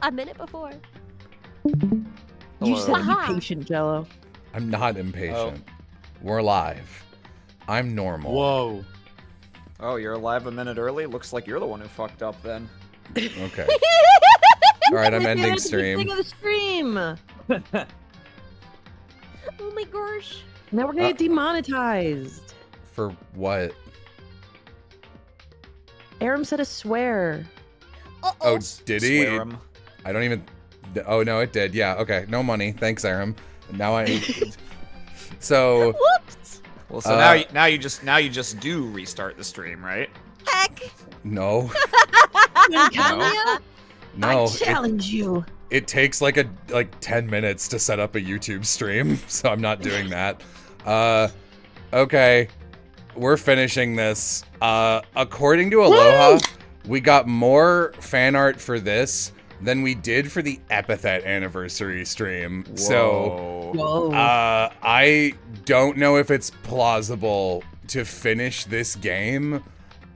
a minute before. You said Haha. be patient, Jello. I'm not impatient. We're live. I'm normal. Whoa. Oh, you're alive a minute early? Looks like you're the one who fucked up then. Okay. All right, I'm ending stream. Of the stream. Oh my gosh. Now we're gonna get demonetized. For what? Arim said a swear. Oh, did he? Swear 'em. I don't even. Oh no, it did. Yeah. Okay. No money. Thanks, Arim. Now I. So. Whoops. Well, so now you just do restart the stream, right? Heck. No. No. No. I challenge you. It takes like 10 minutes to set up a YouTube stream, so I'm not doing that. Okay. We're finishing this. According to Aloha, we got more fan art for this than we did for the Epithet anniversary stream. Whoa. So, Whoa. I don't know if it's plausible to finish this game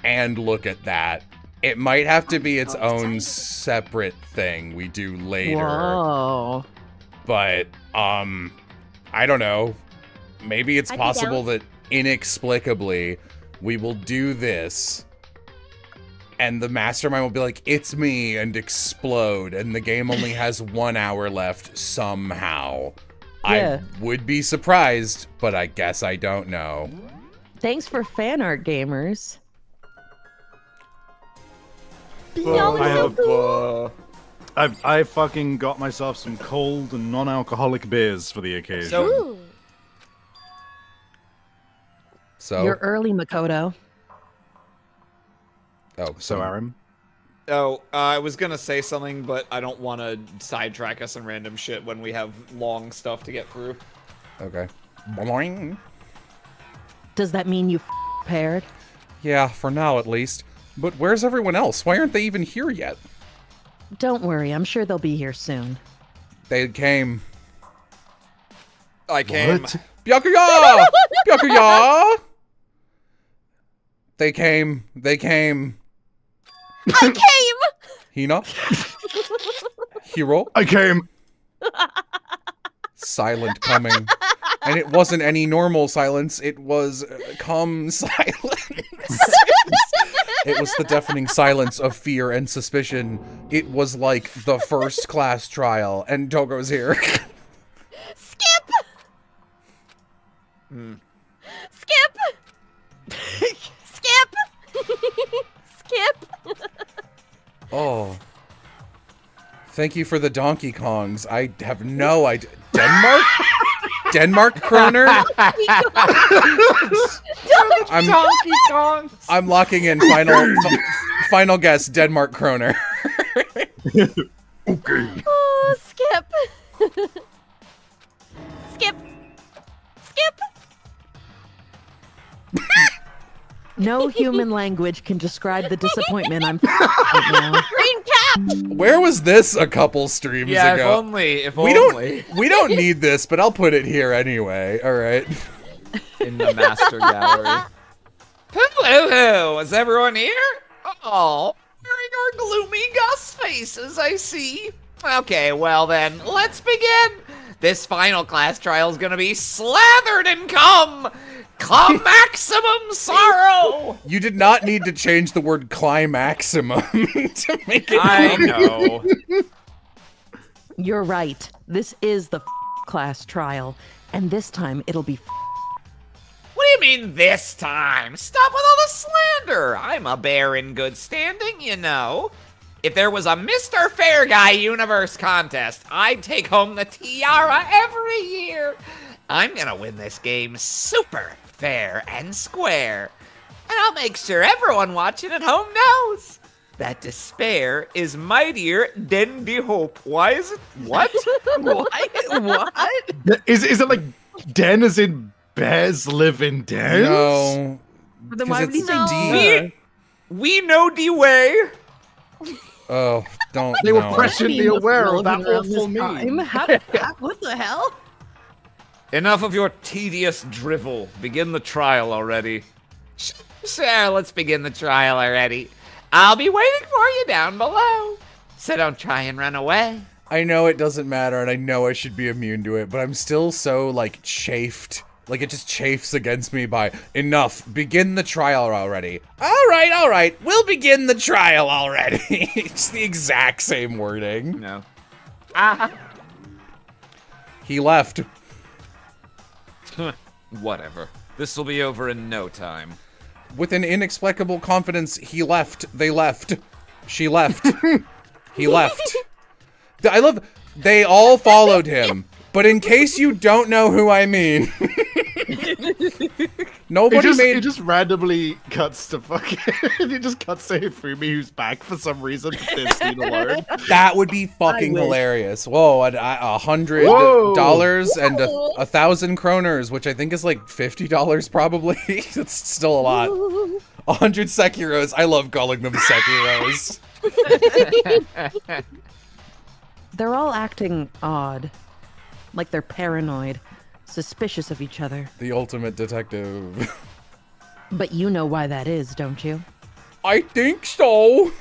and look at that. It might have to be its own separate thing we do later. Whoa. But, I don't know. Maybe it's I'd be possible down. that inexplicably we will do this and the mastermind will be like, it's me, and explode, and the game only has 1 hour left somehow. Yeah. I would be surprised, but I guess I don't know. Thanks for fan art, gamers. No, I it's so have, cool. I fucking got myself some cold and non-alcoholic beers for the occasion. So- Ooh. So, You're early, Makoto. So, Arim? Oh, I was gonna say something, but I don't want to sidetrack us on random shit when we have long stuff to get through. Okay. Boing. Does that mean you paired? Yeah, for now at least. But where's everyone else? Why aren't they even here yet? Don't worry, I'm sure they'll be here soon. They came. I came. What? Byakuya! Byakuya! They came. They came. I came. Hina? Hero? I came! Silent coming. And it wasn't any normal silence, it was calm silence. It was the deafening silence of fear and suspicion. It was like the first class trial, and Togo's here. Skip. Skip. Skip. Skip. Oh. Thank you for the Donkey Kongs. I have no idea. Denmark? Denmark Kroner? I'm, Donkey Kong. I'm locking in final guess, Denmark Kroner. Oh, skip. Skip. Skip. No human language can describe the disappointment I'm right now. Green cap. Where was this a couple streams Yeah, ago? if we only. we don't need this, but I'll put it here anyway. All right. In the master gallery. Hello, is everyone here? Oh, wearing our gloomy Gus faces, I see. Okay, well then, let's begin. This final class trial is gonna be slathered in cum. Maximum sorrow. You did not need to change the word climaximum to make it. I know. You're right. This is the class trial, and this time it'll be. What do you mean this time? Stop with all the slander. I'm a bear in good standing, you know. If there was a Mr. Fair Guy Universe contest, I'd take home the tiara every year. I'm gonna win this game super fair and square. And I'll make sure everyone watching at home knows that despair is mightier than the hope. Why is it? What? What? Is it like den as in bears live in dens? No. Then why would he it's say D. We know the way. Oh, don't. They were no. presciently aware of that Relevant around awful this time. meme. What the hell? Enough of your tedious drivel. Begin the trial already. Sure, let's begin the trial already. I'll be waiting for you down below. So don't try and run away. I know it doesn't matter, and I know I should be immune to it, but I'm still so, like, chafed. Like, it just chafes against me by, enough, begin the trial already. All right, we'll begin the trial already. It's the exact same wording. No. He left. Whatever. This will be over in no time. With an inexplicable confidence, he left. They left. She left. He left. I love, they all followed him. But in case you don't know who I mean, nobody It just randomly cuts to fucking. It just cuts to Hifumi, who's back for some reason. This scene alone. That would be fucking wish. hilarious. Whoa, $100 and 1,000 kroners, which I think is like $50 probably. It's still a lot. 100 Sekiros. I love calling them Sekiros. They're all acting odd. Like they're paranoid, suspicious of each other. The ultimate detective. But you know why that is, don't you? I think so.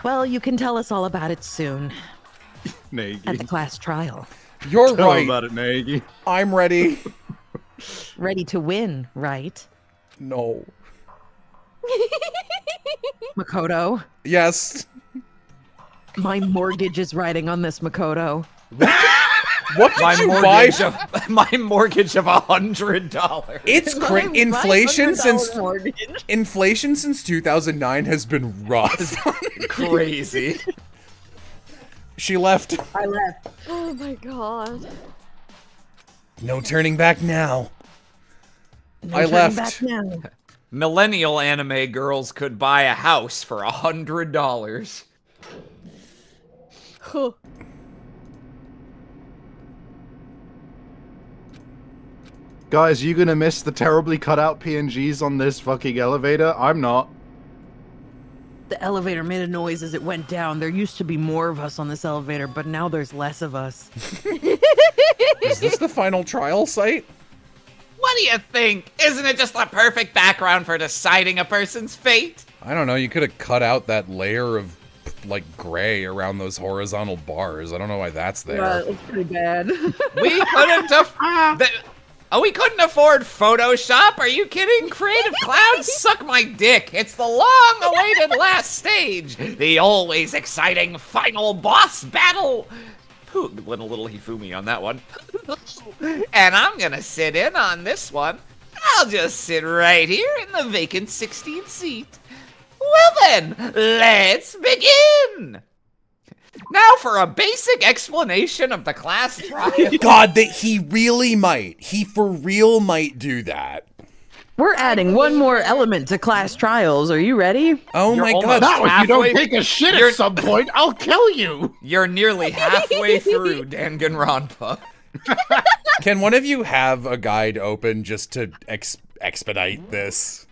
Well, you can tell us all about it soon, Nagi. at the class trial. You're Tell right. about it, Nagi. I'm ready. Ready to win, right? No. Makoto, Yes. my mortgage is riding on this, Makoto. What did you buy? My mortgage of $100. It's inflation since 2009 has been rough. Crazy. She left. I left. Oh my god. No turning back now. No I turning left. back now. Millennial anime girls could buy a house for $100. Huh. Guys, you gonna miss the terribly cut out PNGs on this fucking elevator? I'm not. The elevator made a noise as it went down. There used to be more of us on this elevator, but now there's less of us. Is this the final trial site? What do you think? Isn't it just the perfect background for deciding a person's fate? I don't know. You could have cut out that layer of, like, gray around those horizontal bars. I don't know why that's there. It's pretty bad. We couldn't we couldn't afford Photoshop. Are you kidding? Creative clouds suck my dick. It's the long-awaited last stage. The always exciting final boss battle. Poog went a little Hifumi on that one. And I'm gonna sit in on this one. I'll just sit right here in the vacant 16th seat. Well then, let's begin. Now for a basic explanation of the class trial. God, that he really might. He for real might do that. We're adding one more element to class trials. Are you ready? Oh You're my almost god. Now, if you don't halfway- take a shit you're- at some point, I'll kill you! You're nearly halfway through Danganronpa. Can one of you have a guide open just to expedite this?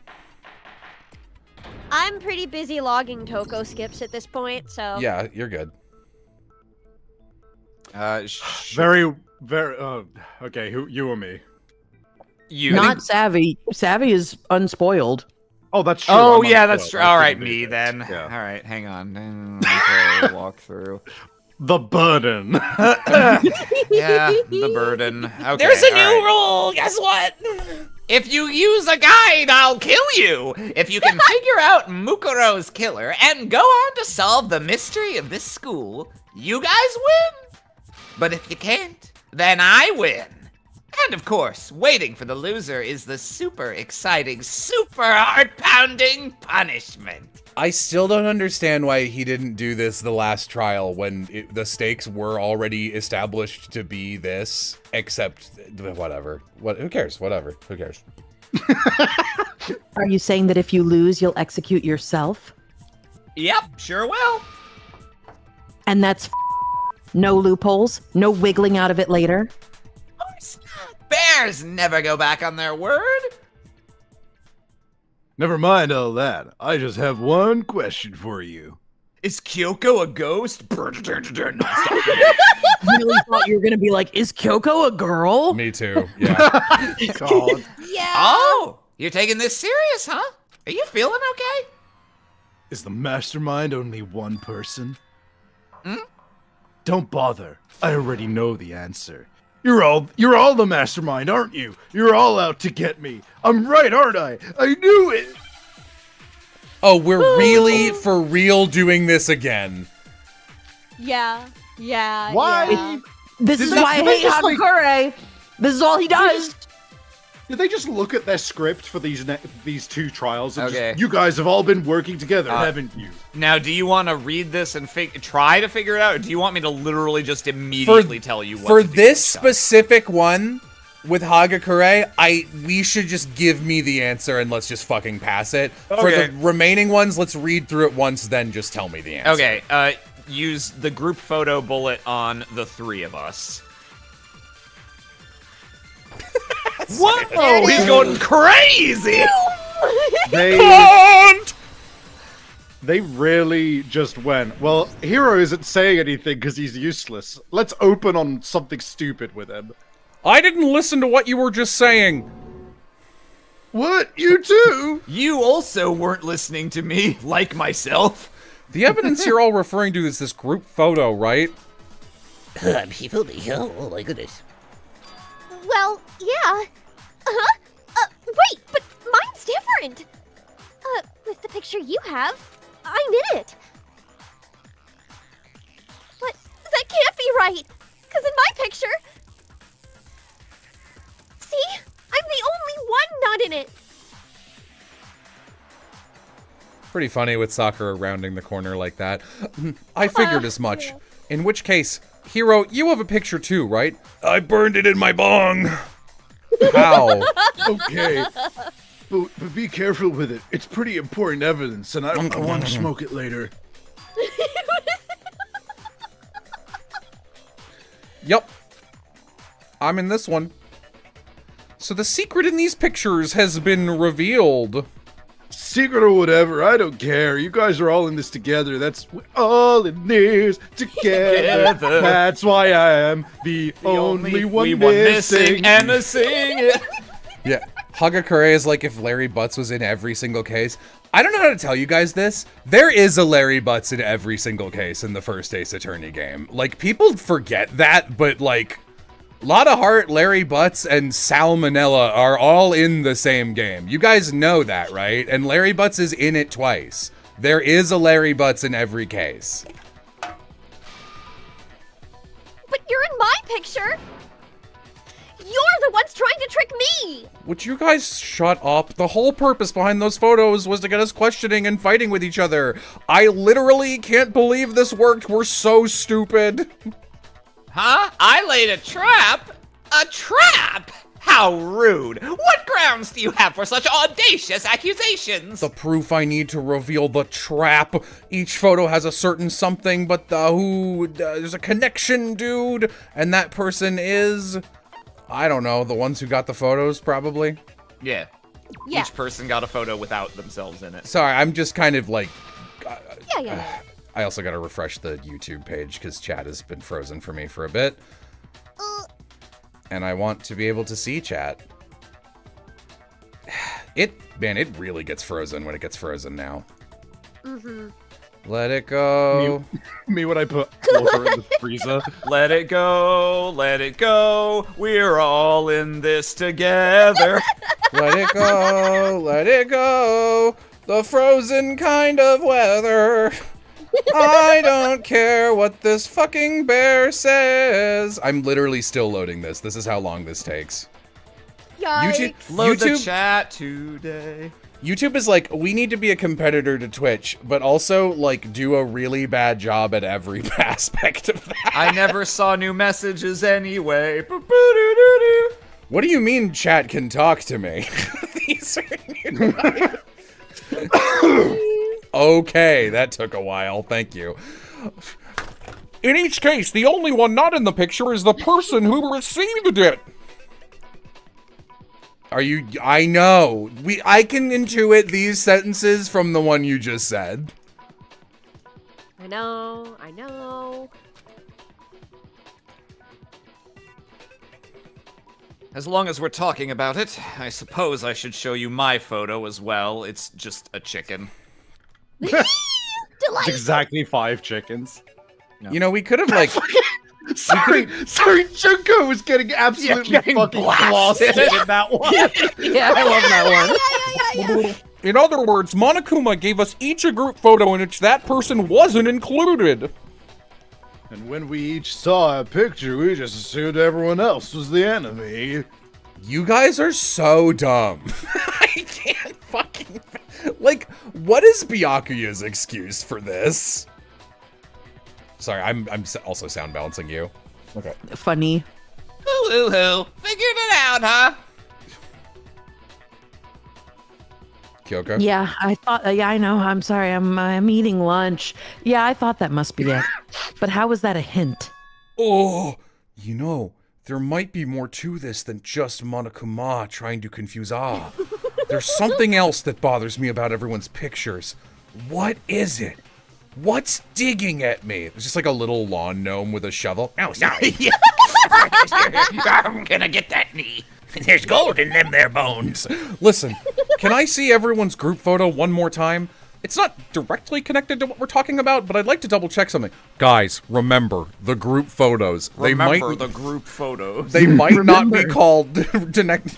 I'm pretty busy logging Toko skips at this point, so. Yeah, you're good. Very, okay, who, you or me? You. Not Savvy. Savvy is unspoiled. Oh, that's true. Oh I'm yeah, unspoiled. that's true. I All right, shouldn't me do then. this. Yeah. All right, hang on. Okay, walk through. The burden. Yeah, the burden. Okay. There's a all new right. rule. Guess what? If you use a guide, I'll kill you. If you can figure out Mukuro's killer and go on to solve the mystery of this school, you guys win. But if you can't, then I win. And of course, waiting for the loser is the super exciting, super heart-pounding punishment. I still don't understand why he didn't do this the last trial when the stakes were already established to be this, except whatever. Who cares? Whatever. Who cares? Are you saying that if you lose, you'll execute yourself? Yep, sure will. And that's no loopholes, no wiggling out of it later? Of course not. Bears never go back on their word. Never mind all that. I just have one question for you. Is Kyoko a ghost? Really thought you were gonna be like, is Kyoko a girl? Me too. Yeah. God. Yeah. Oh, you're taking this serious, huh? Are you feeling okay? Is the mastermind only one person? Don't bother. I already know the answer. You're all the mastermind, aren't you? You're all out to get me. I'm right, aren't I? I knew it. Oh, we're really, for real, doing this again. Yeah. Yeah. Why? Yeah. This is they- why I did they hate just, like- Hagakure. This is all he does. Did they just look at their script for these two trials and Okay. just, you guys have all been working together, haven't you? Now, do you want to read this and try to figure it out, or do you want me to literally just immediately tell you what For to do this and stuff? specific one with Hagakure, we should just give me the answer and let's just fucking pass it. For Okay. the remaining ones, let's read through it once, then just tell me the answer. Okay, use the group photo bullet on the three of us. What? Oh, he's going crazy! They really just went, well, Hero isn't saying anything because he's useless. Let's open on something stupid with him. I didn't listen to what you were just saying. What? You too? You also weren't listening to me, like myself. The evidence you're all referring to is this group photo, right? People, oh my goodness. Well, yeah. Wait, but mine's different. With the picture you have, I'm in it. But that can't be right, because in my picture... See? I'm the only one not in it. Pretty funny with Sakura rounding the corner like that. I figured as much. Yeah. In which case, Hero, you have a picture too, right? I burned it in my bong. How? Okay. But be careful with it. It's pretty important evidence, and I want to smoke it later. Yup. I'm in this one. So the secret in these pictures has been revealed. Secret or whatever, I don't care. You guys are all in this together. We're all in this together. Together. That's why I am the only one missing. and missing it. Yeah. Hagakure is like if Larry Butts was in every single case. I don't know how to tell you guys this. There is a Larry Butts in every single case in the first Ace Attorney game. Like, people forget that, but like, Lotta Hart, Larry Butts, and Salmonella are all in the same game. You guys know that, right? And Larry Butts is in it twice. There is a Larry Butts in every case. But you're in my picture. You're the ones trying to trick me. Would you guys shut up? The whole purpose behind those photos was to get us questioning and fighting with each other. I literally can't believe this worked. We're so stupid. Huh? I laid a trap? A trap? How rude. What grounds do you have for such audacious accusations? The proof I need to reveal the trap. Each photo has a certain something, but there's a connection, dude. And that person is, I don't know, the ones who got the photos, probably. Yeah. Yeah. Each person got a photo without themselves in it. Sorry, I'm just kind of like, Yeah. I also gotta refresh the YouTube page because chat has been frozen for me for a bit. And I want to be able to see chat. It really gets frozen when it gets frozen now. Mm-hmm. Let it go. Me when I put water in the freezer. Let it go, we're all in this together. Let it go, let it go. The frozen kind of weather. I don't care what this fucking bear says. I'm literally still loading this. This is how long this takes. Yikes. Load the chat today. YouTube is like, we need to be a competitor to Twitch, but also, like, do a really bad job at every aspect of that. I never saw new messages anyway. Boo-boo-doo-doo-doo. What do you mean chat can talk to me? These are new. Okay, that took a while. Thank you. In each case, the only one not in the picture is the person who received it. I know. I can intuit these sentences from the one you just said. I know. As long as we're talking about it, I suppose I should show you my photo as well. It's just a chicken. It's exactly 5 chickens. You know, we could have like. Sorry, Junko was getting absolutely getting fucking blasted. blasted in that one. Yeah, I love that one. In other words, Monokuma gave us each a group photo in which that person wasn't included. And when we each saw a picture, we just assumed everyone else was the enemy. You guys are so dumb. I can't fucking... Like, what is Byakuya's excuse for this? Sorry, I'm also sound balancing you. Okay. Funny. Hoo-hoo-hoo. Figured it out, huh? Kyoko? Yeah, I thought. Yeah, I know. I'm sorry. I'm eating lunch. Yeah, I thought that must be it. But how was that a hint? Oh, you know, there might be more to this than just Monokuma trying to confuse Ah. There's something else that bothers me about everyone's pictures. What is it? What's digging at me? It's just like a little lawn gnome with a shovel. Oh, sorry. I'm gonna get that knee. There's gold in them there bones. Listen, can I see everyone's group photo one more time? It's not directly connected to what we're talking about, but I'd like to double check something. Guys, remember the group photos. Remember the group photos. They might not be called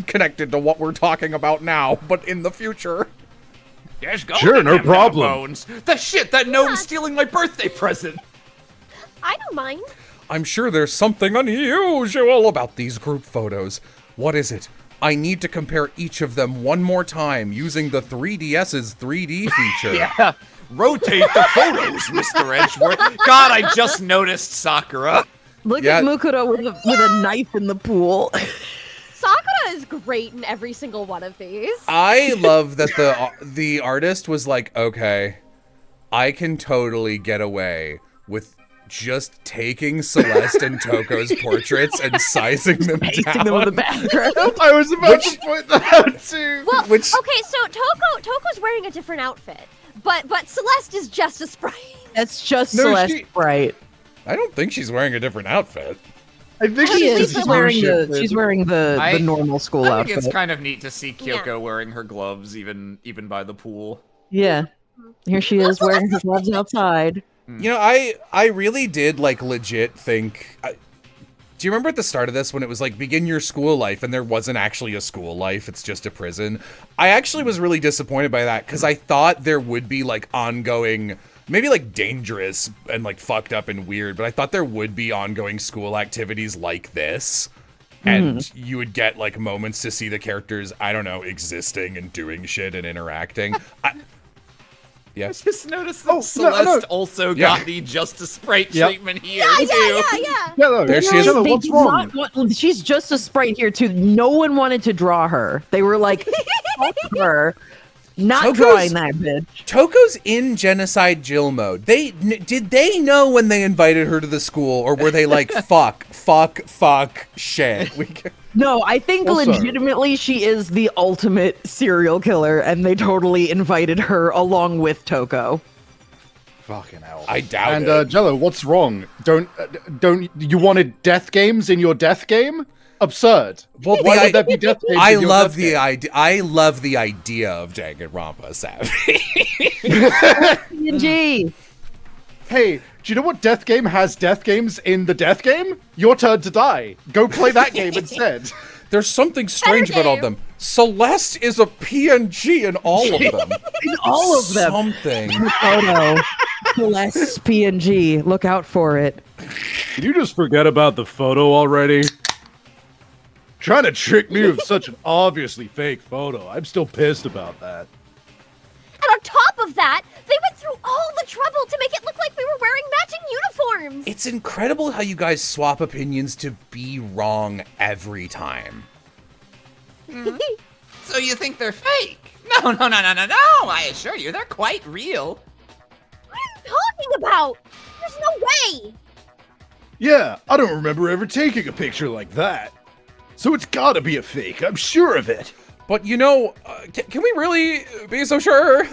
connected to what we're talking about now, but in the future. There's gold Sure, in no them problem. Bones. The shit, that gnome's stealing my birthday present. I don't mind. I'm sure there's something unusual about these group photos. What is it? I need to compare each of them one more time using the 3DS's 3D feature. Yeah. Rotate the photos, Mr. Edgeworth. God, I just noticed Sakura. Look Yeah. at Mukuro with a knife in the pool. Sakura is great in every single one of these. I love that the artist was like, okay, I can totally get away with just taking Celeste and Toko's portraits and sizing them Pasting them in the down. background. I was about to point that out too. Well, Which- okay, so Toko's wearing a different outfit, but Celeste is just a sprite. That's just No, Celeste, she- right? I don't think she's wearing a different outfit. I think She is. she's She's wearing the normal school I think outfit. it's kind of neat to see Kyoko Yeah. wearing her gloves even by the pool. Yeah. Here she is wearing her gloves outside. You know, I really did like legit think. Do you remember at the start of this when it was like begin your school life and there wasn't actually a school life, it's just a prison? I actually was really disappointed by that because I thought there would be like ongoing, maybe like dangerous and like fucked up and weird, but I thought there would be ongoing school activities like this. And you would get like moments to see the characters, I don't know, existing and doing shit and interacting. Yes. Just noticed that Oh, no, Celeste no. also Yeah. got the just a sprite Yep. treatment here Yeah, too. yeah. Yeah, look, There she is. Jello, They what's did wrong? not want- she's just a sprite here too. No one wanted to draw her. They were like, "Fuck her, not Toko's- drawing that bitch." Toko's in genocide Jill mode. Did they know when they invited her to the school, or were they like fuck, shit? No, I think Also- legitimately she is the ultimate serial killer, and they totally invited her along with Toko. Fucking hell. I doubt and it. Jello, what's wrong? Don't you wanted death games in your death game? Absurd. Well, Why the would there be death games I in your love death the game? idea. I love the idea of Danganronpa, Savvy. PNG. Hey, do you know what death game has death games in the death game? Your turn to die. Go play that game instead. There's something strange about all of them. Celeste is a PNG in all of them. In all of them. Something. Photo. Celeste PNG. Look out for it. Can you just forget about the photo already? Trying to trick me with such an obviously fake photo. I'm still pissed about that. And on top of that, they went through all the trouble to make it look like we were wearing matching uniforms. It's incredible how you guys swap opinions to be wrong every time. So you think they're fake? No, I assure you, they're quite real. What are you talking about? There's no way. Yeah, I don't remember ever taking a picture like that. So it's gotta be a fake, I'm sure of it. But you know, can we really be so sure?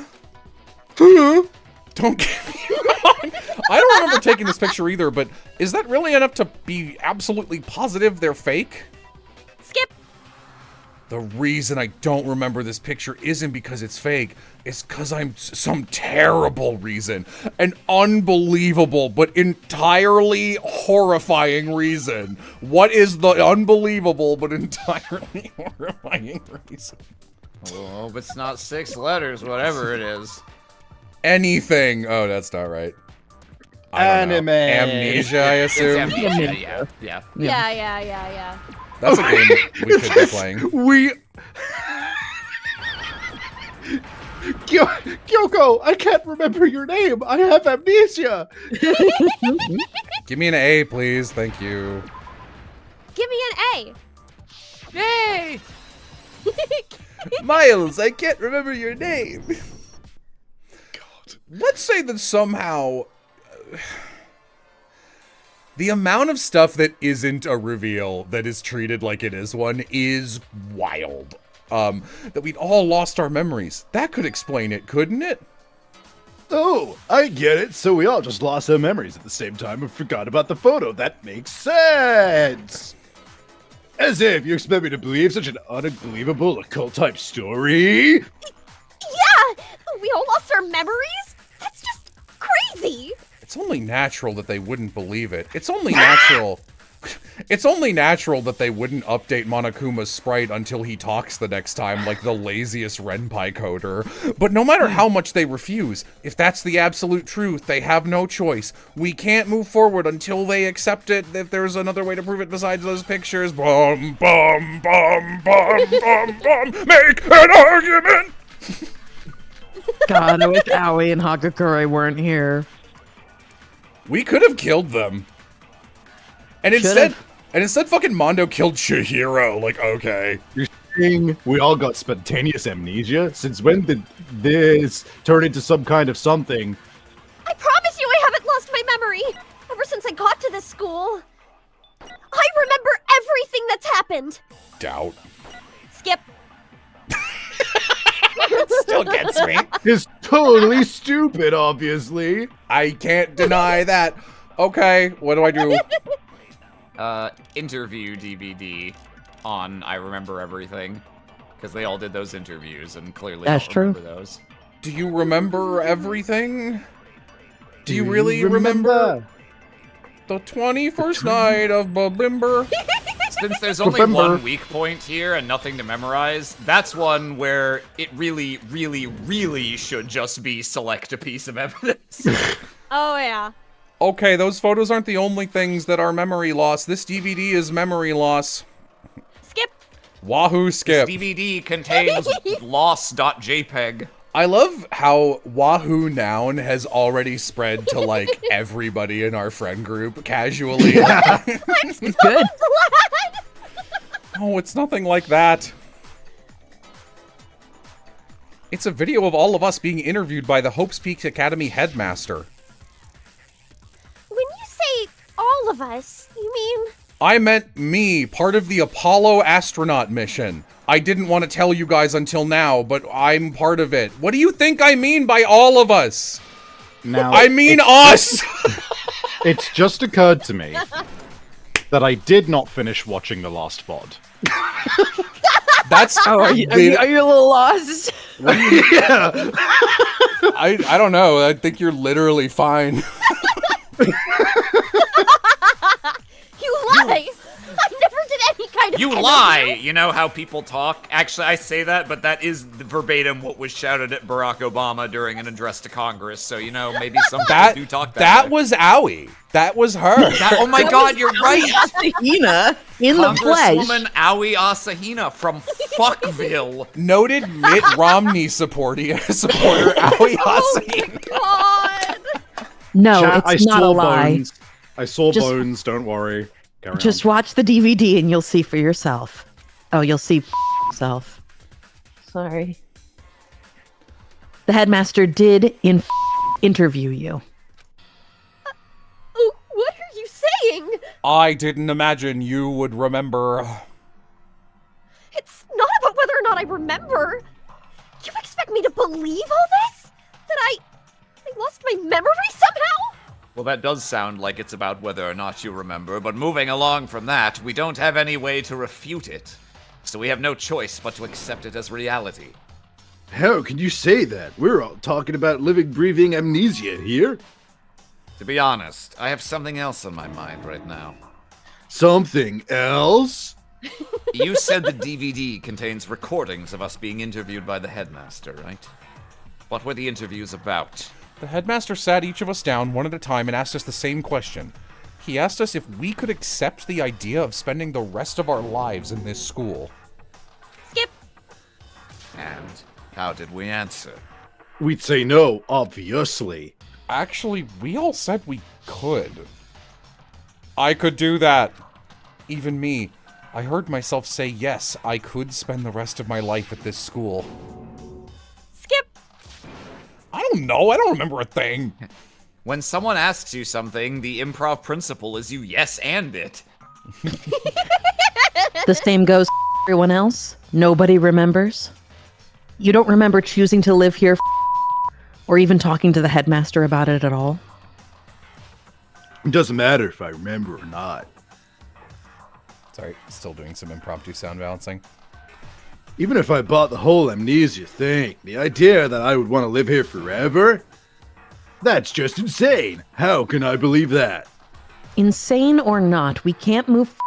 Don't get me wrong. I don't remember taking this picture either, but is that really enough to be absolutely positive they're fake? Skip. The reason I don't remember this picture isn't because it's fake. It's because I'm some terrible reason. An unbelievable but entirely horrifying reason. What is the unbelievable but entirely horrifying reason? Oh, hope it's not 6 letters, whatever it is. Anything. Oh, that's not right. I don't know. Anime. Amnesia, I It's assume. amnesia, yeah. Yeah. That's a game we could be playing. We. Kyoko, I can't remember your name. I have amnesia. Give me an A, please. Thank you. Give me an A. Yay! Miles, I can't remember your name. God. Let's say that somehow the amount of stuff that isn't a reveal that is treated like it is one is wild. That we'd all lost our memories. That could explain it, couldn't it? Oh, I get it. So we all just lost our memories at the same time and forgot about the photo. That makes sense. As if you expect me to believe such an unbelievable occult-type story? Yeah! We all lost our memories? That's just crazy! It's only natural that they wouldn't believe it. It's only natural. It's only natural that they wouldn't update Monokuma's sprite until he talks the next time, like the laziest Renpai coder. But no matter how much they refuse, if that's the absolute truth, they have no choice. We can't move forward until they accept it, if there's another way to prove it besides those pictures. Bum, bum, bum, bum, bum, bum, make an argument! God, I wish Aoi and Hagakure weren't here. We could have killed them. And instead fucking Mondo killed Chihiro. Like, okay. You're saying we all got spontaneous amnesia? Since when did this turn into some kind of something? I promise you I haven't lost my memory! Ever since I got to this school. I remember everything that's happened! Doubt. Skip. Still gets me. It's totally stupid, obviously. I can't deny that. Okay, what do I do? Interview DVD on I Remember Everything. Because they all did those interviews and clearly That's don't true. remember those. Do you remember everything? Do you really remember the 21st night of Babimber? Since there's only Remember. one weak point here and nothing to memorize, that's one where it really, really, really should just be select a piece of evidence. Oh yeah. Okay, those photos aren't the only things that are memory loss. This DVD is memory loss. Skip. Wahoo skip. DVD contains loss.jpg. I love how Wahoo Noun has already spread to, like, everybody in our friend group casually. It's good. Glad. Oh, it's nothing like that. It's a video of all of us being interviewed by the Hopes Peak Academy headmaster. When you say all of us, you mean? I meant me, part of the Apollo astronaut mission. I didn't want to tell you guys until now, but I'm part of it. What do you think I mean by all of us? Now, I mean us! it's just occurred to me that I did not finish watching the last VOD. That's... Oh, are you a little lost? Yeah. I don't know. I think you're literally fine. You lie! I never did any kind of You interview. lie! You know how people talk? Actually, I say that, but that is verbatim what was shouted at Barack Obama during an address to Congress, so, you know, maybe some people do talk that way. was Aoi. That was her. Oh my god, you're right! Asahina in the flesh. Congresswoman Aoi Asahina from Fuckville. Noted Mitt Romney supporter Aoi Asahina. God! No, Chat, it's not a lie. bones. I saw Just- bones, don't worry. Carry Just on. watch the DVD and you'll see for yourself. Oh, you'll see yourself. Sorry. The headmaster did interview you. Oh, what are you saying? I didn't imagine you would remember. It's not about whether or not I remember. You expect me to believe all this? That I lost my memory somehow? Well, that does sound like it's about whether or not you remember, but moving along from that, we don't have any way to refute it. so we have no choice but to accept it as reality. How can you say that? We're all talking about living, breathing amnesia here. To be honest, I have something else on my mind right now. Something else? You said the DVD contains recordings of us being interviewed by the headmaster, right? What were the interviews about? The headmaster sat each of us down one at a time and asked us the same question. He asked us if we could accept the idea of spending the rest of our lives in this school. Skip. And how did we answer? We'd say no, obviously. Actually, we all said we could. I could do that. Even me. I heard myself say yes, I could spend the rest of my life at this school. Skip. I don't know, I don't remember a thing. When someone asks you something, the improv principle is you yes and it. The same goes for everyone else. Nobody remembers. You don't remember choosing to live here or even talking to the headmaster about it at all? It doesn't matter if I remember or not. Sorry, still doing some impromptu sound balancing. Even if I bought the whole amnesia thing, the idea that I would want to live here forever? That's just insane. How can I believe that? Insane or not, we can't move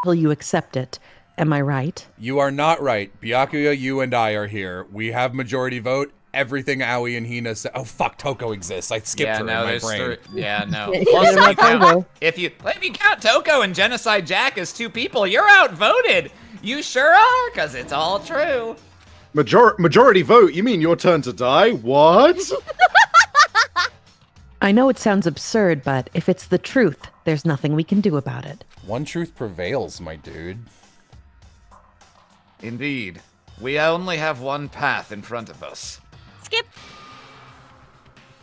until you accept it. Am I right? You are not right. Byakuya, you and I are here. We have majority vote. Everything Aoi and Hina said. Oh fuck, Toko exists. I skipped her in my brain. Yeah, no. Yeah, Plus, yeah, Toko. if you count Toko and Genocide Jack as two people, you're outvoted. You sure are, because it's all true. Majority vote? You mean your turn to die? What? I know it sounds absurd, but if it's the truth, there's nothing we can do about it. One truth prevails, my dude. Indeed. We only have one path in front of us. Skip.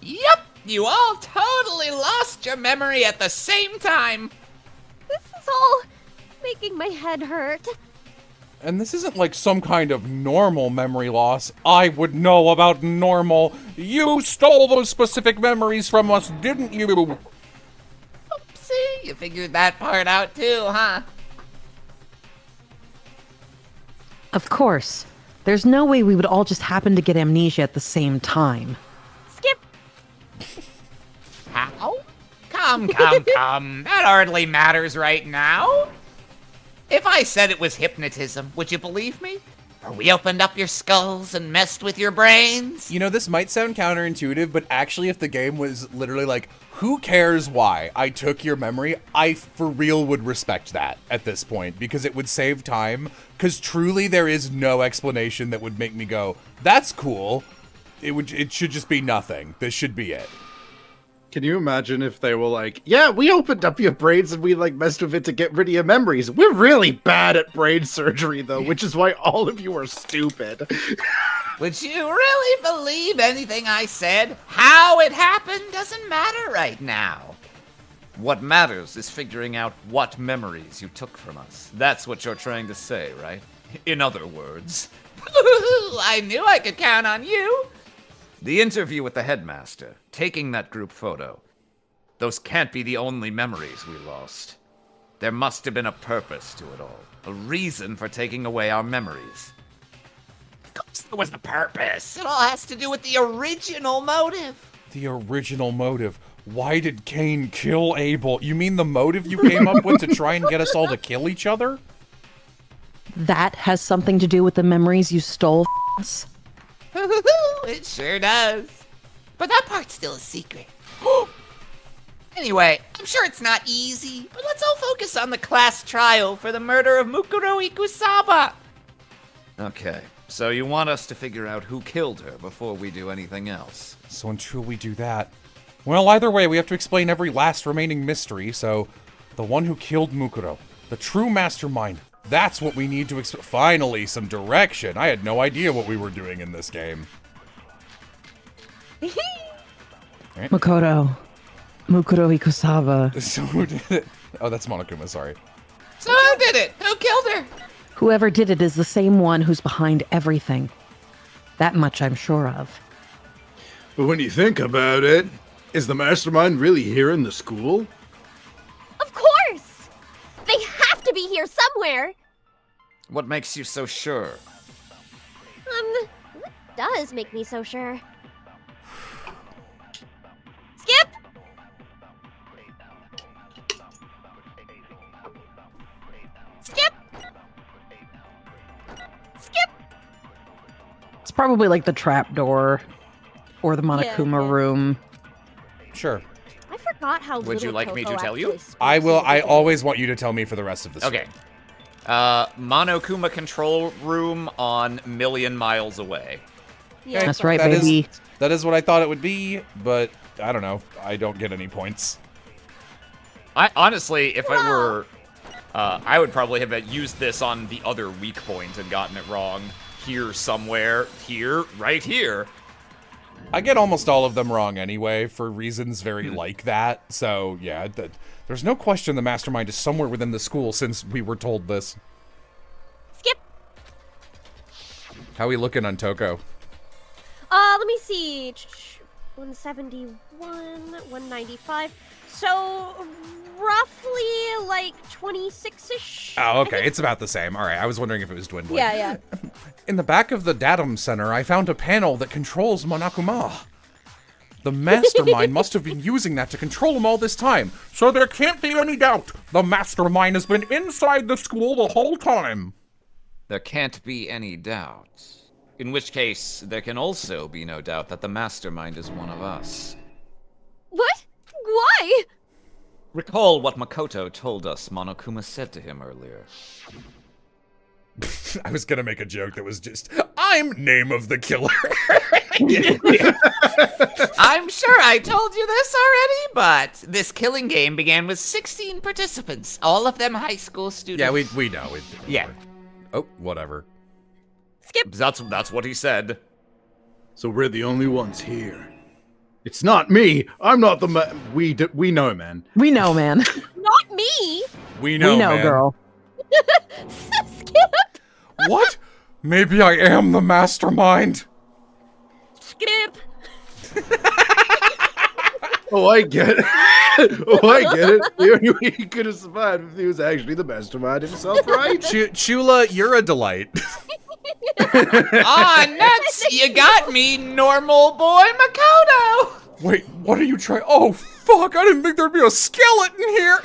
Yep, you all totally lost your memory at the same time. This is all making my head hurt. And this isn't like some kind of normal memory loss. I would know about normal. You stole those specific memories from us, didn't you? Oopsie, you figured that part out too, huh? Of course. There's no way we would all just happen to get amnesia at the same time. Skip. How? Come. That hardly matters right now. If I said it was hypnotism, would you believe me? Or we opened up your skulls and messed with your brains? You know, this might sound counterintuitive, but actually if the game was literally like, who cares why I took your memory, I for real would respect that at this point, because it would save time, because truly there is no explanation that would make me go, that's cool. It should just be nothing. This should be it. Can you imagine if they were like, yeah, we opened up your brains and we messed with it to get rid of your memories. We're really bad at brain surgery though, which is why all of you are stupid. Would you really believe anything I said? How it happened doesn't matter right now. What matters is figuring out what memories you took from us. That's what you're trying to say, right? In other words. I knew I could count on you. The interview with the headmaster, taking that group photo. Those can't be the only memories we lost. There must have been a purpose to it all. A reason for taking away our memories. Of course there was a purpose. It all has to do with the original motive. The original motive. Why did Cain kill Abel? You mean the motive you came up with to try and get us all to kill each other? That has something to do with the memories you stole from us? It sure does. But that part's still a secret. Anyway, I'm sure it's not easy, but let's all focus on the class trial for the murder of Mukuro Ikusaba. Okay, so you want us to figure out who killed her before we do anything else. So until we do that... Well, either way, we have to explain every last remaining mystery, so... The one who killed Mukuro. The true mastermind. That's what we need to explain. Finally, some direction. I had no idea what we were doing in this game. Right. Mukuro Ikusaba. So who did it? Oh, that's Monokuma, sorry. So who did it? Who killed her? Whoever did it is the same one who's behind everything. That much I'm sure of. But when you think about it, is the mastermind really here in the school? Of course! They have to be here somewhere! What makes you so sure? What does make me so sure? Skip! Skip! Skip! It's probably like the trap door or the Monokuma yeah. room. Sure. I forgot how Would you little like me to Coco tell you? actually speaks I will. in the I beginning. always want you to tell me for the rest of the story. Okay. Monokuma control room on million miles away. Yeah, That's right, That is- baby. That is what I thought it would be, but I don't know. I don't get any points. I honestly, if I were, I would probably have used this on the other weak point and gotten it wrong. Here somewhere, here, right here. I get almost all of them wrong anyway, for reasons very like that. So, yeah, there's no question the mastermind is somewhere within the school since we were told this. Skip! How we looking on Toko? Let me see. 171, 195. So, roughly like 26-ish. Oh, okay. It's about the same. All right. I was wondering if it was dwindling. Yeah. In the back of the Datum Center, I found a panel that controls Monokuma. The mastermind must have been using that to control him all this time, so there can't be any doubt. The mastermind has been inside the school the whole time. There can't be any doubt. In which case, there can also be no doubt that the mastermind is one of us. What? Why? Recall what Makoto told us Monokuma said to him earlier. I was gonna make a joke that was just, I'm name of the killer. I'm sure I told you this already, but this killing game began with 16 participants, all of them high school students. Yeah, we know. Yeah. Oh, whatever. Skip! That's what he said. So we're the only ones here. It's not me. I'm not the man. We know, man. We know, man. Not me! We know, we know, man. girl. Skip! What? Maybe I am the mastermind. Skip! Oh, I get it. Oh, I get it. The only way he could have survived if he was actually the mastermind himself, right? Chula, you're a delight. Nuts! You got me, normal boy Makoto! Wait, what are you trying? Oh, fuck, I didn't think there'd be a skeleton here.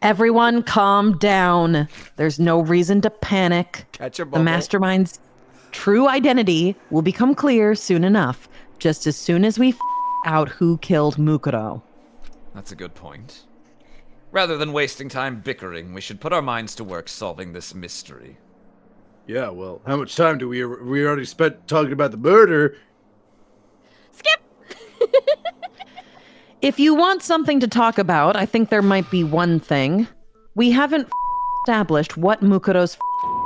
Everyone calm down. There's no reason to panic. Catch a The bubble. mastermind's true identity will become clear soon enough, just as soon as we out who killed Mukuro. That's a good point. Rather than wasting time bickering, we should put our minds to work solving this mystery. Yeah, well, how much time do we already spent talking about the murder? Skip! If you want something to talk about, I think there might be one thing. We haven't established what Mukuro's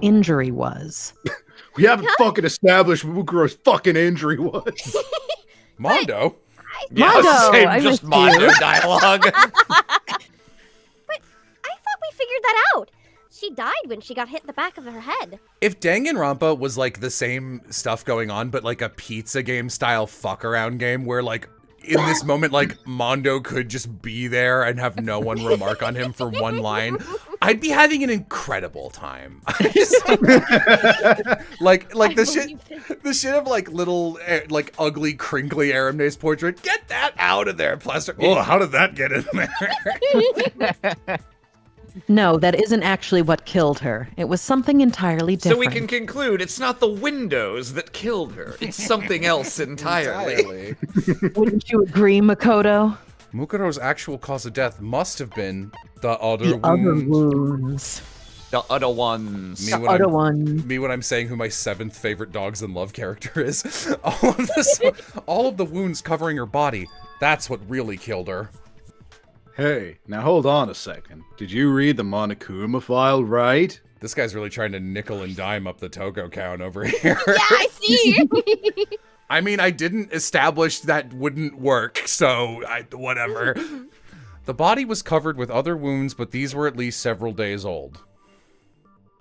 injury was. We haven't fucking established what Mukuro's fucking injury was. Mondo? Mondo, I Just missed you. Mondo dialogue. But I thought we figured that out. She died when she got hit in the back of her head. If Danganronpa was like the same stuff going on, but like a pizza game style fuck around game where like in this moment, like Mondo could just be there and have no one remark on him for one line, I'd be having an incredible time. like the shit of like little like ugly crinkly Arimne's portrait. Get that out of there, plaster. Oh, how did that get in there? No, that isn't actually what killed her. It was something entirely different. So we can conclude it's not the windows that killed her. It's something else entirely. Wouldn't you agree, Makoto? Mukuro's actual cause of death must have been the other The other wound. wounds. The other ones. Me The when other I'm- one. Me when I'm saying who my 7th favorite Dogs in Love character is. All of the wounds covering her body. That's what really killed her. Hey, now hold on a second. Did you read the Monokuma file right? This guy's really trying to nickel and dime up the Toko count over here. Yeah, I see. I mean, I didn't establish that wouldn't work, so whatever. The body was covered with other wounds, but these were at least several days old.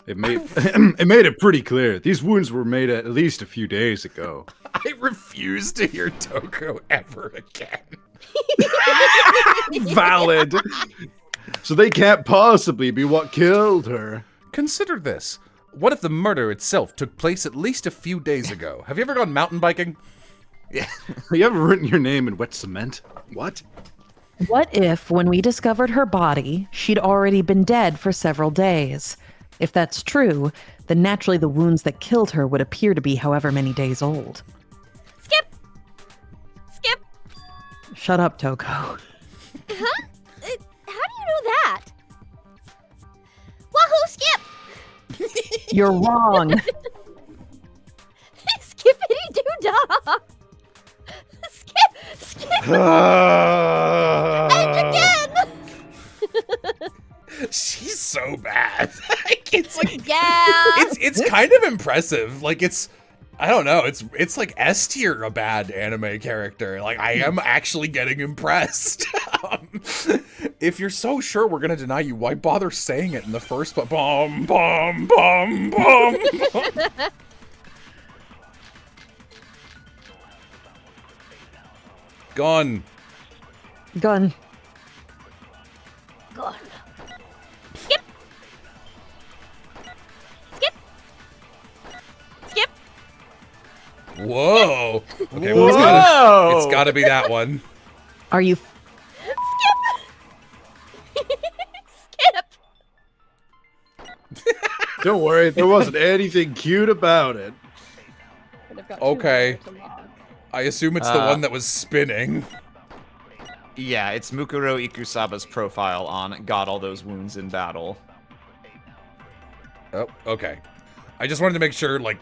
It made it pretty clear. These wounds were made at least a few days ago. I refuse to hear Toko ever again. Valid. So they can't possibly be what killed her. consider this. What if the murder itself took place at least a few days ago? Have you ever gone mountain biking? Yeah. You ever written your name in wet cement? What? What if, when we discovered her body, she'd already been dead for several days? If that's true, then naturally the wounds that killed her would appear to be however many days old. Skip! Skip! Shut up, Toko. Huh? How do you know that? Wahoo, Skip! You're wrong. Skippity doo dah! Skip! And again! She's so bad. It's like Yeah! it's kind of impressive. Like I don't know. It's like S tier a bad anime character. Like I am actually getting impressed. If you're so sure we're gonna deny you, why bother saying it in the first place? Bum bum bum bum. Gone. Gun. Gone. Skip! Skip! Skip! Whoa. Okay, Whoa. well, it's gotta be that one. Are you... Skip! Don't worry, there wasn't anything cute about it. Okay. I assume it's the one that was spinning. Yeah, it's Mukuro Ikusaba's profile on got all those wounds in battle. Oh, okay. I just wanted to make sure, like,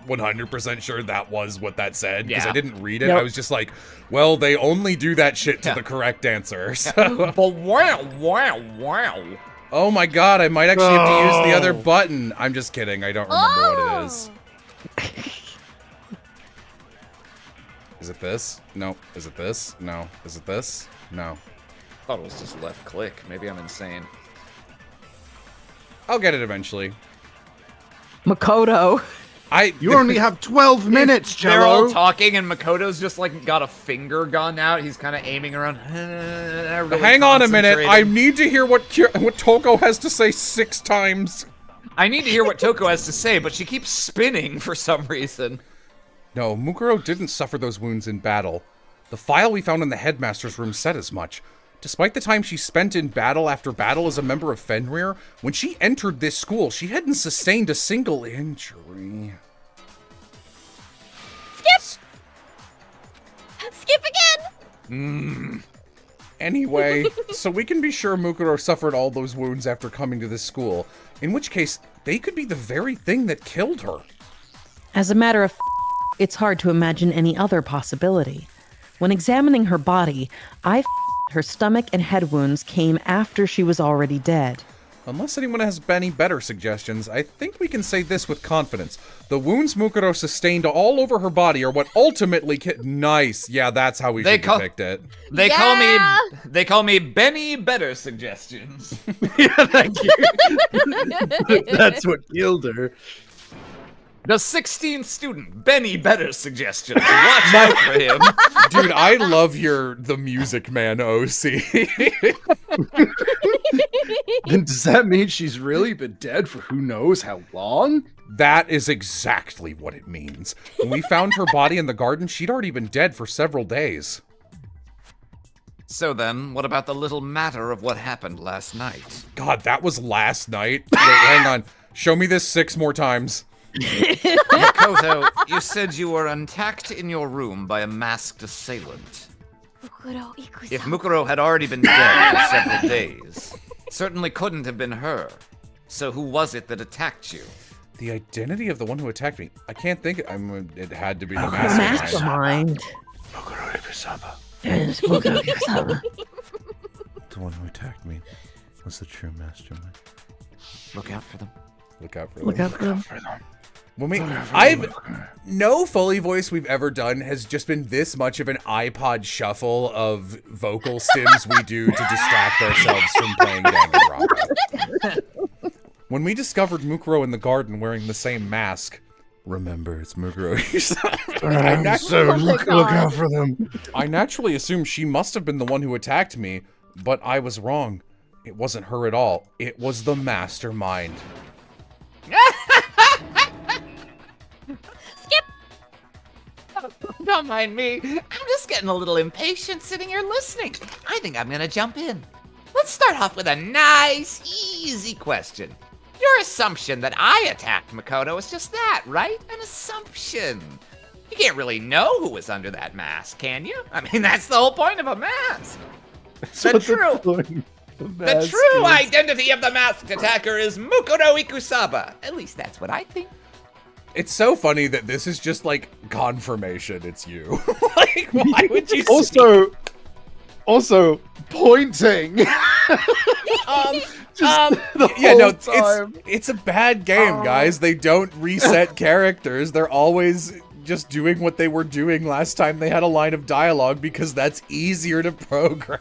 100% sure that was what that said, because Yeah. I didn't read it. Yep. I was just like, well, they only do that shit to Yeah. the correct answer. So. But wow. Oh my god, I might actually have to use the other button. I'm just kidding. I don't remember what it is. Is it this? No. Is it this? No. Is it this? No. Thought it was just left click. Maybe I'm insane. I'll get it eventually. Makoto. You only have 12 minutes, They're all Jello. talking, and Makoto's just like got a finger gun out. He's kind of aiming around. Really Hang on a minute. I concentrating. need to hear what Toko has to say 6 times. I need to hear what Toko has to say, but she keeps spinning for some reason. No, Mukuro didn't suffer those wounds in battle. The file we found in the headmaster's room said as much. Despite the time she spent in battle after battle as a member of Fenrir, when she entered this school, she hadn't sustained a single injury. Skip! Skip again! Anyway, so we can be sure Mukuro suffered all those wounds after coming to this school, in which case, they could be the very thing that killed her. As a matter of it's hard to imagine any other possibility. When examining her body, her stomach and head wounds came after she was already dead. Unless anyone has any better suggestions, I think we can say this with confidence. The wounds Mukuro sustained all over her body are what ultimately Nice. Yeah, that's how we should depict it. They Yeah. call me Benny Better Suggestions. Yeah, thank you. That's what killed her. The 16th student, Benny Better Suggestions. Watch out for him. Dude, I love the Music Man OC. Then does that mean she's really been dead for who knows how long? That is exactly what it means. When we found her body in the garden, she'd already been dead for several days. So then, what about the little matter of what happened last night? God, that was last night. Wait, hang on. Show me this 6 more times. Makoto, you said you were attacked in your room by a masked assailant. Mukuro Ikusa. If Mukuro had already been dead for several days, it certainly couldn't have been her. So who was it that attacked you? The identity of the one who attacked me. I can't think. It had to be the The mastermind. mastermind. Yes, Mukuro Ikusa. The one who attacked me was the true mastermind. Look out for them. Look out for Look them. out for them. When no Foley voice we've ever done has just been this much of an iPod shuffle of vocal stims we do to distract ourselves from playing Danganronpa. When we discovered Mukuro in the garden wearing the same mask, remember it's Mukuro. Look out for them. I naturally assumed she must have been the one who attacked me, but I was wrong. It wasn't her at all. It was the mastermind. don't mind me. I'm just getting a little impatient sitting here listening. I think I'm gonna jump in. Let's start off with a nice, easy question. Your assumption that I attacked Makoto is just that, right? An assumption. You can't really know who was under that mask, can you? I mean, that's the whole point of a mask. The true identity of the masked attacker is Makoto Ikusaba. At least that's what I think. It's so funny that this is just like confirmation it's you. Like, why would you Also pointing. It's a bad game, guys. They don't reset characters. They're always just doing what they were doing last time they had a line of dialogue because that's easier to program.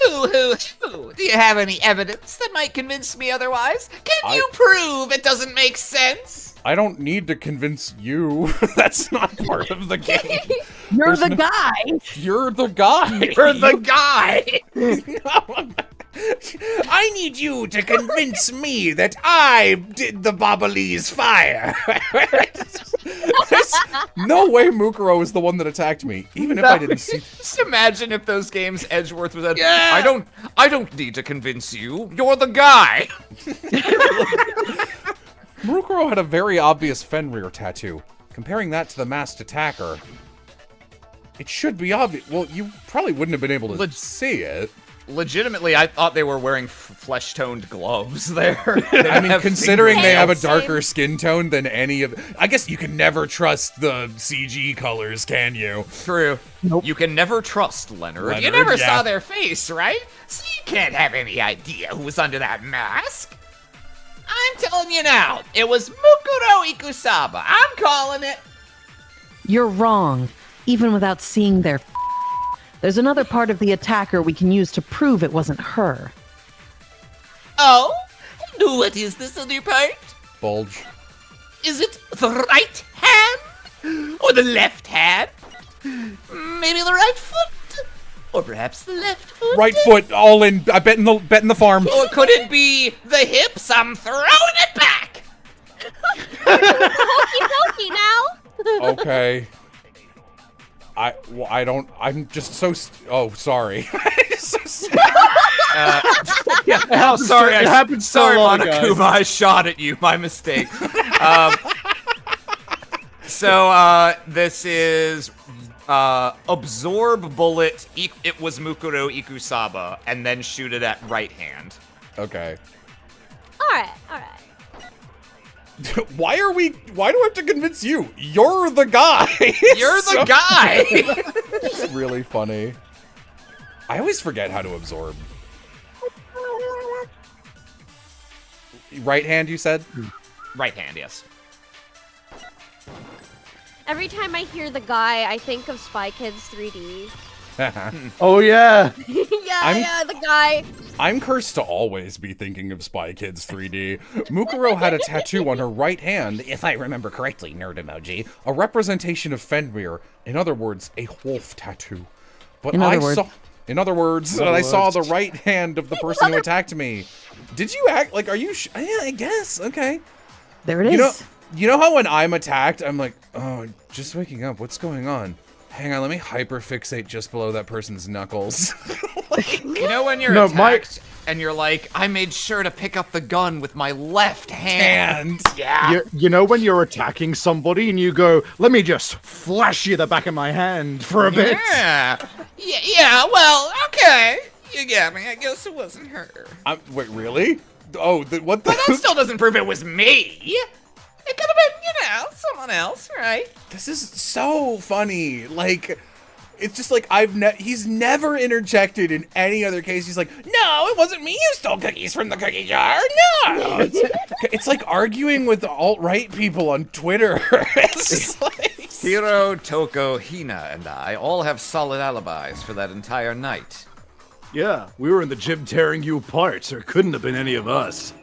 Do you have any evidence that might convince me otherwise? Can you prove it doesn't make sense? I don't need to convince you. That's not part of the game. You're the guy. You're the guy. You're the guy. I need you to convince me that I did the Bobbalese fire. There's no way Mukuro is the one that attacked me, even if I didn't see. Just imagine if those games Edgeworth was at. I don't need to convince you. You're the guy. Mukuro had a very obvious Fenrir tattoo. Comparing that to the masked attacker, it should be obvious. Well, you probably wouldn't have been able to see it. Legitimately, I thought they were wearing flesh-toned gloves there. I mean, considering they have a fingernails. darker skin tone than any of... I guess you can never trust the CG colors, can you? True. Nope. You can never trust Leonard. You Leonard, never yeah. saw their face, right? So you can't have any idea who was under that mask. I'm telling you now, it was Mukuro Ikusaba. I'm calling it. You're wrong. Even without seeing their there's another part of the attacker we can use to prove it wasn't her. Oh? What is this other part? Bulge. Is it the right hand? Or the left hand? Maybe the right foot? Or perhaps the left foot? Right foot, all in. I bet in the farm. Or could it be the hips? I'm throwing it back! Okie dokie now. Okay. I'm just so. Oh, sorry. Oh, sorry. It happened so sorry, long, Monokuma. guys. I shot at you. My mistake. So this is absorb bullet. It was Mukuro Ikusaba, and then shoot it at right hand. Okay. All right. Why do I have to convince you? You're the guy. You're the guy. It's really funny. I always forget how to absorb. Right hand, you said? Right hand, yes. Every time I hear the guy, I think of Spy Kids 3D. Oh yeah. yeah, the guy. I'm cursed to always be thinking of Spy Kids 3D. Mukuro had a tattoo on her right hand, if I remember correctly, nerd emoji, a representation of Fenrir. In other words, a wolf tattoo. But In other words. I saw the right hand of the person who attacked me. Did you act like? Are you? Yeah, I guess. Okay. There it is. You know how when I'm attacked, I'm like, oh, just waking up. What's going on? Hang on, let me hyperfixate just below that person's knuckles. You know when you're No, attacked and you're like, I made sure to pick up the gun with my left hand. Yeah. You know when you're attacking somebody and you go, let me just flash you the back of my hand for a bit. Yeah, well, okay. You got me. I guess it wasn't her. Wait, really? Oh, what the? But that still doesn't prove it was me. It could have been, someone else, right? This is so funny. Like, it's just like he's never interjected in any other case. He's like, no, it wasn't me. You stole cookies from the cookie jar. No. It's like arguing with alt-right people on Twitter. It's just like... Hiro, Toko, Hina, and I all have solid alibis for that entire night. Yeah, we were in the gym tearing you apart, so it couldn't have been any of us.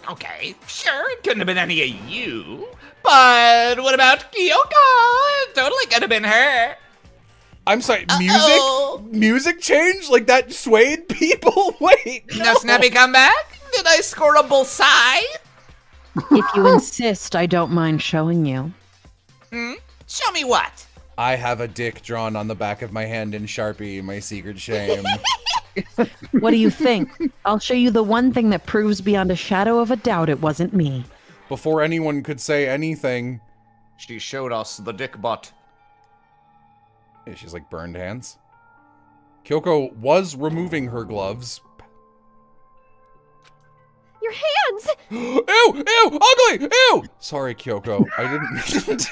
Okay, sure, it couldn't have been any of you. But what about Kyoka? It totally could have been her. I'm sorry, Uh-oh. music change? Like that swayed people? Wait, No snappy comeback? Did I score a bullseye? If you insist, I don't mind showing you. Show me what? I have a dick drawn on the back of my hand in Sharpie, my secret shame. What do you think? I'll show you the one thing that proves beyond a shadow of a doubt it wasn't me. Before anyone could say anything. She showed us the dick butt. Yeah, she's like burned hands. Kyoko was removing her gloves. Your hands! Ew! Ew! Ugly! Ew! Sorry, Kyoko. I didn't.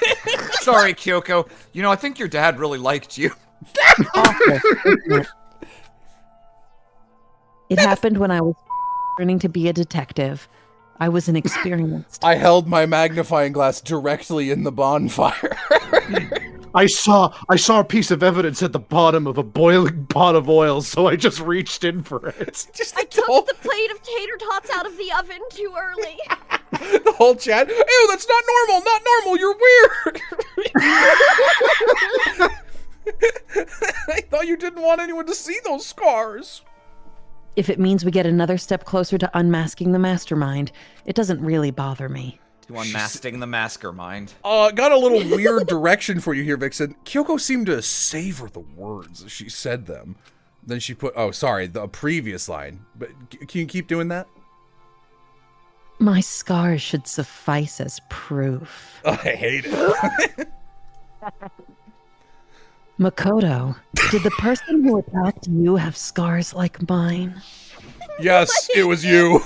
Sorry, Kyoko. You know, I think your dad really liked you. Awful, isn't it? It happened when I was learning to be a detective. I was inexperienced. I held my magnifying glass directly in the bonfire. I saw a piece of evidence at the bottom of a boiling pot of oil, so I just reached in for it. Just I took the plate of tater tots out of the oven too early. the whole chat. Ew, that's not normal. Not normal. You're weird. I thought you didn't want anyone to see those scars. If it means we get another step closer to unmasking the mastermind, it doesn't really bother me. To unmasking the mastermind. Got a little weird direction for you here, Vixen. Kyoko seemed to savor the words as she said them. Then she put, oh, sorry, the previous line. But can you keep doing that? My scars should suffice as proof. Oh, I hate it. Makoto, did the person who attacked you have scars like mine? Yes, it was you.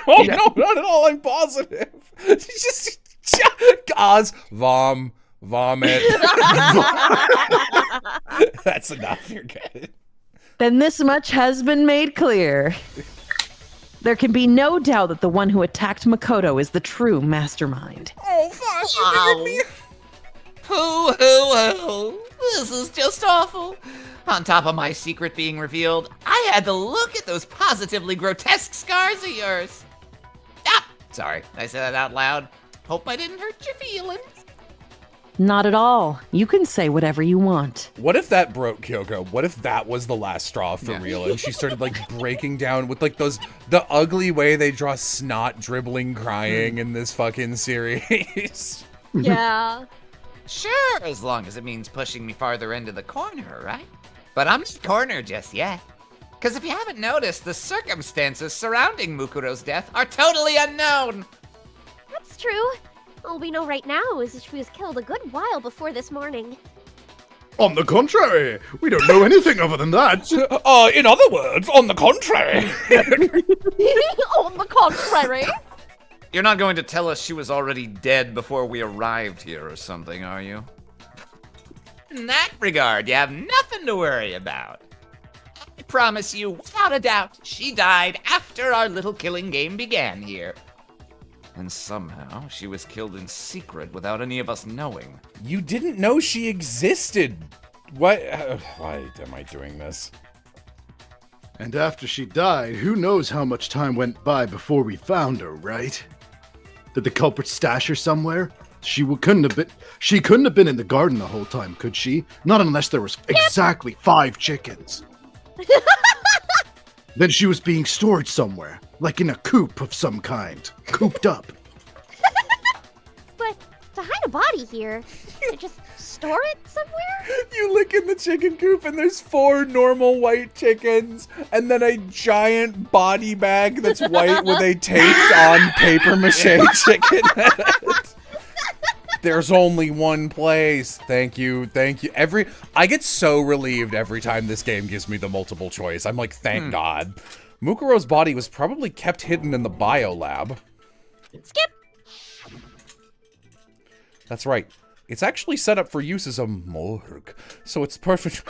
No, not at all. I'm positive. Just Oz, vomit. That's enough. You're good. Then this much has been made clear. There can be no doubt that the one who attacked Makoto is the true mastermind. Oh, Foss, you figured me. Hoo. This is just awful. On top of my secret being revealed, I had to look at those positively grotesque scars of yours. Ah, sorry, I said that out loud. Hope I didn't hurt your feelings. Not at all. You can say whatever you want. What if that broke Kyoko? What if that was the last straw for real? And she started like breaking down with like the ugly way they draw snot dribbling crying in this fucking series. Yeah. Sure, as long as it means pushing me farther into the corner, right? But I'm not cornered just yet. Because if you haven't noticed, the circumstances surrounding Mukuro's death are totally unknown. That's true. All we know right now is that she was killed a good while before this morning. On the contrary, we don't know anything other than that. In other words, on the contrary. On the contrary. You're not going to tell us she was already dead before we arrived here or something, are you? In that regard, you have nothing to worry about. I promise you, without a doubt, she died after our little killing game began here. And somehow, she was killed in secret without any of us knowing. You didn't know she existed. What? Why am I doing this? And after she died, who knows how much time went by before we found her, right? Did the culprit stash her somewhere? She couldn't have been in the garden the whole time, could she? Not unless there was exactly 5 chickens. Then she was being stored somewhere, like in a coop of some kind, cooped up. But to hide a body here, to just store it somewhere? You look in the chicken coop and there's 4 normal white chickens and then a giant body bag that's white with a taped on paper mache chicken head. There's only one place. Thank you. I get so relieved every time this game gives me the multiple choice. I'm like, thank God. Mukuro's body was probably kept hidden in the biolab. Skip. That's right. It's actually set up for use as a morgue. So it's perfect.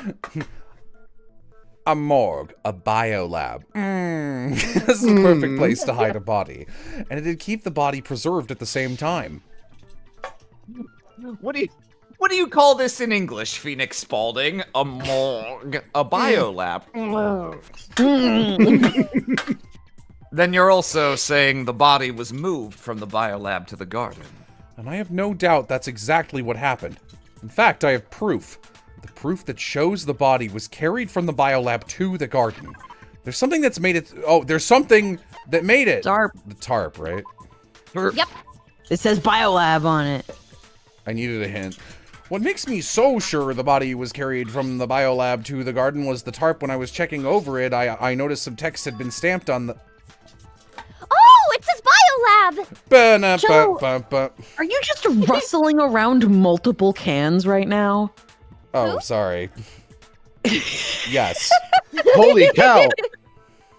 A morgue, a biolab. This is a perfect place to hide a body. And it'd keep the body preserved at the same time. What do you call this in English, Phoenix Spaulding? A morgue, a biolab. Then you're also saying the body was moved from the biolab to the garden. And I have no doubt that's exactly what happened. In fact, I have proof. The proof that shows the body was carried from the biolab to the garden. There's something that's made it... Oh, there's something that made it. Tarp. The tarp, right? Yep. It says biolab on it. I needed a hint. What makes me so sure the body was carried from the biolab to the garden was the tarp. When I was checking over it, I noticed some text had been stamped on the... Oh, it says biolab! Joe, are you just rustling around multiple cans right now? Oh, sorry. Yes. Holy cow!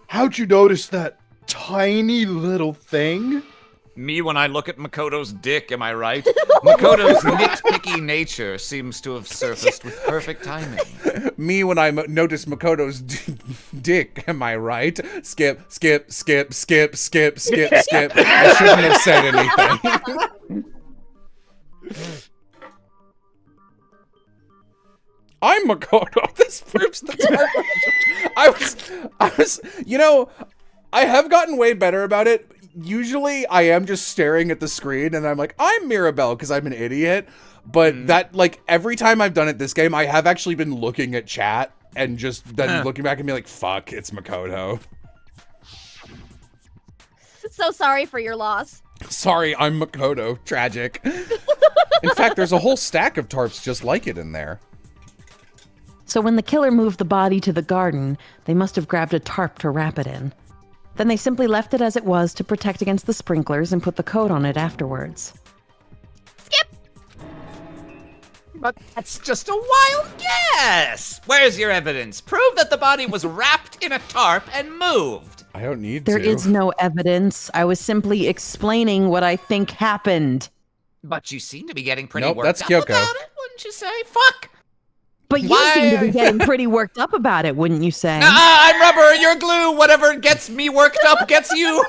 How'd you notice that tiny little thing? Me when I look at Makoto's dick, am I right? Makoto's nitpicky nature seems to have surfaced with perfect timing. Me when I notice Makoto's dick, am I right? Skip, skip, skip, skip, skip, skip, skip. I shouldn't have said anything. I'm Makoto. This proves the time. I was, you know, I have gotten way better about it. Usually I am just staring at the screen and I'm like, I'm Mirabelle because I'm an idiot. But that, like, every time I've done it this game, I have actually been looking at chat and just then looking back and be like, fuck, it's Makoto. So sorry for your loss. Sorry, I'm Makoto. Tragic. In fact, there's a whole stack of tarps just like it in there. So when the killer moved the body to the garden, they must have grabbed a tarp to wrap it in. Then they simply left it as it was to protect against the sprinklers and put the coat on it afterwards. Skip! But that's just a wild guess! Where's your evidence? Prove that the body was wrapped in a tarp and moved! I don't need There to. is no evidence. I was simply explaining what I think happened. But you seem to be getting pretty Nope, worked that's up Kyoko. about it, wouldn't you say? Fuck! But you Why? seem to be getting pretty worked up about it, wouldn't you say? I'm rubber, you're glue, whatever gets me worked up gets you!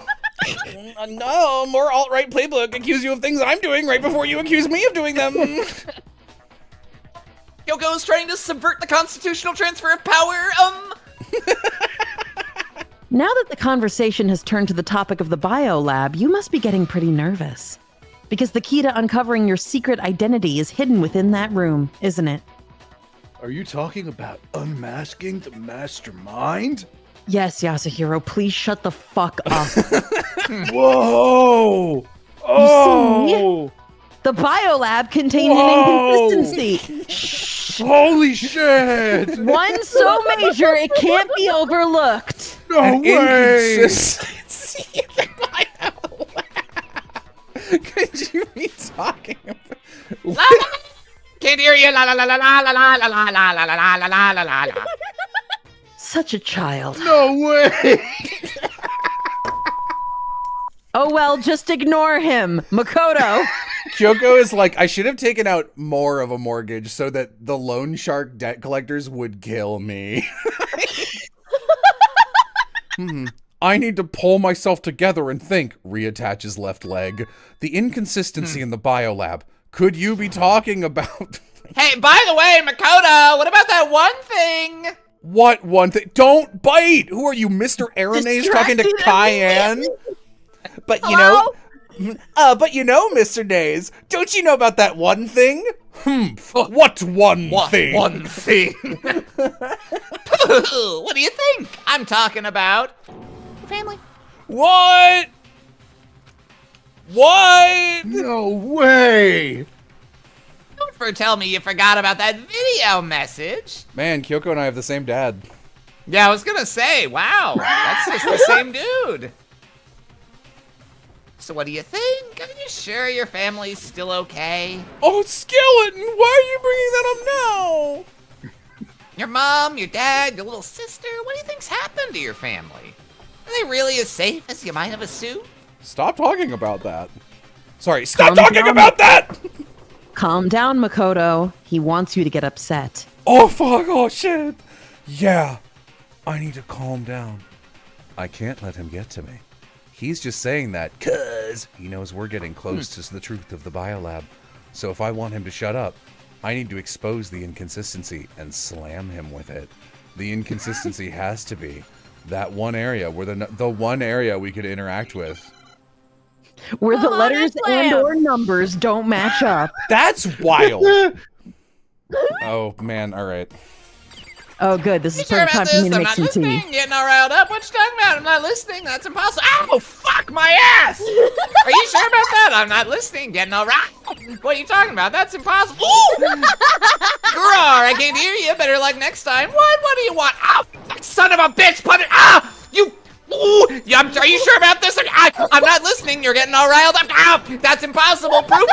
No, more alt-right playbook accuse you of things I'm doing right before you accuse me of doing them. Kyoko's trying to subvert the constitutional transfer of power, Now that the conversation has turned to the topic of the biolab, you must be getting pretty nervous. Because the key to uncovering your secret identity is hidden within that room, isn't it? Are you talking about unmasking the mastermind? Yes, Yasuhiro, please shut the fuck up. Whoa! Oh! The biolab contained Whoa! an inconsistency. Holy shit! One so major it can't be overlooked. No An way! inconsistency in the biolab. Could you be talking about... Can't hear you, la la la la la la la la la la la la la la la la la. Such a child. No way! Oh well, just ignore him, Makoto. Kyoko is like, I should have taken out more of a mortgage so that the loan shark debt collectors would kill me. I need to pull myself together and think. Reattach his left leg. The inconsistency in the biolab. Could you be talking about... Hey, by the way, Makoto, what about that one thing? What one thing? Don't bite! Who are you, Mr. Aranese talking to Cayenne? But you know... but you know, Mr. Nays, don't you know about that one thing? What one thing? One thing. What do you think? I'm talking about family. What? What? No way! Don't tell me you forgot about that video message. Man, Kyoko and I have the same dad. Yeah, I was gonna say, wow, that's just the same dude. So what do you think? Are you sure your family's still okay? Oh, Skeleton, why are you bringing that up now? Your mom, your dad, your little sister, what do you think's happened to your family? Are they really as safe as you might have assumed? Stop talking about that. Sorry, stop Calm talking down. about that! Calm down, Makoto. He wants you to get upset. Oh, fuck, oh, shit. Yeah, I need to calm down. I can't let him get to me. He's just saying that because he knows we're getting close to the truth of the biolab. So if I want him to shut up, I need to expose the inconsistency and slam him with it. The inconsistency has to be that one area where the one area we could interact with. Where the Come on, letters Slam. and or numbers don't match up. That's wild. Oh, man, all right. Oh, good. This You is sure perfect about time for me this? to I'm make not some listening. tea. Getting all riled up. What you talking about? I'm not listening. That's impossible. Ow! Fuck my ass! Are you sure about that? I'm not listening. Getting all riled. What are you talking about? That's impossible. Ooh! Grar, I can't hear you. Better luck next time. What? What do you want? Oh, son of a bitch! Put it. Ah! You. Ooh! Are you sure about this? I'm not listening. You're getting all riled up. Ow! That's impossible. Proof!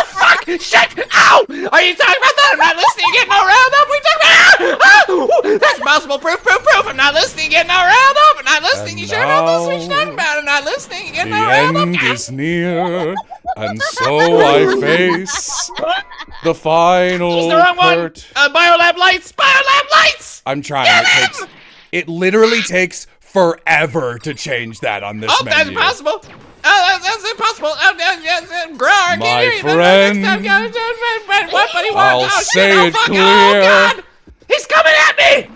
Fuck! Shit! Ow! Are you talking about that? I'm not listening. You're getting all riled up. What are you talking about? Ah! That's impossible. Proof! I'm not listening. You're getting all riled up. I'm not listening. And You sure about this? What you now talking about? I'm not listening. You're The getting all riled up. end is near, and so I face the final It's the wrong one. hurt. Biolab lights. Biolab lights. I'm trying. It literally takes forever to change that on this Oh, menu. that's impossible. Oh, that's impossible. Grar, I My can't hear you. friend, What do you want? I'll Oh, shit. say Oh, it fuck. clear. Oh, God. He's coming at me.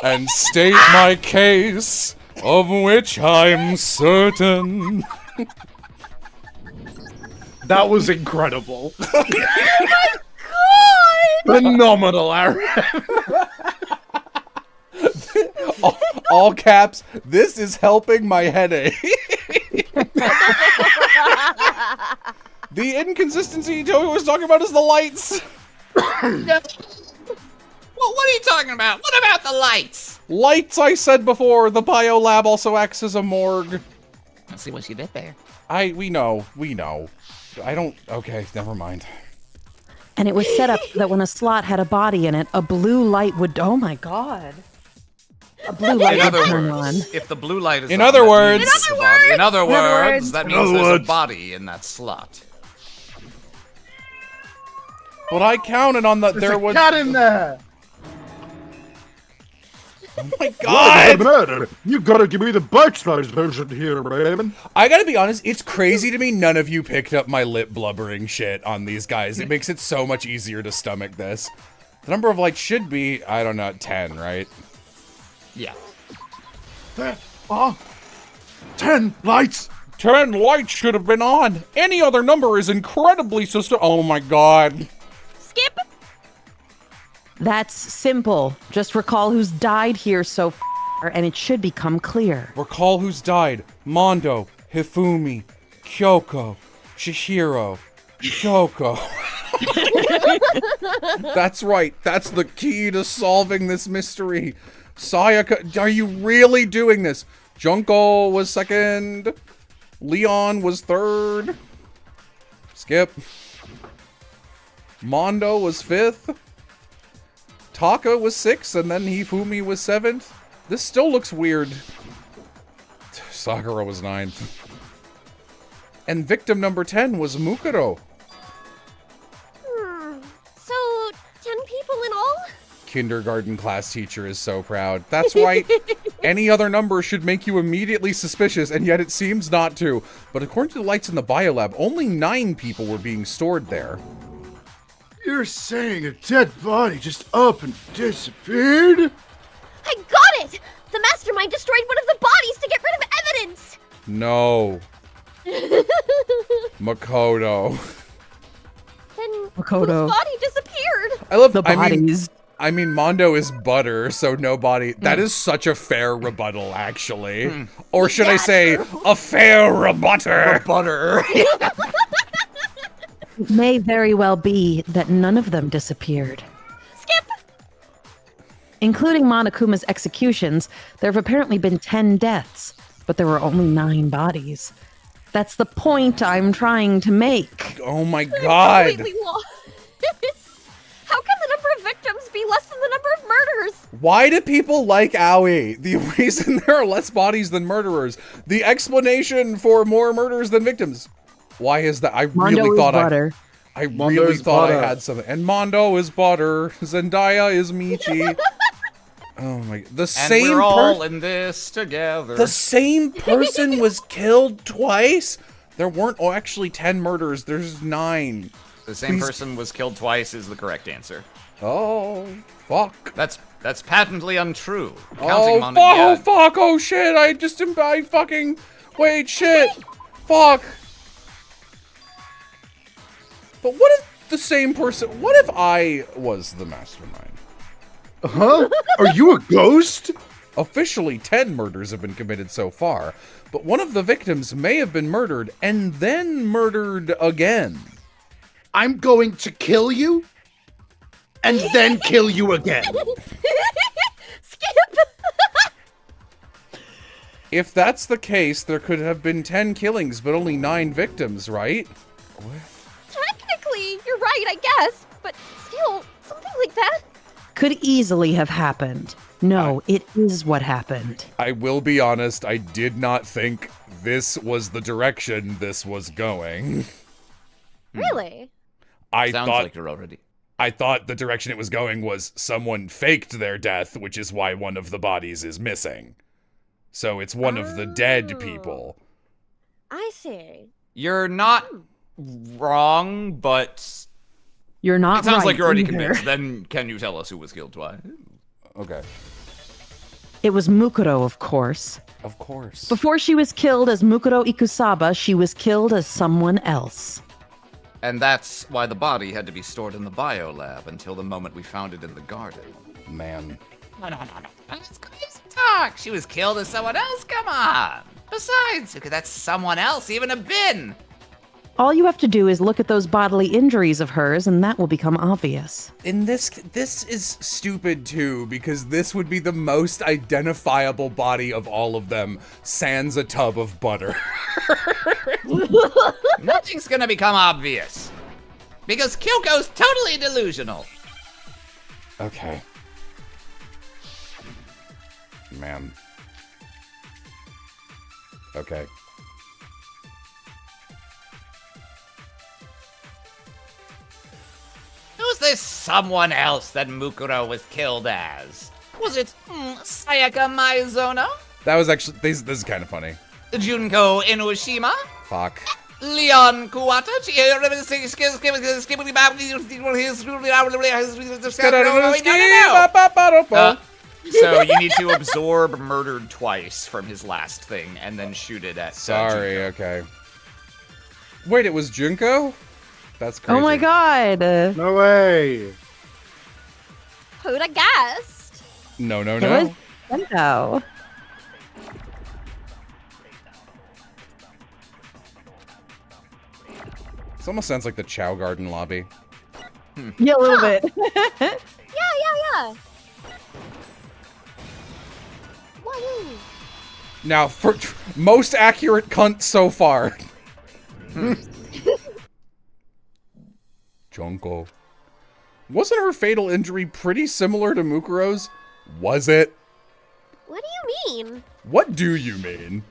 And state my case, of which I'm certain. That was incredible. Oh my god! Phenomenal, Arim. All caps, this is helping my headache. The inconsistency Joey was talking about is the lights. Well, what are you talking about? What about the lights? Lights, I said before. The biolab also acts as a morgue. Let's see what you did there. We know. I don't, okay, never mind. And it was set up that when a slot had a body in it, a blue light would. Oh my god. A blue light In would other turn on. words, if the blue light is In on, other that words- means it's a body. In other words, that means other there's a words. body in that slot. But I counted on that there There's a was. cat in there. Oh my What's the god! matter? You gotta give me the bite-sized version here, Raven. I gotta be honest, it's crazy to me none of you picked up my lip blubbering shit on these guys. It makes it so much easier to stomach this. The number of lights should be, I don't know, 10, right? Yeah. There are 10 lights. 10 lights should have been on. Any other number is incredibly oh my god. Skip! That's simple. Just recall who's died here so far, and it should become clear. Recall who's died. Mondo, Hifumi, Kyoko, Shihiro, Kyoko. That's right. That's the key to solving this mystery. Sayaka, are you really doing this? Junko was second. Leon was third. Skip. Mondo was fifth. Taka was sixth, and then Hifumi was seventh. This still looks weird. Sakura was ninth. And victim number 10 was Mukuro. So, 10 people in all? Kindergarten class teacher is so proud. That's right. Any other number should make you immediately suspicious, and yet it seems not to. But according to the lights in the biolab, only 9 people were being stored there. You're saying a dead body just up and disappeared? I got it! The mastermind destroyed one of the bodies to get rid of evidence! No. Makoto. Then Makoto. whose body disappeared? I love The bodies. I mean, Mondo is butter, so no body. That is such a fair rebuttal, actually. Or should I say, a fair rebutter? Butter. It may very well be that none of them disappeared. Skip! Including Monokuma's executions, there have apparently been 10 deaths, but there were only 9 bodies. That's the point I'm trying to make. Oh my god. Completely lost. How can the number of victims be less than the number of murders? Why do people like Aoi? The reason there are less bodies than murderers. The explanation for more murders than victims. Why is that? I Mondo really is thought butter. I Mondo really is thought butter. I had something. And Mondo is butter. Zendaya is Michi. Oh my! The And same we're all in this together. the same person was killed twice. There weren't actually 10 murders. There's 9. The same Please. person was killed twice is the correct answer. Oh fuck! That's patently untrue. Oh Counting fuck! Mondo. Oh Yeah. fuck! Oh shit! I fucking wait shit! Fuck! But what if the same person? What if I was the mastermind? Huh? Are you a ghost? Officially, 10 murders have been committed so far, but one of the victims may have been murdered and then murdered again. I'm going to kill you and then kill you again. Skip! If that's the case, there could have been 10 killings, but only 9 victims, right? Technically, you're right, I guess. But still, something like that. Could easily have happened. No, it is what happened. I will be honest, I did not think this was the direction this was going. Really? I Sounds thought like you're already. I thought the direction it was going was someone faked their death, which is why one of the bodies is missing. So it's one of the dead people. I see. You're not wrong, but You're not it sounds right like you're already either. convinced. Then can you tell us who was killed twice? Okay. It was Mukuro, of course. Of course. Before she was killed as Mukuro Ikusaba, she was killed as someone else. And that's why the body had to be stored in the biolab until the moment we found it in the garden. Man. No. That's crazy talk. She was killed as someone else? Come on. Besides, who could that someone else even have been? All you have to do is look at those bodily injuries of hers, and that will become obvious. And this is stupid too, because this would be the most identifiable body of all of them, sans a tub of butter. Nothing's gonna become obvious. Because Kyoko's totally delusional. Okay. Man. Okay. Who's this someone else that Mukuro was killed as? Was it Sayaka Maizono? That was actually, this is kind of funny. Junko Enoshima? Fuck. Leon Kuwata? So you need to absorb murdered twice from his last thing and then shoot it at Sorry, Junko. okay. Wait, it was Junko? That's crazy. Oh my god! No way. Who'd have guessed? No. It was Junko. This almost sounds like the Chow Garden lobby. Yeah, a little bit. Yeah. Wahoo! Now, for most accurate cunt so far. Junko. Wasn't her fatal injury pretty similar to Mukuro's? Was it? What do you mean? What do you mean?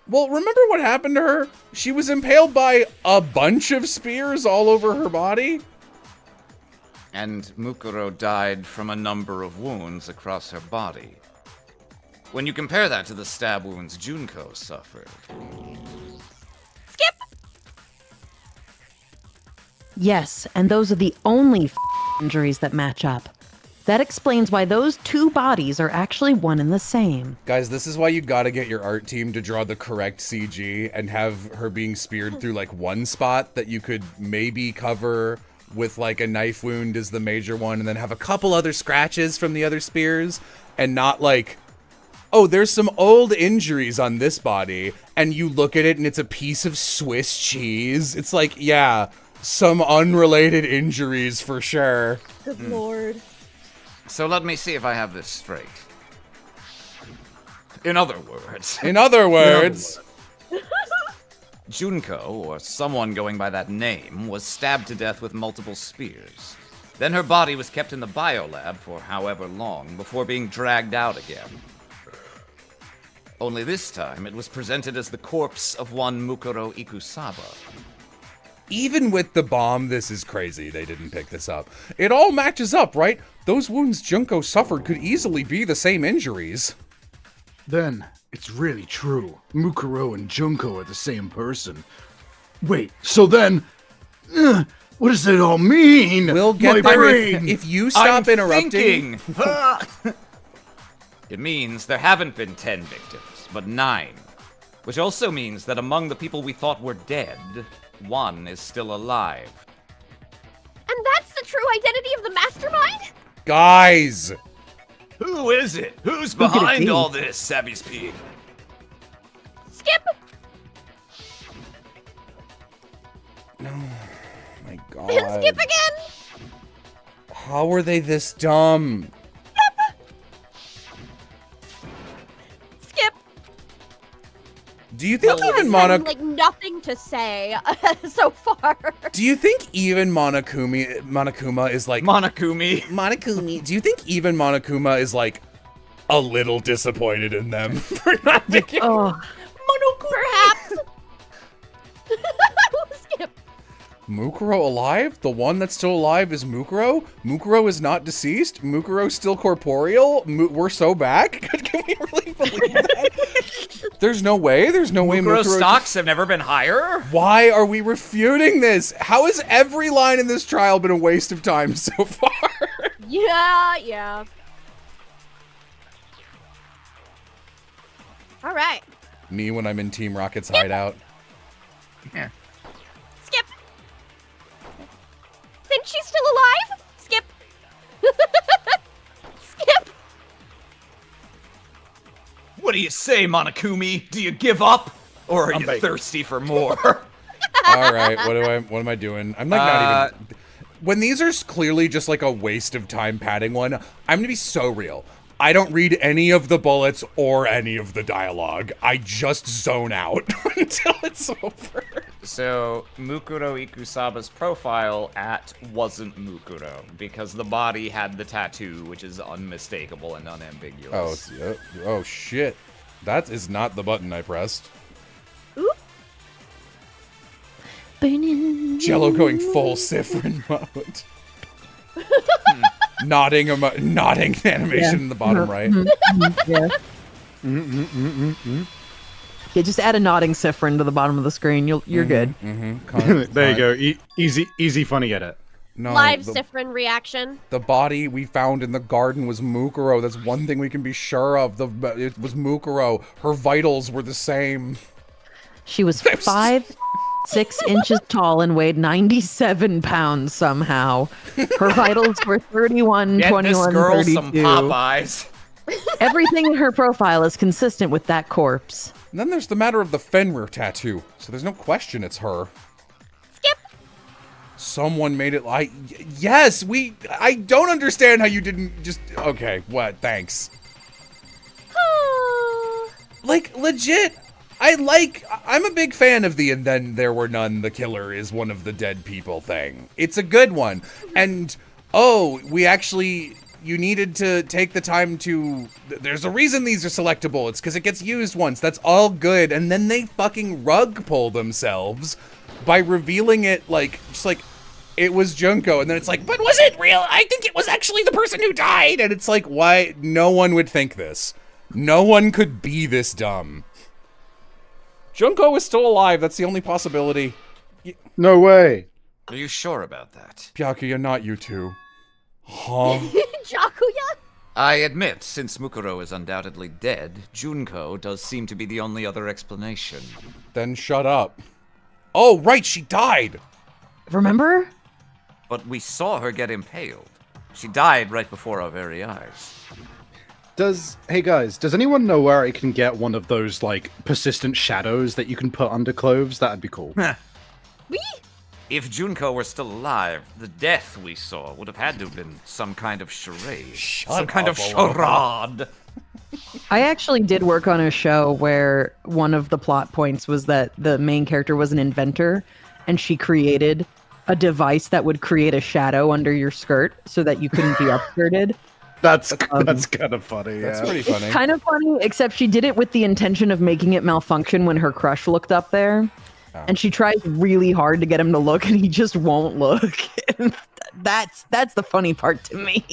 Well, remember what happened to her? She was impaled by a bunch of spears all over her body? And Mukuro died from a number of wounds across her body. When you compare that to the stab wounds Junko suffered. Skip! Yes, and those are the only injuries that match up. That explains why those two bodies are actually one and the same. Guys, this is why you gotta get your art team to draw the correct CG and have her being speared through like one spot that you could maybe cover with like a knife wound as the major one, and then have a couple other scratches from the other spears, and not like, oh, there's some old injuries on this body, and you look at it and it's a piece of Swiss cheese. It's like, yeah, some unrelated injuries for sure. Good lord. So let me see if I have this straight. In other words, Junko, or someone going by that name, was stabbed to death with multiple spears. Then her body was kept in the biolab for however long before being dragged out again. Only this time it was presented as the corpse of one Mukuro Ikusaba. Even with the bomb, this is crazy they didn't pick this up. It all matches up, right? Those wounds Junko suffered could easily be the same injuries. Then, it's really true. Mukuro and Junko are the same person. Wait, so then... what does it all mean? We'll get My there brain! if you stop interrupting. Thinking. It means there haven't been 10 victims, but 9. Which also means that among the people we thought were dead, 1 is still alive. And that's the true true identity of the mastermind? Guys! Who is it? Who's Who could it behind be? all this, Savvy's P? Skip! No. My God. Skip again! How are they this dumb? Skip! Do you think He even has had, Monak... like, nothing to say so far. Do you think even Monokuma is like... Monokumi. Monokumi. Do you think even Monokuma is like a little disappointed in them for not taking... Oh, Perhaps. Skip. Mukuro alive? The one that's still alive is Mukuro? Mukuro is not deceased? Mukuro's still corporeal? We're so back? Can we really believe that? There's no way. There's no way Mukuro Mukuro... stocks have never been higher? Why are we refuting this? How has every line in this trial been a waste of time so far? Yeah. All right. Me when I'm in Team Rocket's hideout. Yeah. Skip. Think she's still alive? Skip. Skip. What do you say, Monokumi? Do you give up? Or are I'm you baking. thirsty for more? All right, what am I doing? I'm like not even... When these are clearly just like a waste of time padding one, I'm gonna be so real. I don't read any of the bullets or any of the dialogue. I just zone out until it's over. So, Mukuro Ikusaba's profile wasn't Mukuro, because the body had the tattoo, which is unmistakable and unambiguous. Oh shit. That is not the button I pressed. Oop. Jello going full Sifrin mode. Nodding animation in the bottom right. yeah. Yeah, just add a nodding cipher to the bottom of the screen. You're good. There you go. Easy, funny edit. No, Live the, Sifrin reaction. the body we found in the garden was Mukuro. That's one thing we can be sure of. It was Mukuro. Her vitals were the same. She was 5'6" tall and weighed 97 pounds somehow. Her vitals were 31, Get 21, this girl 32. some Popeyes. Everything in her profile is consistent with that corpse. And then there's the matter of the Fenrir tattoo. So there's no question it's her. Skip. Someone made it like... Yes, I don't understand how you didn't just... Okay, what? Thanks. Like, legit... I'm a big fan of the "and then there were none, the killer is one of the dead people" thing. It's a good one. And, you needed to take the time to... There's a reason these are selectable. It's because it gets used once. That's all good. And then they fucking rug pull themselves by revealing it just like, it was Junko. And then it's like, but was it real? I think it was actually the person who died. And it's like, why? No one would think this. No one could be this dumb. Junko is still alive. That's the only possibility. No way. Are you sure about that? Byakuya, not you two. Huh? Jakuya? I admit, since Mukuro is undoubtedly dead, Junko does seem to be the only other explanation. Then shut up. Oh, right, she died. Remember? But we saw her get impaled. She died right before our very eyes. Hey guys, does anyone know where I can get one of those, like, persistent shadows that you can put under clothes? That'd be cool. We? If Junko were still alive, the death we saw would have had to have been some kind of charade. Some kind of charade. I actually did work on a show where one of the plot points was that the main character was an inventor, and she created a device that would create a shadow under your skirt so that you couldn't be upskirted. That's kind of funny. That's yeah. pretty funny. Kind of funny, except she did it with the intention of making it malfunction when her crush looked up there. Oh. And she tries really hard to get him to look, and he just won't look. that's the funny part to me.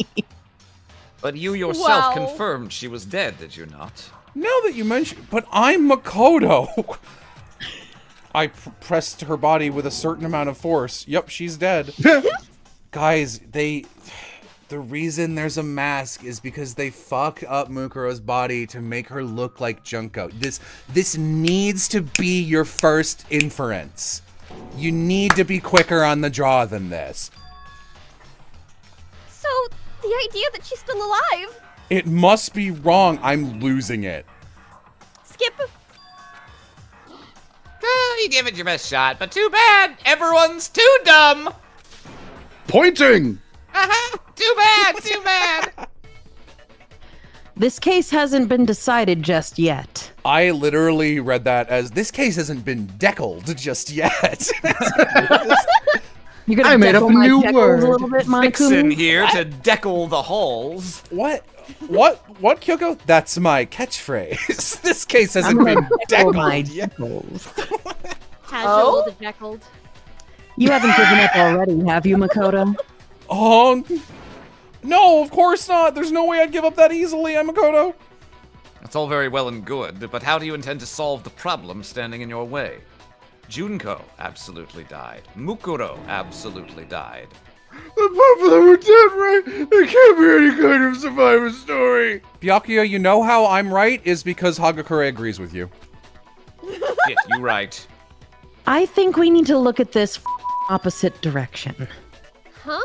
But you yourself Wow. confirmed she was dead, did you not? Now that you mention, but I'm Makoto. I pressed her body with a certain amount of force. Yep, she's dead. Guys, the reason there's a mask is because they fuck up Mukuro's body to make her look like Junko. This needs to be your first inference. You need to be quicker on the draw than this. the idea that she's still alive. It must be wrong. I'm losing it. Skip. You give it your best shot, but too bad. Everyone's too dumb. Pointing! Too bad, too bad. This case hasn't been decided just yet. I literally read that as, this case hasn't been deckled just yet. You're gonna I made up deckle a my new deckles word. a little bit, Vixen Monokuma? here to deckle the holes. What, Kyoko? That's my catchphrase. This case I'm hasn't gonna been deckle my deckled yet. deckles. Casual to deckled. You haven't given up already, have you, Makoto? Oh, no, of course not. There's no way I'd give up that easily, Makoto. That's all very well and good, but how do you intend to solve the problem standing in your way? Junko absolutely died. Mukuro absolutely died. The people that were dead, right? There can't be any kind of survivor story. Byakuya, you know how I'm right is because Hagakure agrees with you. Shit, you right. I think we need to look at this opposite direction. Huh?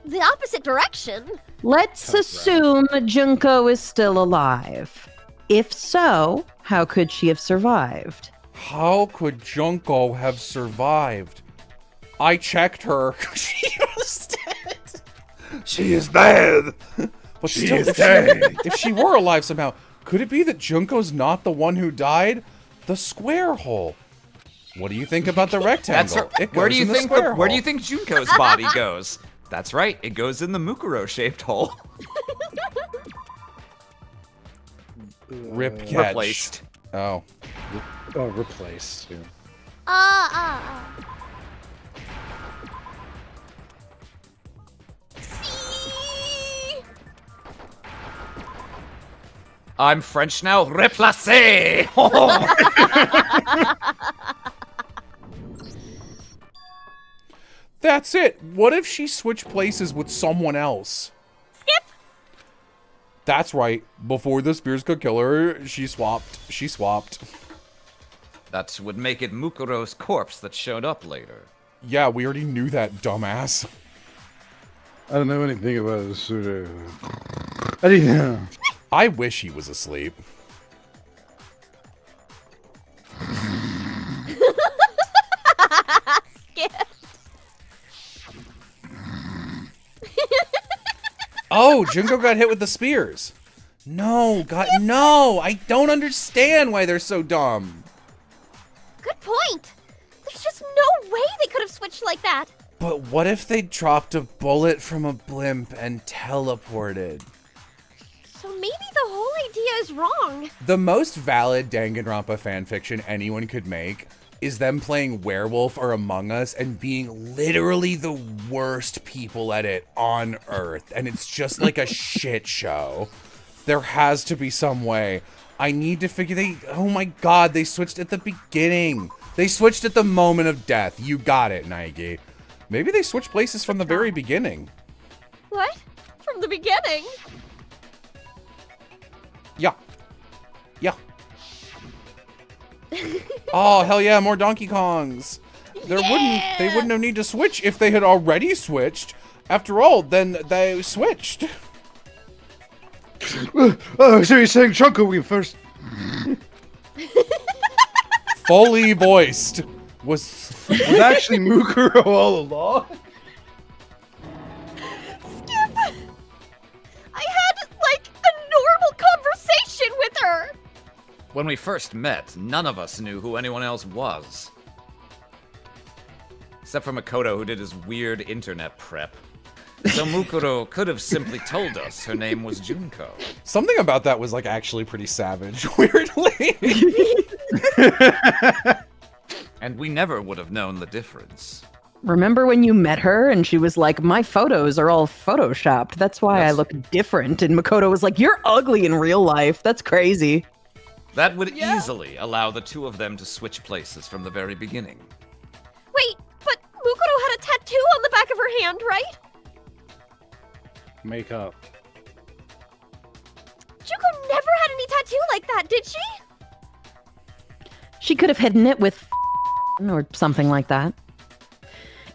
The opposite direction? Let's assume Junko is still alive. If so, how could she have survived? How could Junko have survived? I checked her. She was dead. She is dead. But She still, is dead. if she were alive somehow, could it be that Junko's not the one who died? The square hole. What do you think about the rectangle? That's right. It Where goes do you in the think square where do hole. you think Junko's body goes? That's right. It goes in the Mukuro-shaped hole. Rip catch. Replaced. Oh. Oh, replaced. Yeah. See? I'm French now. Replacé. That's it. What if she switched places with someone else? Skip. That's right. Before the spears could kill her, she swapped. That would make it Mukuro's corpse that showed up later. Yeah, we already knew that, dumbass. I don't know anything about this. I didn't know. I wish he was asleep. Skip. Oh, Junko got hit with the spears. No, I don't understand why they're so dumb. Good point. There's just no way they could have switched like that. But what if they dropped a bullet from a blimp and teleported? So maybe the whole idea is wrong. The most valid Danganronpa fanfiction anyone could make is them playing Werewolf or Among Us and being literally the worst people at it on Earth. And it's just like a shit show. There has to be some way. I need to figure oh my god, they switched at the beginning. They switched at the moment of death. You got it, Naigi. Maybe they switched places from the very beginning. What? From the beginning? Yeah. Oh, hell yeah, more Donkey Kongs. They wouldn't have need to switch if they had already switched. After all, then they switched. Oh, so you're saying Chunko we first? Fully voiced. Was Was actually Mukuro all along? Skip! I had, like, a normal conversation with her! When we first met, none of us knew who anyone else was. Except for Makoto, who did his weird internet prep. So Mukuro could have simply told us her name was Junko. something about that was like actually pretty savage, weirdly. And we never would have known the difference. Remember when you met her and she was like, my photos are all photoshopped. That's why I look different. And Makoto was like, you're ugly in real life. That's crazy. That would easily allow the two of them to switch places from the very beginning. Wait, but Mukuro had a tattoo on the back of her hand, right? Makeup. Junko never had any tattoo like that, did she? She could have hidden it with or something like that.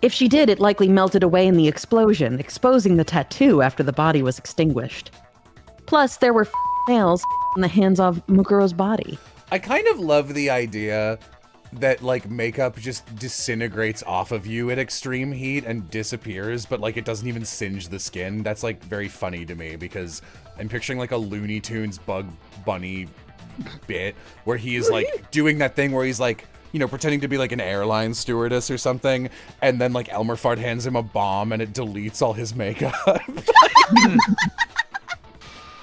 If she did, it likely melted away in the explosion, exposing the tattoo after the body was extinguished. Plus, there were nails on the hands of Mukuro's body. I kind of love the idea that, like, makeup just disintegrates off of you at extreme heat and disappears, but, like, it doesn't even singe the skin. That's, like, very funny to me, because I'm picturing, like, a Looney Tunes Bug Bunny bit where he is, like, doing that thing where he's, like, you know, pretending to be, like, an airline stewardess or something, and then, like, Elmer Fudd hands him a bomb and it deletes all his makeup.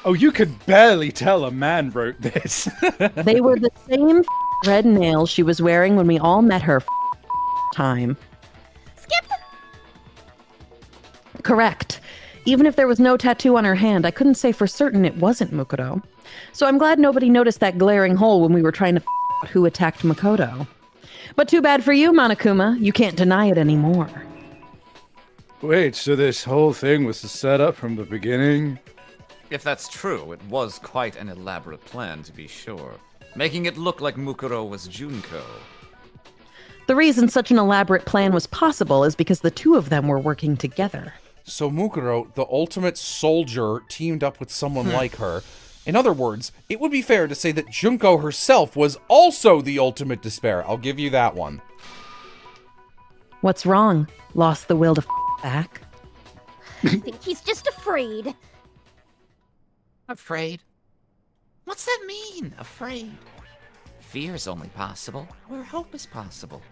Oh, you could barely tell a man wrote this. They were the same red nails she was wearing when we all met her time. Skip! Correct. Even if there was no tattoo on her hand, I couldn't say for certain it wasn't Mukuro. So I'm glad nobody noticed that glaring hole when we were trying to out who attacked Makoto. But too bad for you, Monokuma. You can't deny it anymore. Wait, so this whole thing was a setup from the beginning? If that's true, it was quite an elaborate plan, to be sure. Making it look like Mukuro was Junko. The reason such an elaborate plan was possible is because the two of them were working together. So Mukuro, the ultimate soldier, teamed up with someone like her. In other words, it would be fair to say that Junko herself was also the ultimate despair. I'll give you that one. What's wrong? Lost the will to back? I think he's just afraid. Afraid? What's that mean, afraid? Fear is only possible where hope is possible.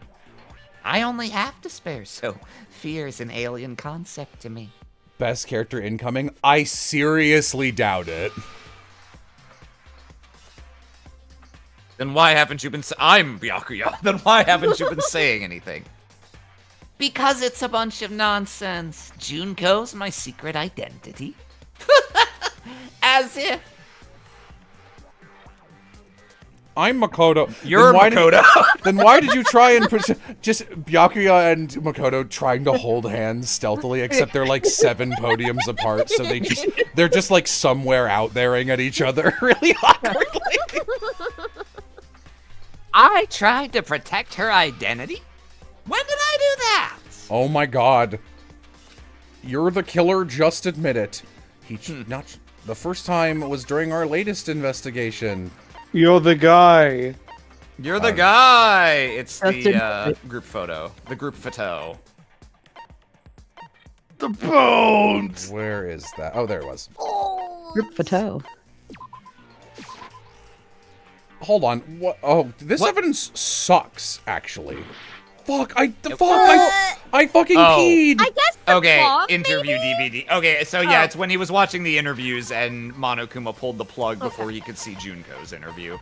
I only have despair, so fear is an alien concept to me. Best character incoming? I seriously doubt it. Then why haven't you been I'm Byakuya. Then why haven't you been saying anything? Because it's a bunch of nonsense. Junko's my secret identity. As if. I'm Makoto. You're Makoto. Then why did you try and just Byakuya and Makoto trying to hold hands stealthily, except they're like 7 podiums apart, so they're just like somewhere out thereing at each other really awkwardly. I tried to protect her identity? When did I do that? Oh my god. You're the killer, just admit it. Not the first time was during our latest investigation. You're the guy. You're the guy. It's the group photo. The group photo. The bones! Where is that? Oh, there it was. Group photo. Hold on. What? Oh, this evidence sucks, actually. Fuck, I fucking peed. I guess the Okay, plug, interview maybe? DVD. Okay, so yeah, it's when he was watching the interviews and Monokuma pulled the plug before he could see Junko's interview.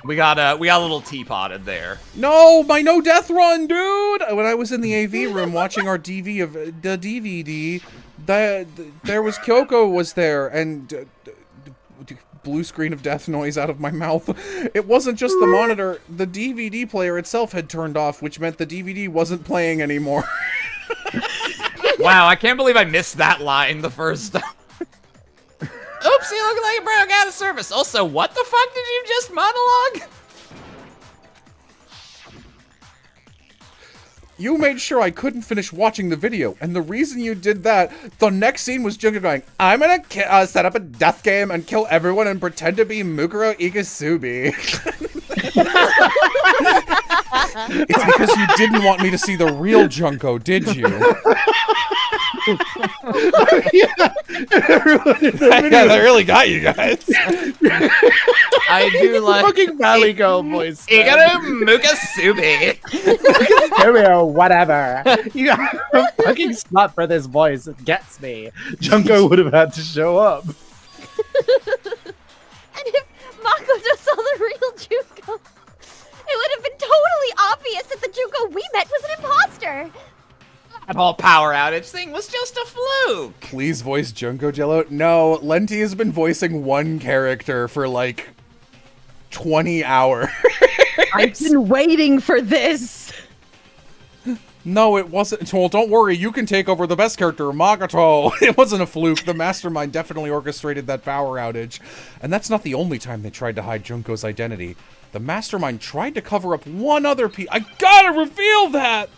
We got a little teapotted there. No, my no death run, dude. When I was in the AV room watching our DV of the DVD, there was Kyoko was there and blue screen of death noise out of my mouth. It wasn't just the monitor. The DVD player itself had turned off, which meant the DVD wasn't playing anymore. Wow, I can't believe I missed that line the first time. Oopsie, looking like it broke out of service. Also, what the fuck did you just monologue? You made sure I couldn't finish watching the video, and the reason you did that, the next scene was Junko going, I'm gonna set up a death game and kill everyone and pretend to be Mukuro Ikasubi. It's because you didn't want me to see the real Junko, did you? Yeah, everyone in the video. Yeah, that really got you guys. I do like Fucking Valley Girl voice. Igaru Mukasubi. Or whatever. You got a fucking spot for this voice. It gets me. Junko would have had to show up. And if Makoto saw the real Junko, it would have been totally obvious that the Junko we met was an imposter. That whole power outage thing was just a fluke. Please voice Junko Jello. No, Lenti has been voicing one character for like 20 hours. I've been waiting for this. No, it wasn't. Well, don't worry. You can take over the best character, Makoto. It wasn't a fluke. The mastermind definitely orchestrated that power outage. And that's not the only time they tried to hide Junko's identity. The mastermind tried to cover up one other piece. I gotta reveal that!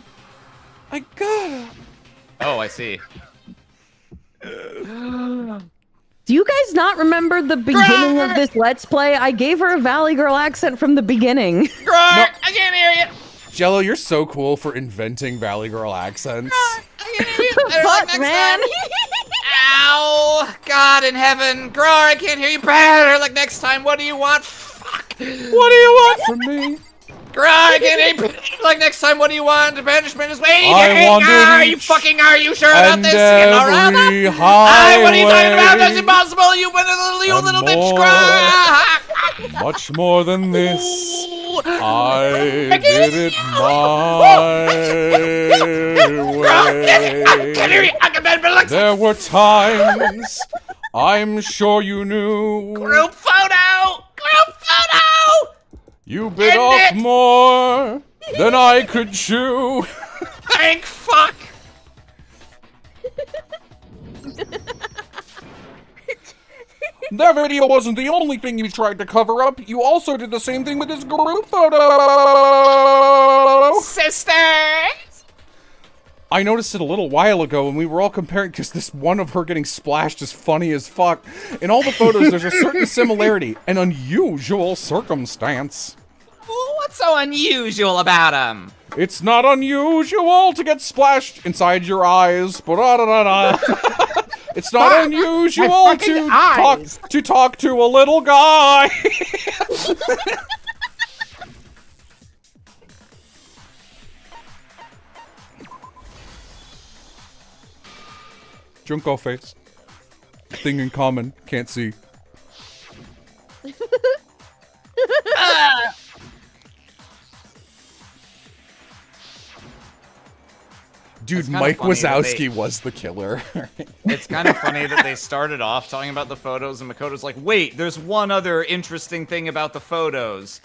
I gotta. Oh, I see. Do you guys not remember the beginning of this Let's Play? I gave her a Valley Girl accent from the beginning. Grog, I can't hear you. Jello, you're so cool for inventing Valley Girl accents. I can't hear you. Better luck Fuck, next man. time. Ow! God in heaven. Grog, I can't hear you. Better luck next time. What do you want? Fuck. What do you want from me? Grog, I can't hear you. Better luck next time. What do you want? The banishment is waiting. I want to Are you reach fucking? Are you sure about and this? You know about every that? What are you talking about? That's highway impossible. You went a little, you and little bitch. more. Grog. Much more than this. I can't did hear it you. my I can't hear way. you. I can better luck. There were times I'm sure you knew Group photo. Group photo. you bit End off it. more than I could chew. Thank fuck. That video wasn't the only thing you tried to cover up. You also did the same thing with this group photo. Sisters. I noticed it a little while ago when we were all comparing, because this one of her getting splashed is funny as fuck. In all the photos, there's a certain similarity, an unusual circumstance. What's so unusual about him? It's not unusual to get splashed inside your eyes. Ba-da-da-da-da. It's not unusual fucking eyes. to talk to a little guy. Junko face. Thing in common. Can't see. Dude, It's kinda Mike funny that Wazowski was the killer. It's kind of funny that they started off talking about the photos, and Makoto's like, wait, there's one other interesting thing about the photos.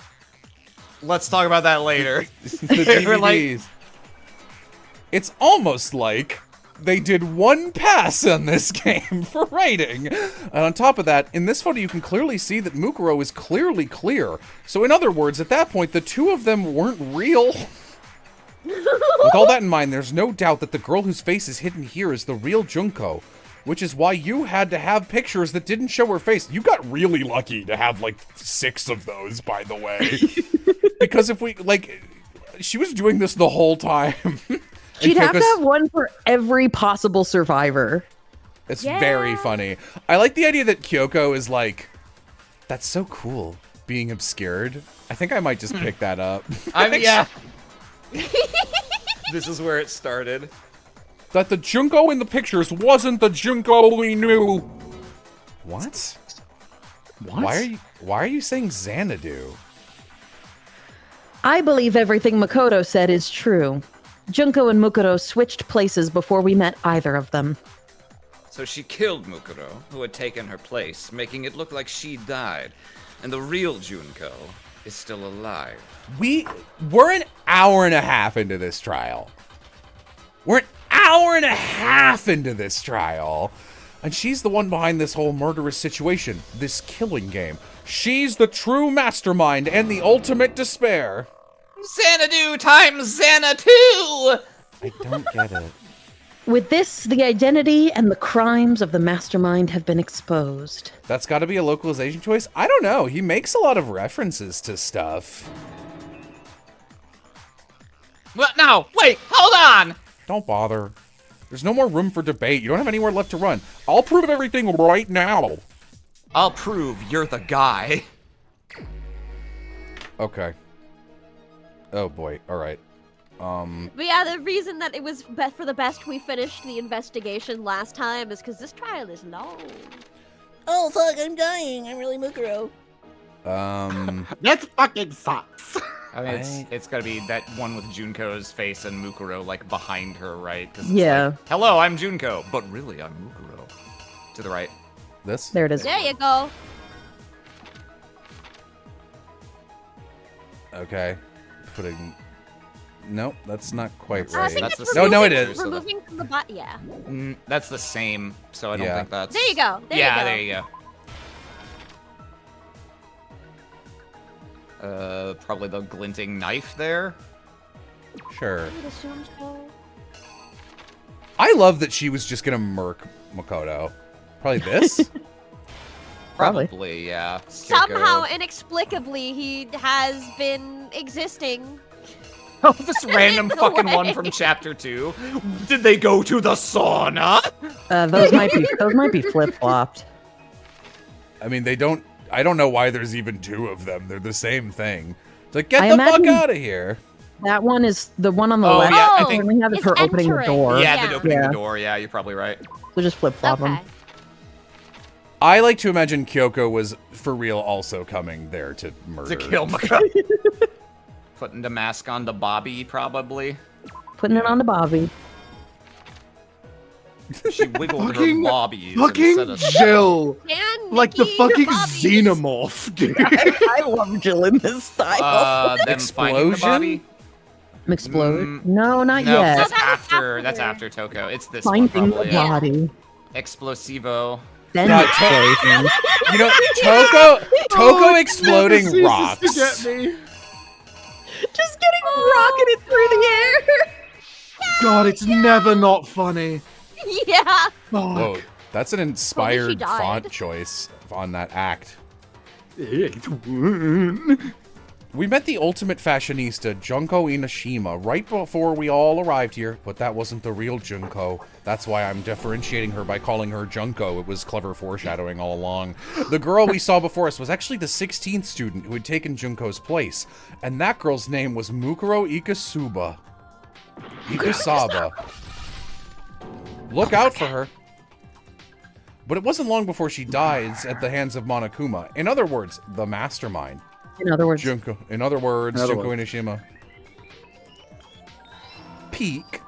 Let's talk about that later. The We're like- DVDs. It's almost like they did one pass on this game for writing. And on top of that, in this photo you can clearly see that Mukuro is clearly clear. So in other words, at that point, the two of them weren't real. With all that in mind, there's no doubt that the girl whose face is hidden here is the real Junko, which is why you had to have pictures that didn't show her face. You got really lucky to have like 6 of those, by the way. Because if we, like, she was doing this the whole time. She'd have to have one for every possible survivor. It's very funny. I like the idea that Kyoko is like, that's so cool, being obscured. I think I might just pick that up. I mean, yeah. This is where it started. That the Junko in the pictures wasn't the Junko we knew. What? What? Why are you saying Xanadu? I believe everything Makoto said is true. Junko and Mukuro switched places before we met either of them. So she killed Mukuro, who had taken her place, making it look like she died, and the real Junko is still alive. We're an hour and a half into this trial. We're an hour and a half into this trial. And she's the one behind this whole murderous situation, this killing game. She's the true mastermind and the ultimate despair. Xanadu times Xanadu! I don't get it. With this, the identity and the crimes of the mastermind have been exposed. That's got to be a localization choice? I don't know. He makes a lot of references to stuff. Well, no, wait, hold on! Don't bother. There's no more room for debate. You don't have anywhere left to run. I'll prove everything right now. I'll prove you're the guy. Okay. Oh boy. All right. But yeah, the reason that it was for the best we finished the investigation last time is because this trial is long. Oh fuck, I'm dying. I'm really Mukuro. This fucking sucks. I mean, it's gotta be that one with Junko's face and Mukuro, like, behind her, right? 'Cause it's Yeah. like, hello, I'm Junko, but really, I'm Mukuro. To the right. This? There it is. There you go. Okay. Putting... Nope, that's not quite I right. think That's it's the- No, it removing- is. Removing from the butt, yeah. That's the same, so I don't Yeah. think that's... There you go. There yeah, you go. there you go. Probably the glinting knife there. Sure. I would assume so. I love that she was just gonna murk Makoto. Probably this? Probably. Yeah. Somehow, Kyoko. inexplicably, he has been existing. Oh, this random No fucking one way. from chapter 2. Did they go to the sauna? Those might be flip flopped. I mean, I don't know why there's even 2 of them. They're the same thing. It's like, get I the fuck imagine- out of here. That one is the one on the Oh, left. yeah, I Oh, think- we have is it's her opening the entering. door. Yeah, Yeah. the opening Yeah. the door. Yeah, you're probably right. So just flip flop Okay. them. I like to imagine Kyoko was for real also coming there to murder. To kill Makoto. Putting the mask on to Bobby, probably. Putting it on to Bobby. She wiggled her Fucking- bobbies Fucking instead of... Jill. And Like the Nikki, fucking Bobby's- xenomorph, dude. I love Jill in this style. Them finding the Explosion? body? Explode? No, not No, yet. that's No, that was after. That's after. after Toko. It's this Finding one, the probably. Yeah. body. Explosivo. Then God, explosion. You know, Toko Oh, exploding never ceases rocks. to get me. Just getting rocketed through the air. God, it's never not funny. Yeah. Fuck. Whoa, that's an she inspired died. font choice on that act. It's We met the ultimate fashionista, Junko Inashima, right before we all arrived here, but that wasn't the real Junko. That's why I'm differentiating her by calling her Junko. It was clever foreshadowing all along. The girl we saw before us was actually the 16th student who had taken Junko's place, and that girl's name was Mukuro Ikasuba. Ikasaba. Look out for her. But it wasn't long before she dies at the hands of Monokuma. In other words, the mastermind. In other words, Junko. In other words, In other Junko words. Inashima. Peak.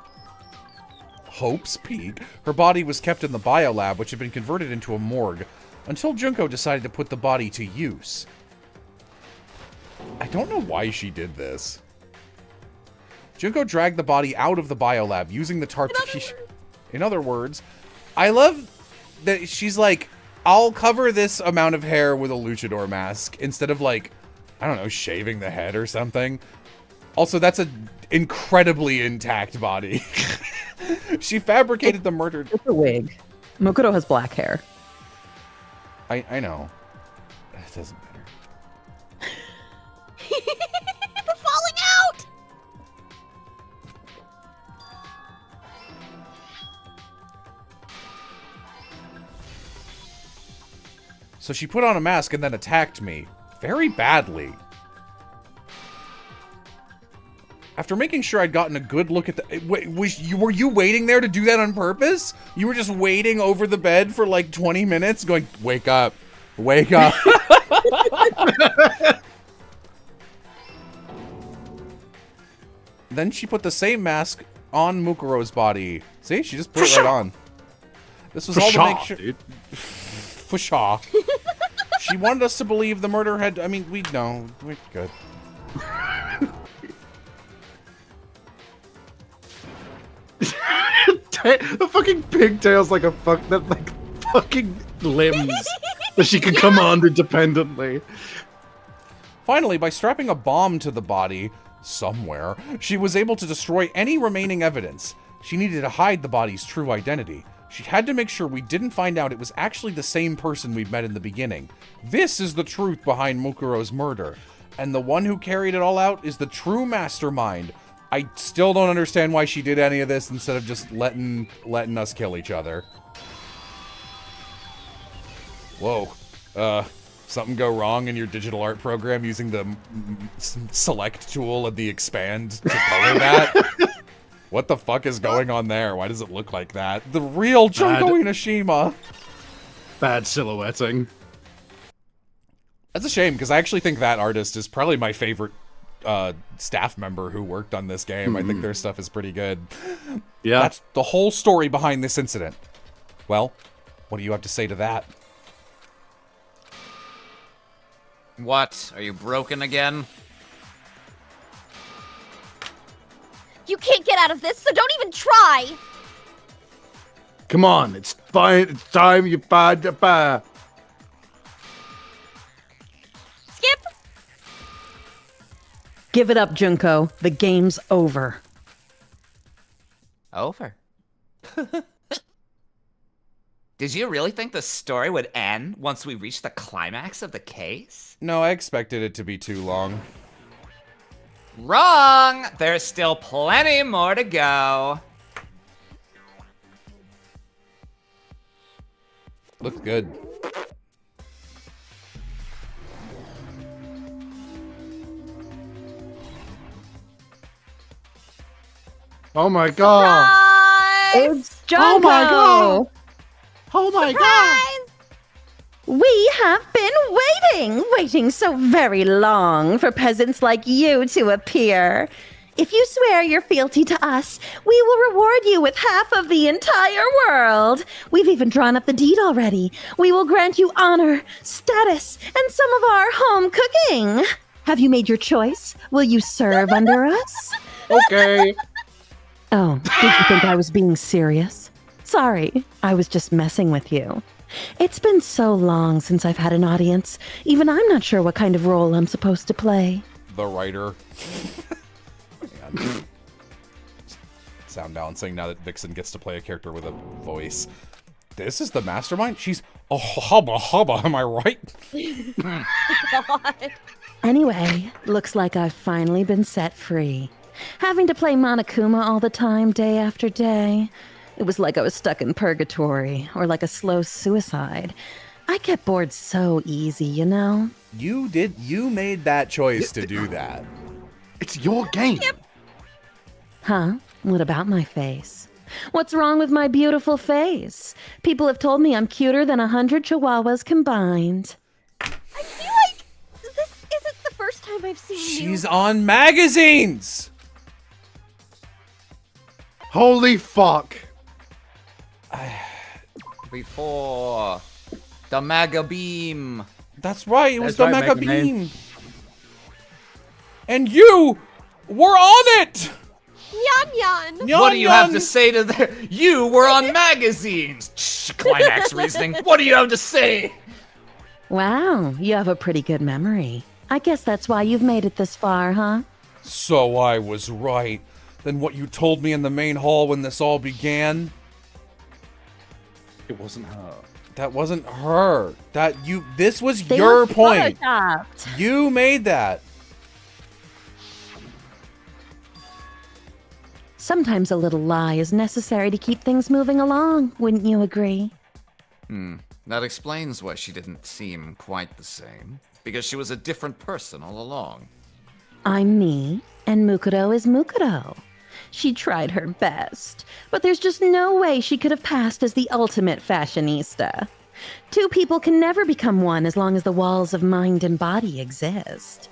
Hope's Peak. Her body was kept in the biolab, which had been converted into a morgue, until Junko decided to put the body to use. I don't know why she did this. Junko dragged the body out of the biolab using the tarp to... In other words, I love that she's like, I'll cover this amount of hair with a luchador mask instead of like, I don't know, shaving the head or something. Also, that's an incredibly intact body. She fabricated the murdered... it's a wig. Makoto has black hair. I know. It doesn't matter. The falling out. So she put on a mask and then attacked me. Very badly. After making sure I'd gotten a good look at the... Wait, were you waiting there to do that on purpose? You were just waiting over the bed for like 20 minutes going, wake up. Wake up. Then she put the same mask on Mukuro's body. See? She just put it right on. This was all to make sure... dude. For sure. She wanted us to believe the murder had... I mean, we know. We're good. The fucking pigtails like a fucking limbs that she can command independently. Finally, by strapping a bomb to the body, somewhere, she was able to destroy any remaining evidence. She needed to hide the body's true identity. She had to make sure we didn't find out it was actually the same person we'd met in the beginning. This is the truth behind Mukuro's murder. And the one who carried it all out is the true mastermind. I still don't understand why she did any of this instead of just letting us kill each other. Whoa. Something go wrong in your digital art program using the select tool and the expand to color that? What the fuck is going on there? Why does it look like that? The real Junko Inashima. Bad silhouetting. That's a shame, because I actually think that artist is probably my favorite staff member who worked on this game. I think their stuff is pretty good. Yeah. That's the whole story behind this incident. Well, what do you have to say to that? What? Are you broken again? You can't get out of this, so don't even try. Come on, it's fine. It's time you find your bar. Skip. Give it up, Junko. The game's over. Over. Did you really think the story would end once we reached the climax of the case? No, I expected it to be too long. Wrong! There's still plenty more to go. Looks good. Oh my god. It's Junko! Oh my god. Oh my god. We have been waiting so very long for peasants like you to appear. If you swear your fealty to us, we will reward you with half of the entire world. We've even drawn up the deed already. We will grant you honor, status, and some of our home cooking. Have you made your choice? Will you serve under us? Okay. Oh, did you think I was being serious? Sorry, I was just messing with you. It's been so long since I've had an audience. Even I'm not sure what kind of role I'm supposed to play. The writer. Man. Sound balancing now that Vixen gets to play a character with a voice. This is the mastermind? She's a hubba, am I right? God. Anyway, looks like I've finally been set free. Having to play Monokuma all the time, day after day. It was like I was stuck in purgatory, or like a slow suicide. I get bored so easy, you know? You made that choice to do that. It's your game. Huh? What about my face? What's wrong with my beautiful face? People have told me I'm cuter than 100 chihuahuas combined. I feel like this isn't the first time I've seen you. She's on magazines! Holy fuck. Before the Mega Beam. That's right, it was That's the right, Mega Mega Man. Beam. And you were on it! Yan. What do you have to say to the? You were on magazines. Shh, climax reasoning. What do you have to say? Wow, you have a pretty good memory. I guess that's why you've made it this far, huh? So I was right. Then what you told me in the main hall when this all began? It wasn't her. That wasn't her. This was They your were point. photoshopped. You made that. Sometimes a little lie is necessary to keep things moving along, wouldn't you agree? That explains why she didn't seem quite the same. Because she was a different person all along. I'm me, and Mukuro is Mukuro. She tried her best, but there's just no way she could have passed as the ultimate fashionista. Two people can never become one as long as the walls of mind and body exist.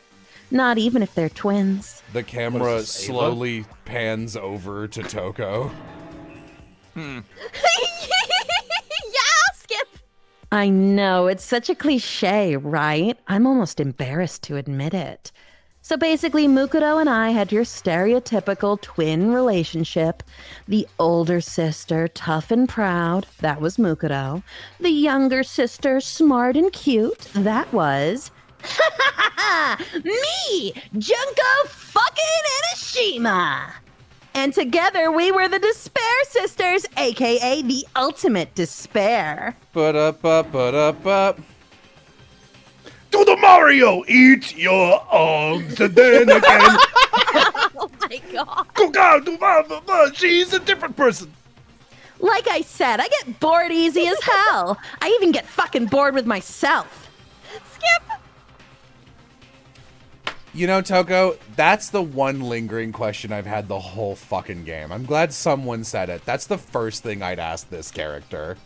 Not even if they're twins. The camera slowly pans over to Toko. Yeah, Skip. I know, it's such a cliche, right? I'm almost embarrassed to admit it. So basically, Mukuro and I had your stereotypical twin relationship. The older sister, tough and proud, that was Mukuro. The younger sister, smart and cute, that was... me! Junko fucking Enoshima! And together we were the Despair Sisters, aka the ultimate despair. Ba-da-ba-ba-da-ba. Do the Mario! Eat your arms and then again. Oh my god. She's a different person. Like I said, I get bored easy as hell. I even get fucking bored with myself. Skip. You know, Toko, that's the one lingering question I've had the whole fucking game. I'm glad someone said it. That's the first thing I'd ask this character.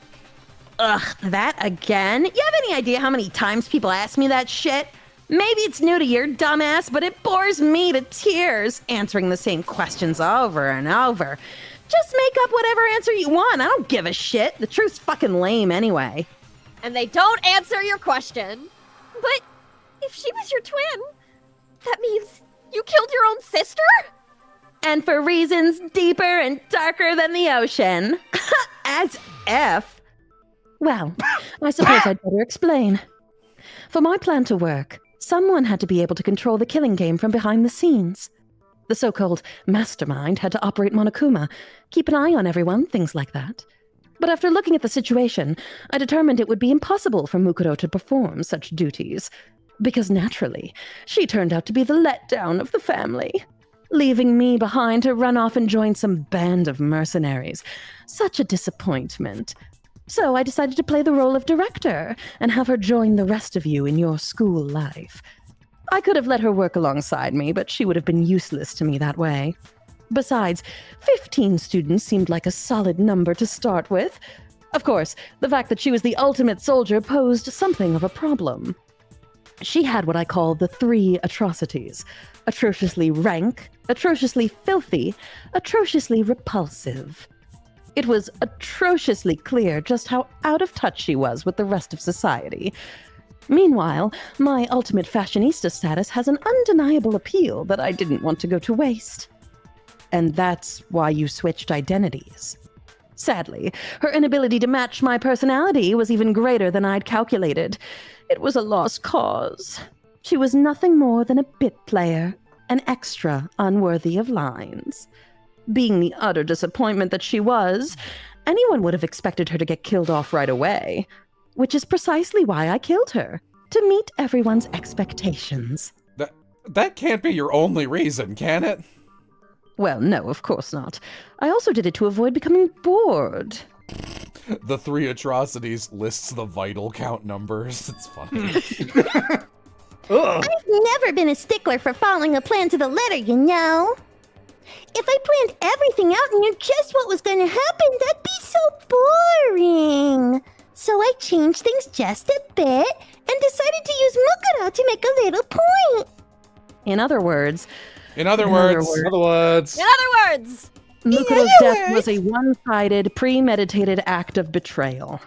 Ugh, that again? You have any idea how many times people ask me that shit? Maybe it's new to your dumbass, but it bores me to tears, answering the same questions over and over. Just make up whatever answer you want. I don't give a shit. The truth's fucking lame anyway. And they don't answer your question. But if she was your twin, that means you killed your own sister? And for reasons deeper and darker than the ocean. As if. Well, I suppose I'd better explain. For my plan to work, Someone had to be able to control the killing game from behind the scenes. The so-called mastermind had to operate Monokuma, keep an eye on everyone, things like that. But after looking at the situation, I determined it would be impossible for Mukuro to perform such duties, because naturally, she turned out to be the letdown of the family, leaving me behind to run off and join some band of mercenaries. Such a disappointment. So I decided to play the role of director and have her join the rest of you in your school life. I could have let her work alongside me, but she would have been useless to me that way. Besides, 15 students seemed like a solid number to start with. Of course, the fact that she was the ultimate soldier posed something of a problem. She had what I call the 3 atrocities: atrociously rank, atrociously filthy, atrociously repulsive. It was atrociously clear just how out of touch she was with the rest of society. Meanwhile, my ultimate fashionista status has an undeniable appeal that I didn't want to go to waste. And that's why you switched identities. Sadly, her inability to match my personality was even greater than I'd calculated. It was a lost cause. She was nothing more than a bit player, an extra unworthy of lines. Being the utter disappointment that she was, anyone would have expected her to get killed off right away, which is precisely why I killed her, to meet everyone's expectations. That can't be your only reason, can it? Well, no, of course not. I also did it to avoid becoming bored. The 3 atrocities lists the vital count numbers. It's funny. Ugh. I've never been a stickler for following a plan to the letter, you know. If I planned everything out and knew just what was going to happen, that'd be so boring. So I changed things just a bit and decided to use Mukuro to make a little point. In other words, In other words, Mukuro's death was a one-sided, premeditated act of betrayal,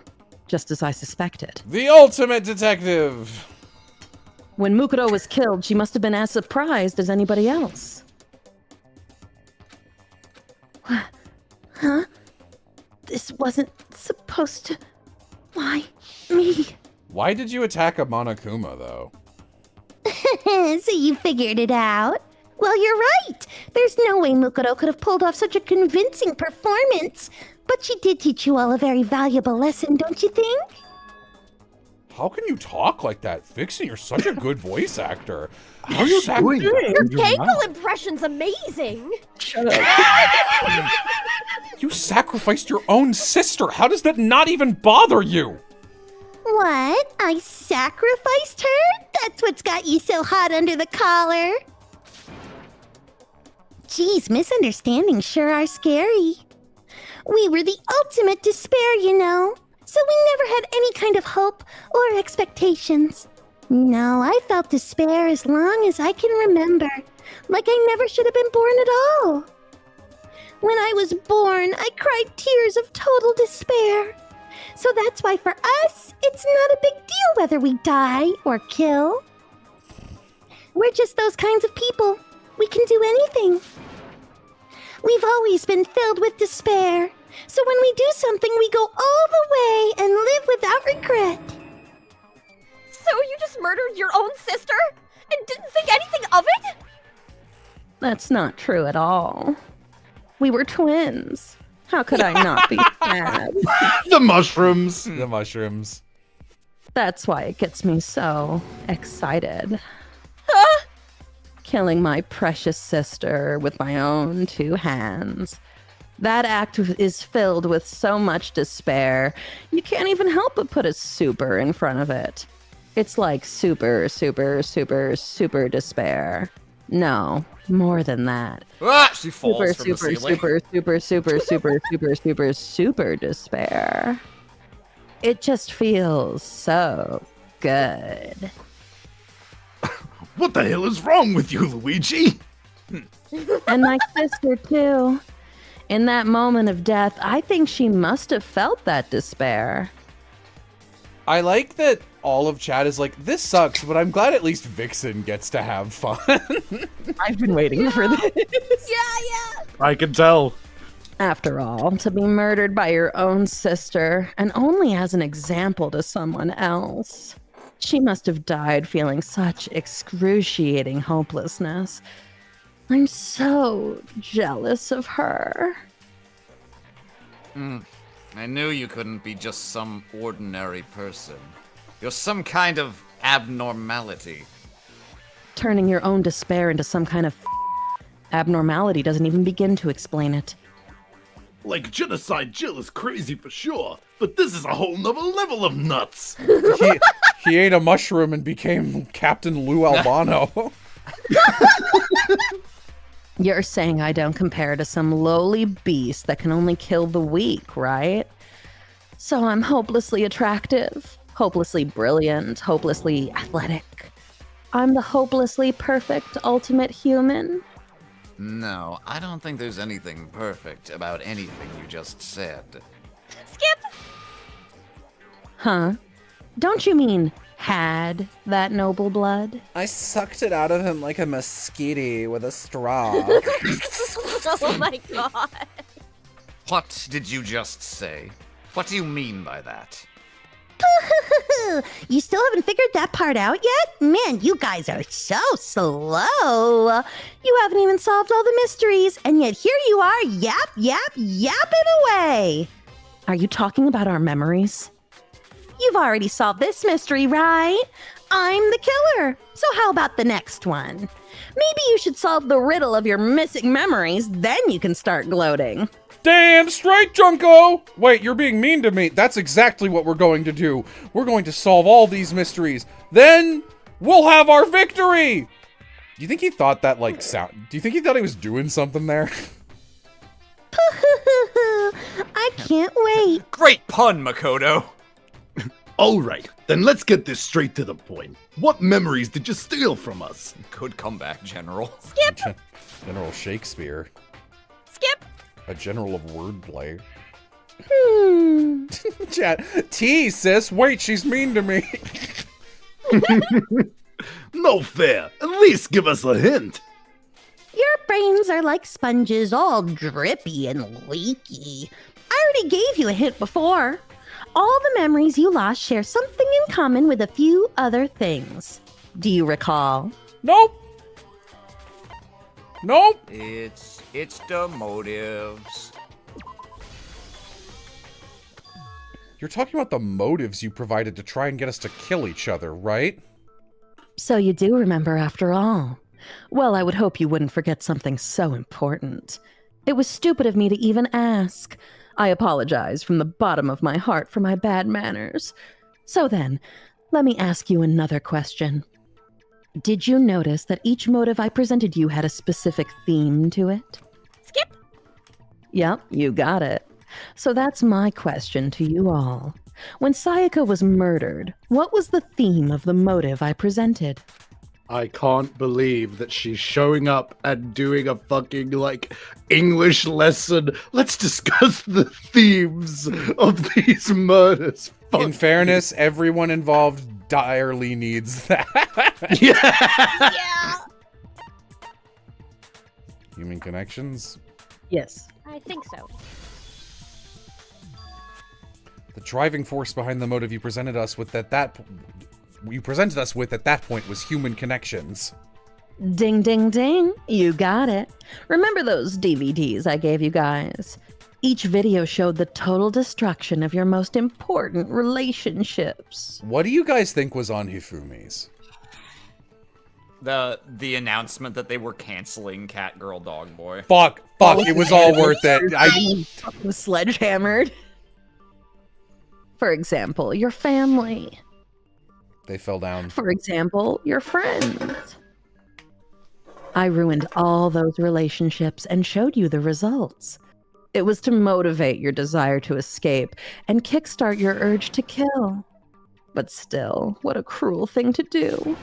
just as I suspected. the ultimate detective. When Mukuro was killed, she must have been as surprised as anybody else. Huh? This wasn't supposed to... Why me? Why did you attack a Monokuma, though? So you figured it out? Well, you're right. There's no way Mukuro could have pulled off such a convincing performance. But she did teach you all a very valuable lesson, don't you think? How can you talk like that? Vixen, you're such a good voice actor. How are you doing that? Your Tangle impression's amazing. Shut up. You sacrificed your own sister. How does that not even bother you? What? I sacrificed her? That's what's got you so hot under the collar. Geez, misunderstandings sure are scary. We were the ultimate despair, you know. So we never had any kind of hope or expectations. No, I felt despair as long as I can remember. Like I never should have been born at all. When I was born, I cried tears of total despair. So that's why for us, it's not a big deal whether we die or kill. We're just those kinds of people. We can do anything. We've always been filled with despair. So when we do something, we go all the way and live without regret. So you just murdered your own sister? And didn't think anything of it? That's not true at all. We were twins. How could I not be sad? The mushrooms. The mushrooms. That's why it gets me so excited. Huh? Killing my precious sister with my own 2 hands. That act is filled with so much despair, you can't even help but put a super in front of it. It's like super, super, super, super despair. No, more than that. Ah, she falls Super, from the super, ceiling. super, super, super, super, super, super, super despair. It just feels so good. What the hell is wrong with you, Luigi? And my sister, too. In that moment of death, I think she must have felt that despair. I like that all of chat is like, this sucks, but I'm glad at least Vixen gets to have fun. I've been waiting for this. Yeah. I can tell. After all, to be murdered by your own sister, and only as an example to someone else. She must have died feeling such excruciating hopelessness. I'm so jealous of her. I knew you couldn't be just some ordinary person. You're some kind of abnormality. Turning your own despair into some kind of abnormality doesn't even begin to explain it. Like, Genocide Jill is crazy for sure, but this is a whole nother level of nuts. He ate a mushroom and became Captain Lou Albano. You're saying I don't compare to some lowly beast that can only kill the weak, right? So I'm hopelessly attractive, hopelessly brilliant, hopelessly athletic. I'm the hopelessly perfect ultimate human. No, I don't think there's anything perfect about anything you just said. Skip! Huh? Don't you mean had that noble blood? I sucked it out of him like a mosquito with a straw. Oh my god. What did you just say? What do you mean by that? You still haven't figured that part out yet? Man, you guys are so slow. You haven't even solved all the mysteries, and yet here you are, yapping away. Are you talking about our memories? You've already solved this mystery, right? I'm the killer. So how about the next one? Maybe you should solve the riddle of your missing memories, then you can start gloating. Damn straight, Junko! Wait, you're being mean to me. That's exactly what we're going to do. We're going to solve all these mysteries. Then we'll have our victory! Do you think he thought that, like, do you think he thought he was doing something there? I can't wait. Great pun, Makoto! Alright, then let's get this straight to the point. What memories did you steal from us? Good comeback, General. Skip! General Shakespeare. Skip! A general of wordplay. Chat. T, sis. Wait, she's mean to me. No fair. At least give us a hint. Your brains are like sponges, all drippy and leaky. I already gave you a hint before. All the memories you lost share something in common with a few other things. Do you recall? Nope. Nope. It's the motives. You're talking about the motives you provided to try and get us to kill each other, right? So you do remember after all. Well, I would hope you wouldn't forget something so important. It was stupid of me to even ask. I apologize from the bottom of my heart for my bad manners. So then, let me ask you another question. Did you notice that each motive I presented you had a specific theme to it? Skip! Yep, you got it. So that's my question to you all. When Sayaka was murdered, what was the theme of the motive I presented? I can't believe that she's showing up and doing a fucking, like, English lesson. Let's discuss the themes of these murders. Fuck In fairness, everyone involved direly needs that. Yeah. Yeah! Human connections? Yes. I think so. The driving force behind the motive you presented us with at that point was human connections. Ding, ding, ding. You got it. Remember those DVDs I gave you guys? Each video showed the total destruction of your most important relationships. What do you guys think was on Hifumi's? The announcement that they were canceling Cat Girl Dog Boy. Fuck, it was all worth it. I was sledgehammered. For example, your family. They fell down. For example, your friends. I ruined all those relationships and showed you the results. It was to motivate your desire to escape and kickstart your urge to kill. But still, what a cruel thing to do.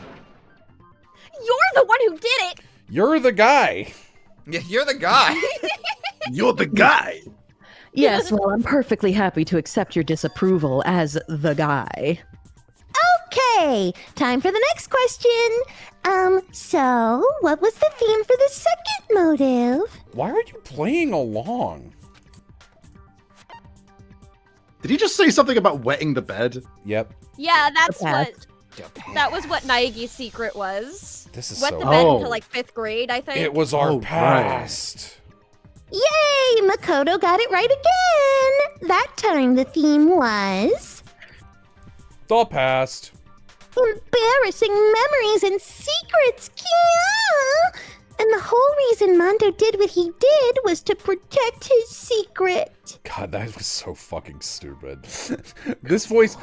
You're the one who did it! You're the guy. Yeah, you're the guy. You're the guy. Yes, well, I'm perfectly happy to accept your disapproval as the guy. Okay, time for the next question. So what was the theme for the second motive? Why are you playing along? Did he just say something about wetting the bed? Yep. Yeah, that's Okay. what... That was what Naegi's secret was. This is Wet so. the bed Oh. until like 5th grade, I think. It was our Oh, right. past. Yay! Makoto got it right again! That time the theme was The past. embarrassing memories and secrets. Kia! And the whole reason Mondo did what he did was to protect his secret. God, that was so fucking stupid. This voice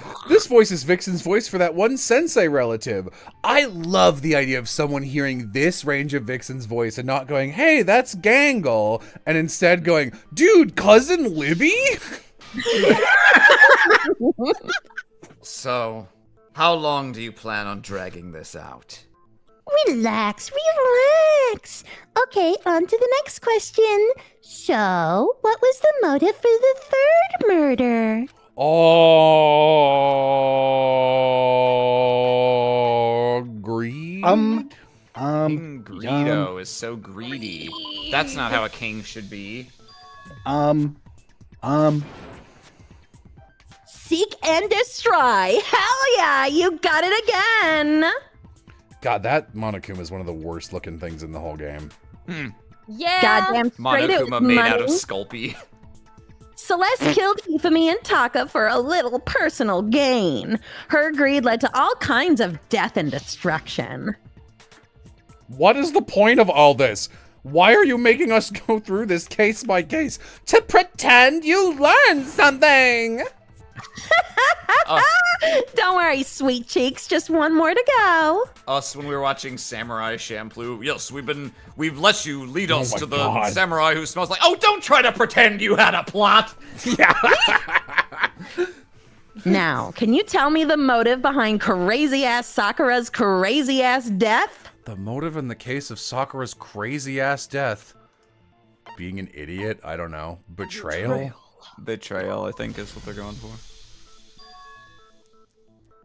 is Vixen's voice for that one sensei relative. I love the idea of someone hearing this range of Vixen's voice and not going, hey, that's Gangle, and instead going, dude, cousin Libby? So, how long do you plan on dragging this out? Relax, relax. Okay, on to the next question. So, what was the motive for the third murder? Oh, greed? King Greedo is so greedy. That's not how a king should be. Seek and destroy. Hell yeah, you got it again. God, that Monokuma is one of the worst looking things in the whole game. Yeah. Goddamn straight it Monokuma made out of money. Sculpey. Celeste killed Hifumi and Taka for a little personal gain. Her greed led to all kinds of death and destruction. What is the point of all this? Why are you making us go through this case by case? To pretend you learned something! Don't worry, sweet cheeks, just one more to go. Us when we were watching Samurai Champloo. Yes, we've let you lead us my to the God. samurai who smells like. Oh, don't try to pretend you had a plot. Now, can you tell me the motive behind crazy-ass Sakura's crazy-ass death? The motive in the case of Sakura's crazy-ass death. Being an idiot? I don't know. Betrayal? Betrayal, I think, is what they're going for.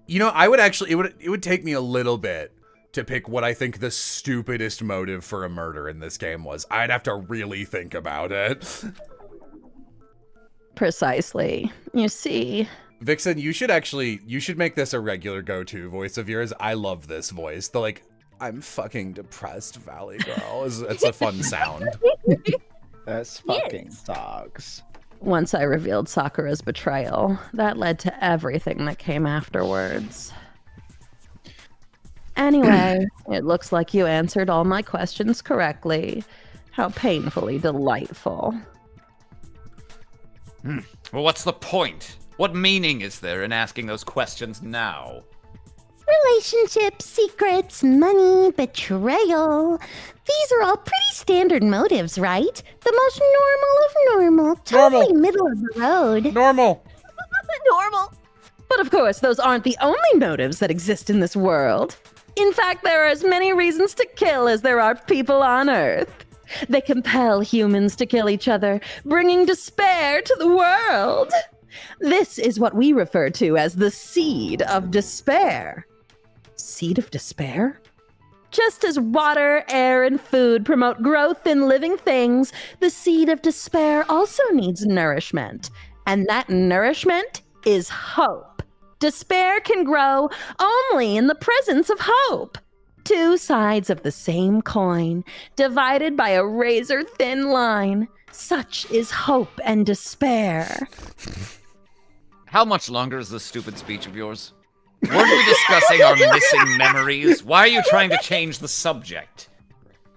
You know, I would actually, it would take me a little bit to pick what I think the stupidest motive for a murder in this game was. I'd have to really think about it. Precisely. You see, Vixen, you should make this a regular go-to voice of yours. I love this voice. The like, I'm fucking depressed Valley Girl. It's a fun sound. That's fucking dogs. once I revealed Sakura's betrayal, that led to everything that came afterwards. Anyway, it looks like you answered all my questions correctly. How painfully delightful. Well, what's the point? What meaning is there in asking those questions now? Relationships, secrets, money, betrayal. These are all pretty standard motives, right? The most normal of normal. Totally middle of the road. Normal. Normal. But of course, those aren't the only motives that exist in this world. In fact, there are as many reasons to kill as there are people on Earth. They compel humans to kill each other, bringing despair to the world. This is what we refer to as the seed of despair. Seed of despair? Just as water, air, and food promote growth in living things, the seed of despair also needs nourishment. And that nourishment is hope. Despair can grow only in the presence of hope. Two sides of the same coin, divided by a razor-thin line. Such is hope and despair. How much longer is this stupid speech of yours? Weren't we discussing our missing memories? Why are you trying to change the subject?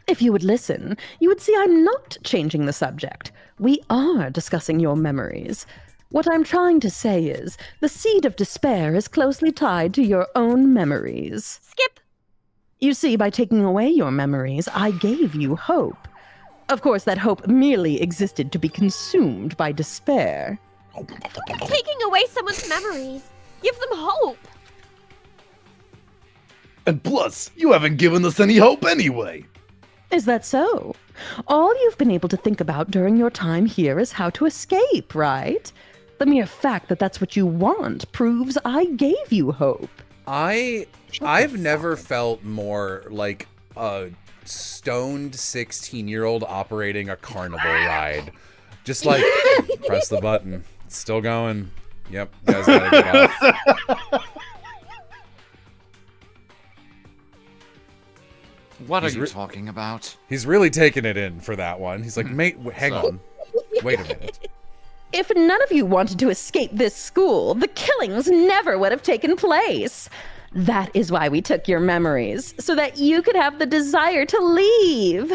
If you would listen, you would see I'm not changing the subject. We are discussing your memories. What I'm trying to say is, the seed of despair is closely tied to your own memories. Skip. You see, by taking away your memories, I gave you hope. Of course, that hope merely existed to be consumed by despair. Taking away someone's memory. Give them hope. And plus, you haven't given us any hope anyway. Is that so? All you've been able to think about during your time here is how to escape, right? The mere fact that that's what you want proves I gave you hope. I've never felt more like a stoned 16-year-old operating a carnival ride. Just like, press the button. It's still going. Yep, you guys gotta get off. What are He's you talking about? He's really taking it in for that one. He's like, mate, hang on. Wait a minute. If none of you wanted to escape this school, the killings never would have taken place. That is why we took your memories, so that you could have the desire to leave.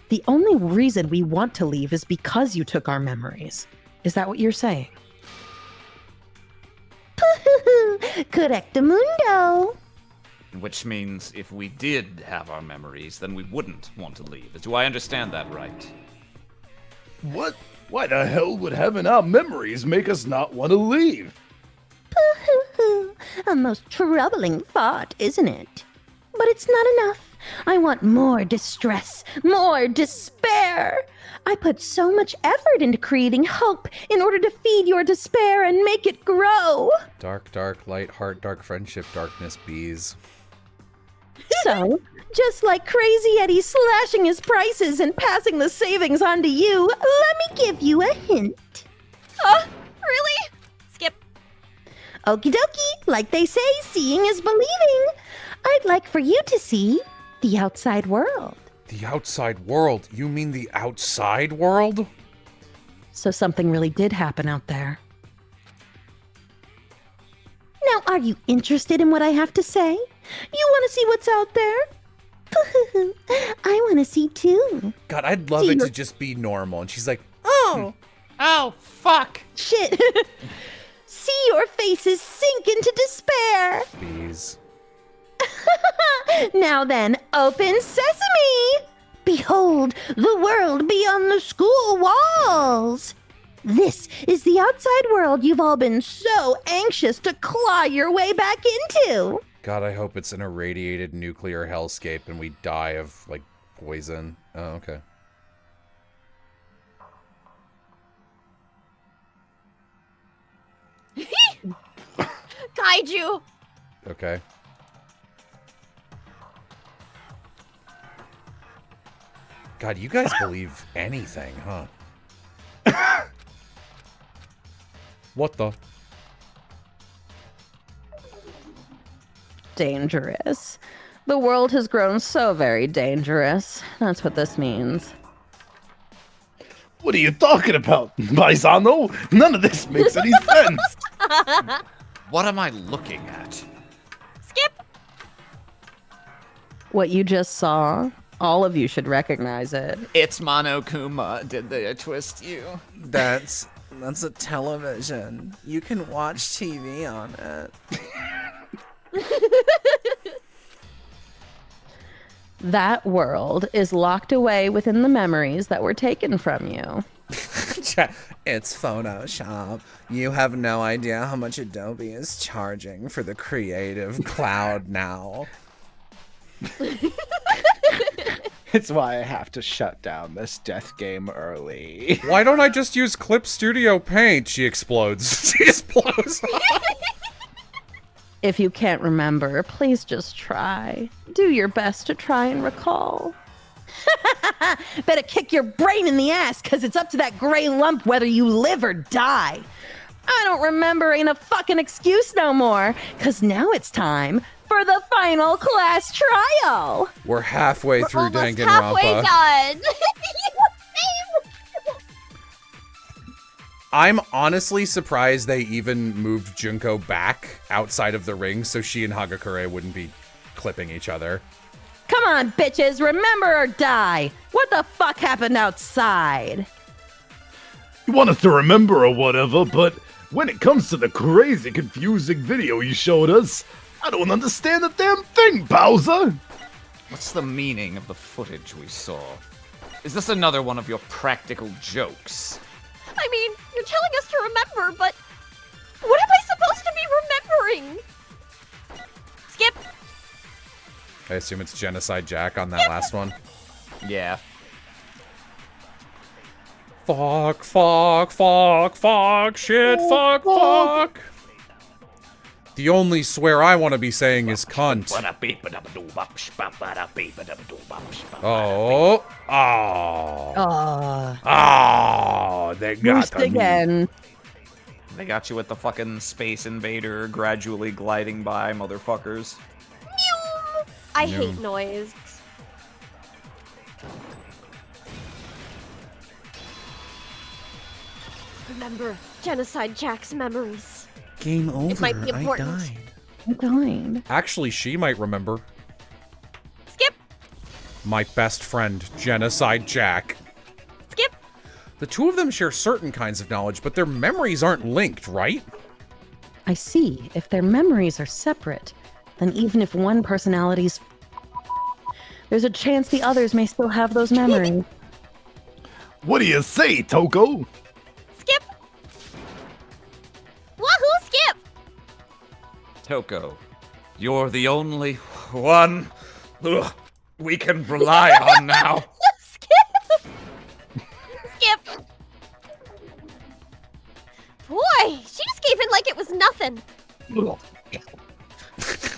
The only reason we want to leave is because you took our memories. Is that what you're saying? Correctamundo. Which means if we did have our memories, then we wouldn't want to leave. Do I understand that right? What? Why the hell would having our memories make us not want to leave? A most troubling thought, isn't it? But it's not enough. I want more distress, more despair. I put so much effort into creating hope in order to feed your despair and make it grow. Dark, dark, light, heart, dark friendship, darkness, bees. So, just like Crazy Eddie slashing his prices and passing the savings on to you, let me give you a hint. Really? Skip. Okie dokie, like they say, seeing is believing. I'd like for you to see the outside world. The outside world? You mean the outside world? So something really did happen out there. Now, are you interested in what I have to say? You want to see what's out there? I want to see too. God, I'd love it to just be normal. And she's like, Oh, fuck. Shit. See your faces sink into despair. bees. Now then, open sesame! Behold the world beyond the school walls! This is the outside world you've all been so anxious to claw your way back into. God, I hope it's an irradiated nuclear hellscape and we die of, like, poison. Oh, okay. Kaiju. Okay. God, you guys believe anything, huh? What the? Dangerous. The world has grown so very dangerous. That's what this means. What are you talking about, Paisano? None of this makes any sense. What am I looking at? Skip. What you just saw, all of you should recognize it. It's Monokuma. Did they twist you? That's a television. You can watch TV on it. That world is locked away within the memories that were taken from you. It's Photoshop. You have no idea how much Adobe is charging for the creative cloud now. It's why I have to shut down this death game early. Why don't I just use Clip Studio Paint? She explodes. She just blows up. If you can't remember, please just try. Do your best to try and recall. Better kick your brain in the ass, because it's up to that gray lump whether you live or die. I don't remember ain't a fucking excuse no more, because now it's time for the final class trial. We're halfway through Almost Danganronpa. halfway done. I'm honestly surprised they even moved Junko back outside of the ring so she and Hagakure wouldn't be clipping each other. Come on, bitches, remember or die. What the fuck happened outside? You want us to remember or whatever, but when it comes to the crazy, confusing video you showed us, I don't understand a damn thing, Bowser! What's the meaning of the footage we saw? Is this another one of your practical jokes? I mean, you're telling us to remember, but what am I supposed to be remembering? Skip. I assume it's Genocide Jack on that last one. Yeah. Fuck, fuck, fuck, fuck, shit, fuck, fuck. The only swear I want to be saying is cunt. Oh. Oh. Oh, they got Boost again. They got you with the fucking Space Invader gradually gliding by, motherfuckers. I hate noise. Remember Genocide Jack's memories. Game over. might be I important. died. I'm dying. Actually, she might remember. Skip! My best friend, Genocide Jack. Skip! The two of them share certain kinds of knowledge, but their memories aren't linked, right? I see. If their memories are separate, then even if one personality's there's a chance the others may still have those memories. What do you say, Toko? Skip! Wahoo, Skip! Toko, you're the only one we can rely on now. Skip! Skip! Boy, she just gave in like it was nothing.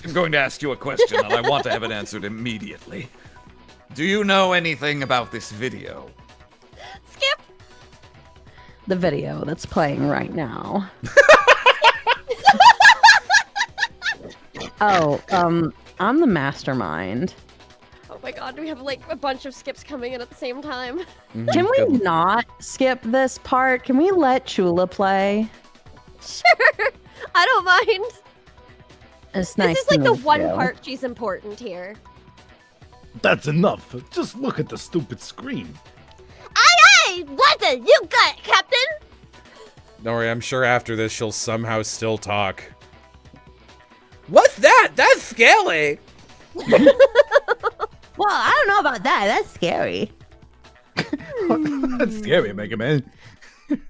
I'm going to ask you a question, and I want to have it answered immediately. Do you know anything about this video? Skip! The video that's playing right now. Oh, I'm the mastermind. Oh my god, we have like a bunch of skips coming in at the same time. Can we not skip this part? Can we let Chula play? Sure, I don't mind. It's nice. This is like to the meet one you. part she's important here. That's enough. Just look at the stupid screen. Aye, what the you got, Captain? Don't worry, I'm sure after this she'll somehow still talk. What's that? That's scary. Well, I don't know about that. That's scary. That's scary, Mega Man.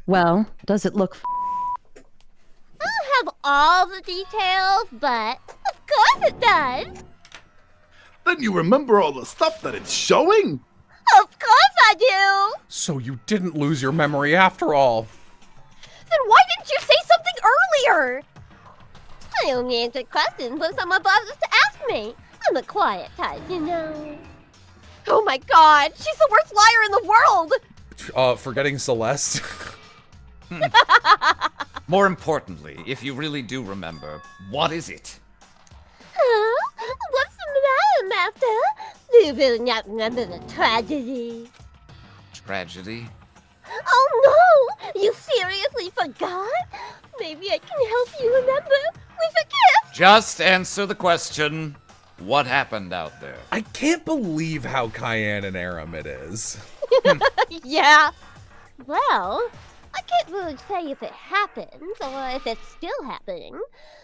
Well, does it look? I don't have all the details, but of course it does. Then you remember all the stuff that it's showing? Of course I do. So you didn't lose your memory after all. Then why didn't you say something earlier? I only answer questions when someone bothers to ask me. I'm a quiet type, you know. Oh my god, she's the worst liar in the world! Forgetting Celeste. More importantly, if you really do remember, what is it? Huh? What's the matter, Master? Do you really not remember the tragedy? Tragedy? Oh no! You seriously forgot? Maybe I can help you remember with a gift! Just answer the question. What happened out there? I can't believe how Cayenne and Arim it is. Yeah. Well, I can't really say if it happened or if it's still happening,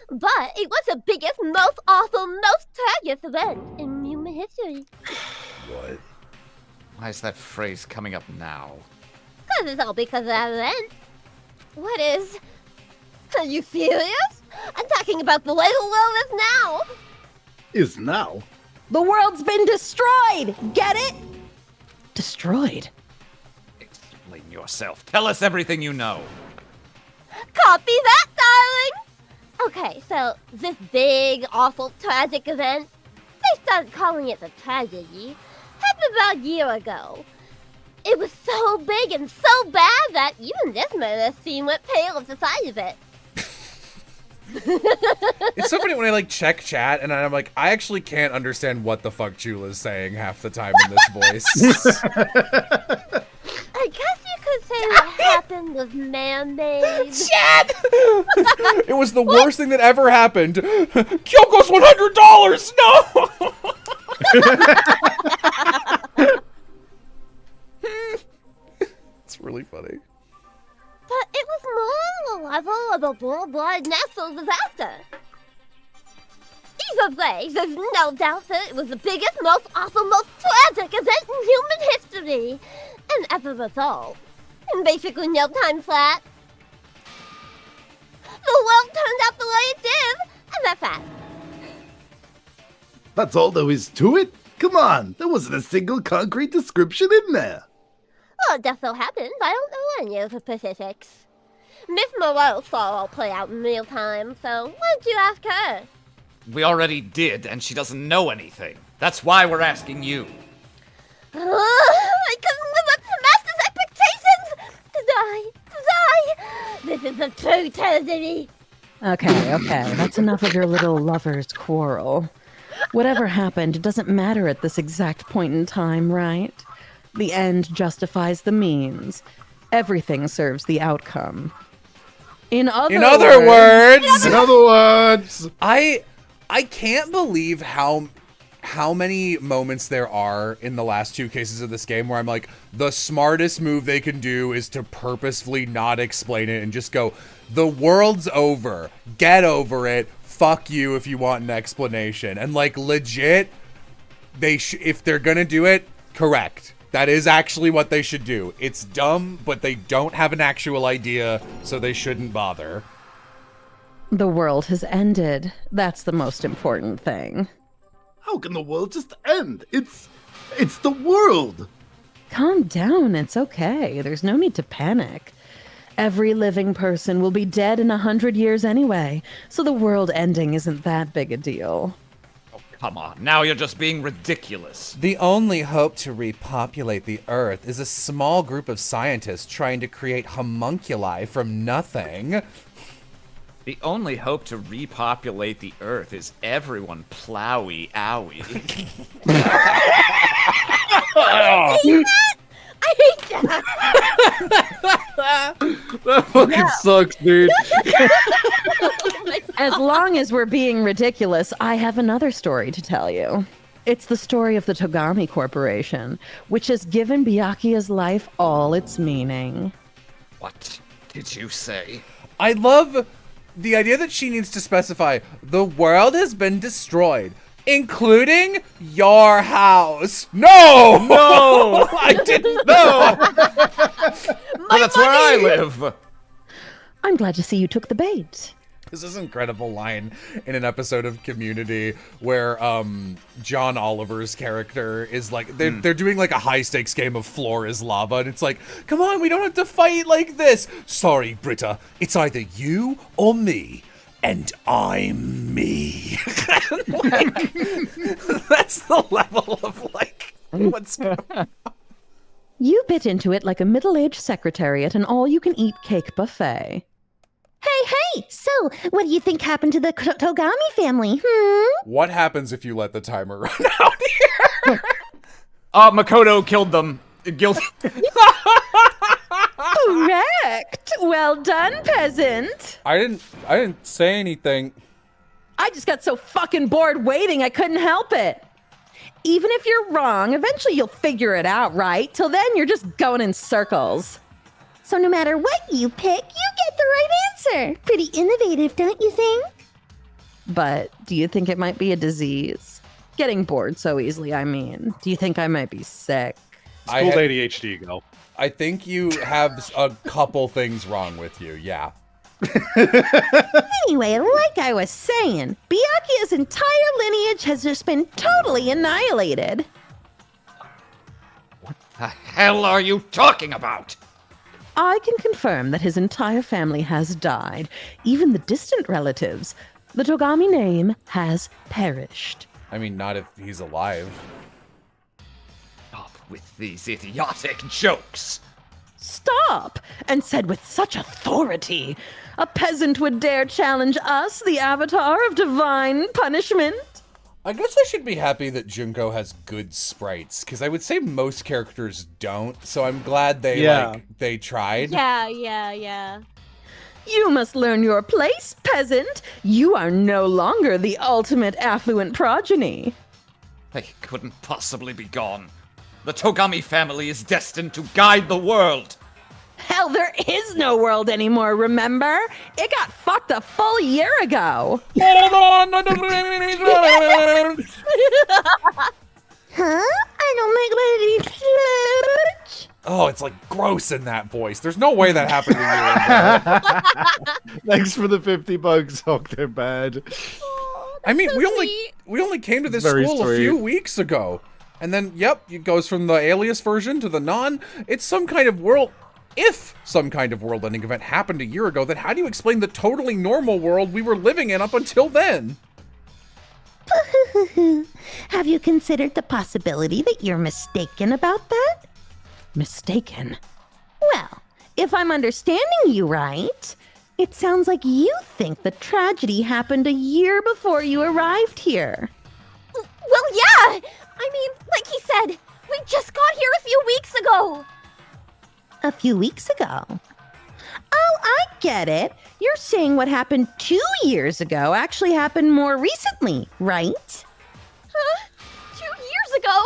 but it was the biggest, most awful, most tragic event in human history. What? Why is that phrase coming up now? Because it's all because of that event. What is? Are you serious? I'm talking about the way the world is now. Is now? The world's been destroyed. Get it? Destroyed. Explain yourself. Tell us everything you know. Copy that, darling! Okay, so this big, awful, tragic event, they started calling it the tragedy, happened about a year ago. It was so big and so bad that even this murder scene went pale at the sight of it. It's so funny when I like check chat and I'm like, I actually can't understand what the fuck Chula's saying half the time in this voice. I guess you could say what happened was man-made. Chad! It was the worst thing that ever happened. Kyoko's $100! No! It's really funny. But it was more on the level of a worldwide natural disaster. Either way, there's no doubt that it was the biggest, most awful, most tragic event in human history. And as a result, in basically no time flat, the world turned out the way it did, and that's that. That's all there is to it? Come on, there wasn't a single concrete description in there. Well, it just so happens I don't know any of the specifics. Miss Moreau saw it all play out in real time, so why don't you ask her? We already did, and she doesn't know anything. That's why we're asking you. I couldn't live up to Master's expectations! This is a true tragedy. Okay, that's enough of your little lover's quarrel. Whatever happened, it doesn't matter at this exact point in time, right? The end justifies the means. Everything serves the outcome. In other words, In other words, I can't believe how many moments there are in the last 2 cases of this game where I'm like, the smartest move they can do is to purposefully not explain it and just go, the world's over, get over it, fuck you if you want an explanation. And like legit, if they're gonna do it, correct. That is actually what they should do. It's dumb, but they don't have an actual idea, so they shouldn't bother. The world has ended. That's the most important thing. how can the world just end? It's the world. Calm down, it's okay. There's no need to panic. Every living person will be dead in 100 years anyway, so the world ending isn't that big a deal. Come on, now you're just being ridiculous. The only hope to repopulate the Earth is a small group of scientists trying to create homunculi from nothing. The only hope to repopulate the Earth is everyone plowy owie. I hate that. That fucking sucks, dude. As long as we're being ridiculous, I have another story to tell you. It's the story of the Togami Corporation, which has given Byakuya's life all its meaning. What did you say? I love the idea that she needs to specify the world has been destroyed, including your house. No! No! I didn't No! Well, that's where I live. I'm glad to see you took the bait. This is an incredible line in an episode of Community where John Oliver's character is like, they're doing like a high stakes game of floor is lava, and it's like, come on, we don't have to fight like this. Sorry, Britta, it's either you or me, and I'm me. Like, that's the level of like, what's going on. You bit into it like a middle-aged secretary at an all-you-can-eat cake buffet. Hey, so what do you think happened to the Togami family, What happens if you let the timer run out here? Makoto killed them. Guilty. Correct! Well done, peasant! I didn't say anything. I just got so fucking bored waiting I couldn't help it. Even if you're wrong, eventually you'll figure it out, right? Till then, you're just going in circles. So no matter what you pick, you get the right answer. Pretty innovative, don't you think? But do you think it might be a disease? Getting bored so easily, I mean. Do you think I might be sick? It's called ADHD, go. I think you have a couple things wrong with you, yeah. Anyway, like I was saying, Byakuya's entire lineage has just been totally annihilated. The hell are you talking about? I can confirm that his entire family has died, even the distant relatives. The Togami name has perished. I mean, not if he's alive. Stop with these idiotic jokes. Stop! And said with such authority. A peasant would dare challenge us, the avatar of divine punishment? I guess I should be happy that Junko has good sprites, because I would say most characters don't, so I'm glad they tried. Yeah. You must learn your place, peasant. You are no longer the ultimate affluent progeny. They couldn't possibly be gone. The Togami family is destined to guide the world. Hell, there is no world anymore, remember? It got fucked a full year ago. Hold on! Huh? I don't make any sense. Oh, it's like gross in that voice. There's no way that happened to you. Thanks for the $50. Oh, they're bad. I mean, so we only came to this Very school a sweet. few weeks ago. And then, yep, it goes from the alias version to the non. It's some kind of world. If some kind of world-ending event happened a year ago, then how do you explain the totally normal world we were living in up until then? Have you considered the possibility that you're mistaken about that? Mistaken. Well, if I'm understanding you right, it sounds like you think the tragedy happened a year before you arrived here. Well, yeah. I mean, like he said, we just got here a few weeks ago. A few weeks ago. Oh, I get it. You're saying what happened 2 years ago actually happened more recently, right? Huh? 2 years ago?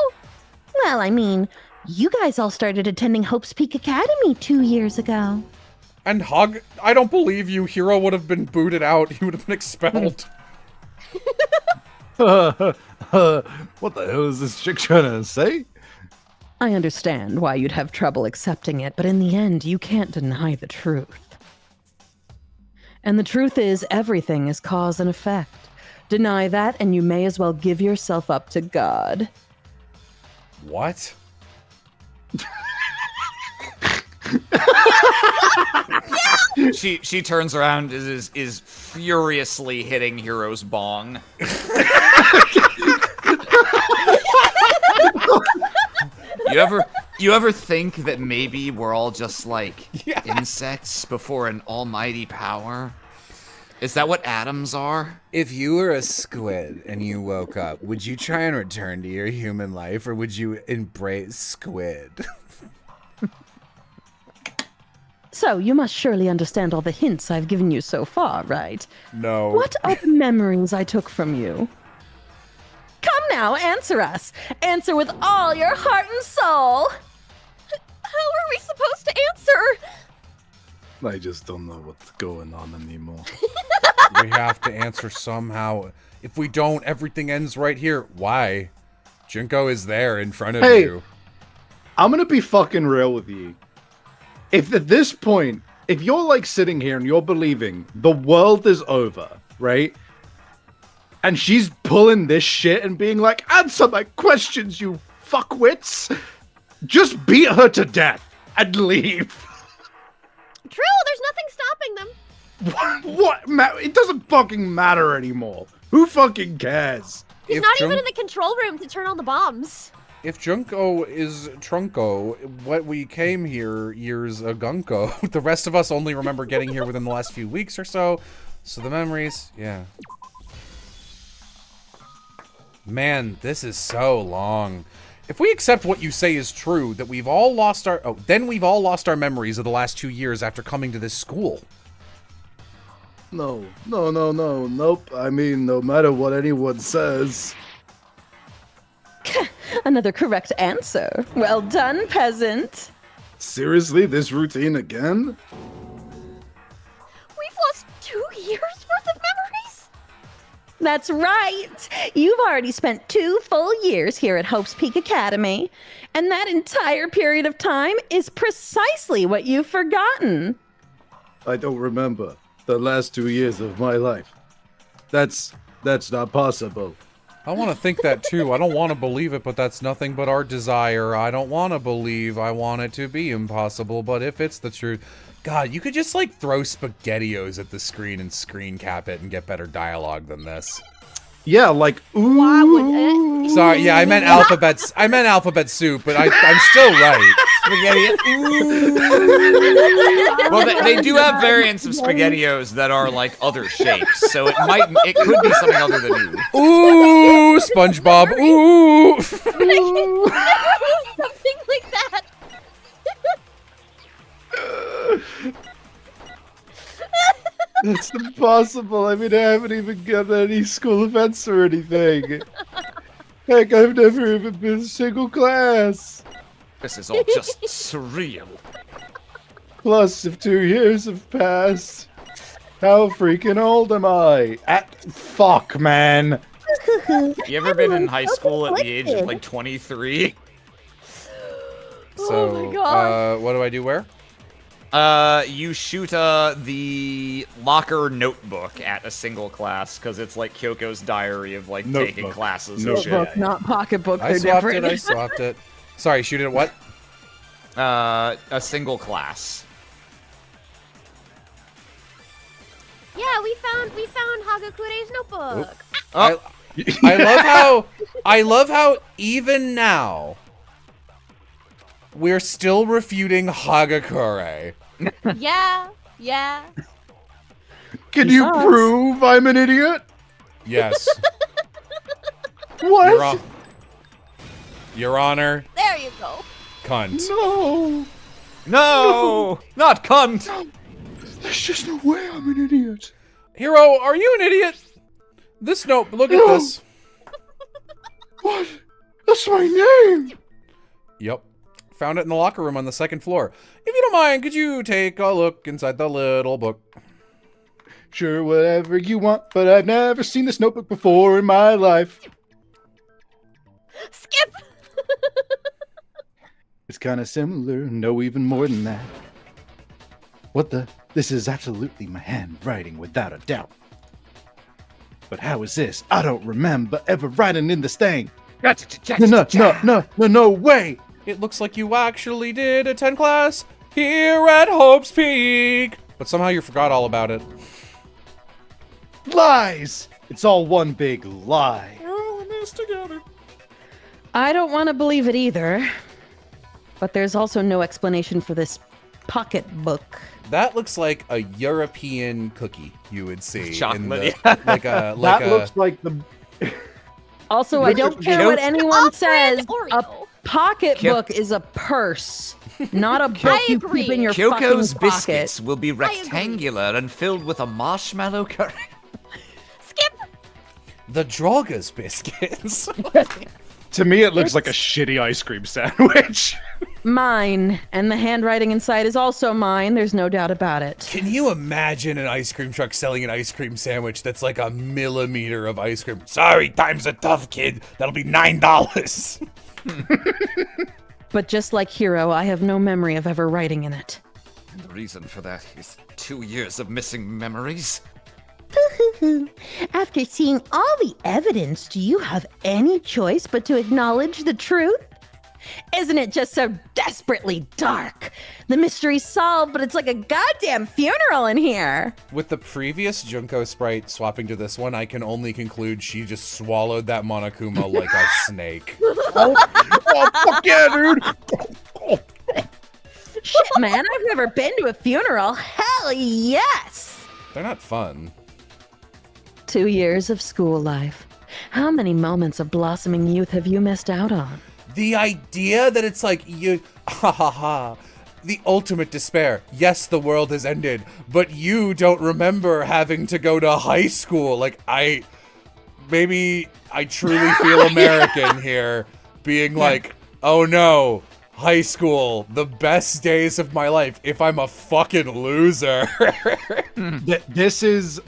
Well, I mean, you guys all started attending Hope's Peak Academy 2 years ago. And I don't believe you. Hero would have been booted out. He would have been expelled. What the hell is this chick trying to say? I understand why you'd have trouble accepting it, but in the end, you can't deny the truth. And the truth is, everything is cause and effect. Deny that, and you may as well give yourself up to God. What? She turns around is furiously hitting Hero's bong. You ever think that maybe we're all just like insects before an almighty power? Is that what atoms are? If you were a squid and you woke up, would you try and return to your human life, or would you embrace squid? So, you must surely understand all the hints I've given you so far, right? No. What are the memories I took from you? Come now, answer us! Answer with all your heart and soul! How are we supposed to answer? I just don't know what's going on anymore. We have to answer somehow. If we don't, everything ends right here. Why? Junko is there in front of you. I'm gonna be fucking real with you. If at this point, if you're like sitting here and you're believing the world is over, right? And she's pulling this shit and being like, answer my questions, you fuckwits. Just beat her to death and leave. True, there's nothing stopping them. What? It doesn't fucking matter anymore. Who fucking cares? He's not even in the control room to turn on the bombs. If Junko is Trunko, what we came here years ago, the rest of us only remember getting here within the last few weeks or so. So the memories, yeah. Man, this is so long. If we accept what you say is true, that we've all lost our... Oh, then we've all lost our memories of the last 2 years after coming to this school. No. Nope. I mean, no matter what anyone says. Another correct answer. Well done, peasant. Seriously, this routine again? We've lost 2 years worth of memories? That's right. You've already spent 2 full years here at Hope's Peak Academy. And that entire period of time is precisely what you've forgotten. I don't remember the last 2 years of my life. That's not possible. I want to think that too. I don't want to believe it, but that's nothing but our desire. I don't want to believe. I want it to be impossible, but if it's the truth... God, you could just like throw SpaghettiOs at the screen and screen cap it and get better dialogue than this. Yeah, like ooh. Why would Sorry, yeah, I meant alphabets. I meant alphabet soup, but I'm still right. Spaghetti. Well, they do have variants of SpaghettiOs that are like other shapes, so it could be something other than you. Ooh, SpongeBob. Ooh. Something like that. It's impossible. I mean, I haven't even got any school events or anything. Heck, I've never even been in a single class. This is all just surreal. Plus, if 2 years have passed, how freaking old am I? Fuck, man. You ever been in high school at the age of like 23? So, oh my God. What do I do where? You shoot the locker notebook at a single class because it's like Kyoko's diary of like taking classes and shit. Notebook, not pocketbook. I They're swapped different. it. I swapped it. Sorry, shoot it at what? A single class. Yeah, we found Hagakure's notebook. Oh. I love how even now we're still refuting Hagakure. Yeah. Can you prove I'm an idiot? Yes. What? Your Honor. There you go. Cunt. No. No! Not cunt! There's just no way I'm an idiot. Hero, are you an idiot? This note, look at this. What? That's my name. Yep. Found it in the locker room on the second floor. If you don't mind, could you take a look inside the little book? Sure, whatever you want, but I've never seen this notebook before in my life. Skip! It's kind of similar, no, even more than that. What the? This is absolutely my handwriting, without a doubt. But how is this? I don't remember ever writing in this thing. No way! It looks like you actually did attend class here at Hope's Peak. But somehow you forgot all about it. Lies! It's all one big lie. We're all in this together. I don't want to believe it either. But there's also no explanation for this pocketbook. That looks like a European cookie you would see. Chocolate, Like a That looks like the... Also, I don't care what anyone Off-brand says. A Oreo. pocketbook is a purse, not a book you agree. keep in your Kyoko's fucking pocket. biscuits will be rectangular and filled with a marshmallow curry. Skip! the Droga's biscuits. To me, it looks like a shitty ice cream sandwich. Mine, and the handwriting inside is also mine. There's no doubt about it. Can you imagine an ice cream truck selling an ice cream sandwich that's like a millimeter of ice cream? Sorry, times are tough, kid. That'll be $9. But just like Hero, I have no memory of ever writing in it. And the reason for that is 2 years of missing memories. After seeing all the evidence, do you have any choice but to acknowledge the truth? Isn't it just so desperately dark? The mystery's solved, but it's like a goddamn funeral in here. With the previous Junko sprite swapping to this one, I can only conclude she just swallowed that Monokuma like a snake. Oh, fuck yeah, dude! Shit, man, I've never been to a funeral. Hell yes! They're not fun. 2 years of school life. How many moments of blossoming youth have you missed out on? The idea that it's like you, ha ha ha, the ultimate despair. Yes, the world has ended, but you don't remember having to go to high school. Like, maybe I truly feel American here, being like, oh no, high school, the best days of my life, if I'm a fucking loser. This is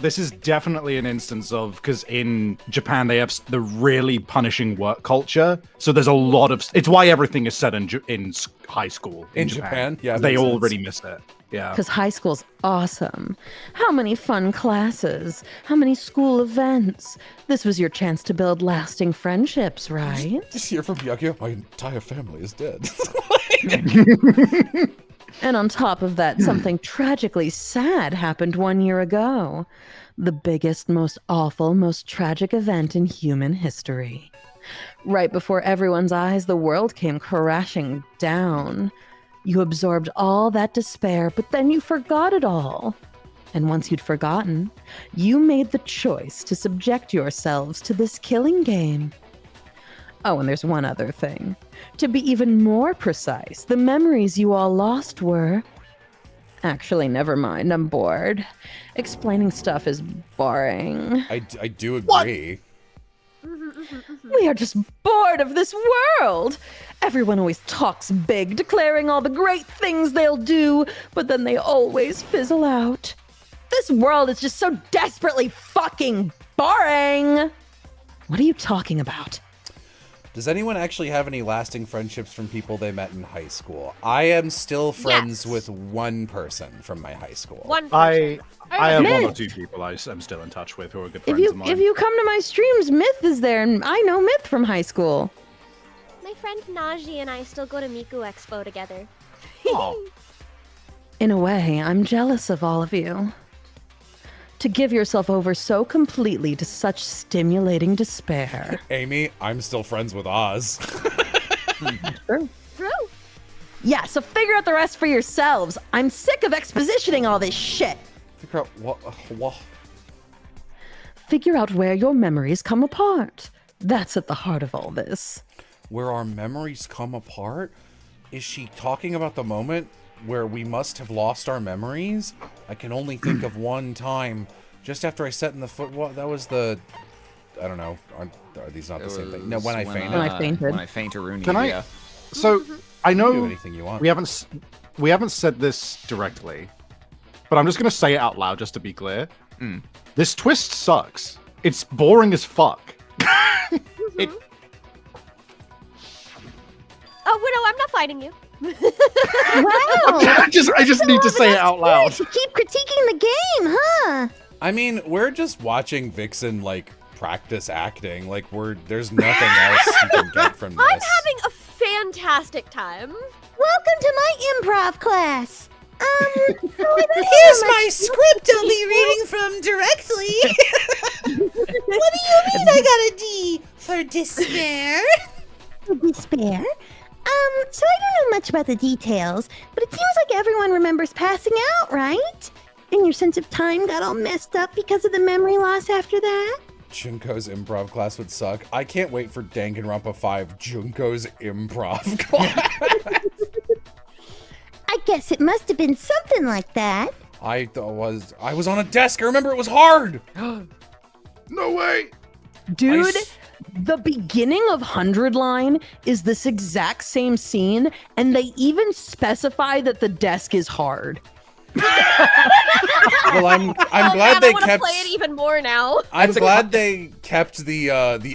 definitely an instance of, because in Japan they have the really punishing work culture, so there's a lot of, it's why everything is set in high school in Japan. Yeah, they makes sense. already miss it. Yeah, Because high school's awesome. How many fun classes? How many school events? This was your chance to build lasting friendships, right? Just hear from Byakuya, my entire family is dead. And on top of that, something tragically sad happened 1 year ago. The biggest, most awful, most tragic event in human history. Right before everyone's eyes, the world came crashing down. You absorbed all that despair, but then you forgot it all. And once you'd forgotten, you made the choice to subject yourselves to this killing game. Oh, and there's one other thing. To be even more precise, the memories you all lost were... Actually, never mind, I'm bored. Explaining stuff is boring. I do agree. We are just bored of this world. Everyone always talks big, declaring all the great things they'll do, but then they always fizzle out. This world is just so desperately fucking boring. What are you talking about? Does anyone actually have any lasting friendships from people they met in high school? I am still friends with one person from my high school. One I have one or Myth. two people I'm still in touch with who are good If friends of mine. you come to my streams, Myth is there, and I know Myth from high school. My friend Naji and I still go to Miku Expo together. In a way, I'm jealous of all of you. To give yourself over so completely to such stimulating despair. Amy, I'm still friends with Oz. True. True. Yeah, so figure out the rest for yourselves. I'm sick of expositioning all this shit. Figure out what? Figure out where your memories come apart. That's at the heart of all this. Where our memories come apart? Is she talking about the moment where we must have lost our memories. I can only think of one time, just after I sat in the foot. Well, that was the. I don't know. Are these not the same thing? No, when I fainted. When I fainted. When I fainted, Rooney. Can I? Yeah. So I You can do know anything you want. we haven't said this directly, but I'm just gonna say it out loud just to be clear. This twist sucks. It's boring as fuck. It, Oh, Widow, I'm not fighting you. Wow. I just need to say it out loud. You keep critiquing the game, huh? I mean, we're just watching Vixen like practice acting. Like there's nothing else you can get from this. I'm having a fantastic time. Welcome to my improv class. Here's my script I'll be reading from directly. What do you mean I got a D for despair? Despair? So I don't know much about the details, but it seems like everyone remembers passing out, right? And your sense of time got all messed up because of the memory loss after that? Junko's improv class would suck. I can't wait for Danganronpa 5 Junko's improv class. I guess it must have been something like that. I was on a desk. I remember it was hard. No way. Dude, the beginning of 100 Line is this exact same scene, and they even specify that the desk is hard. Well, I'm glad man, they I want to kept. play it even more now. I'm glad they kept the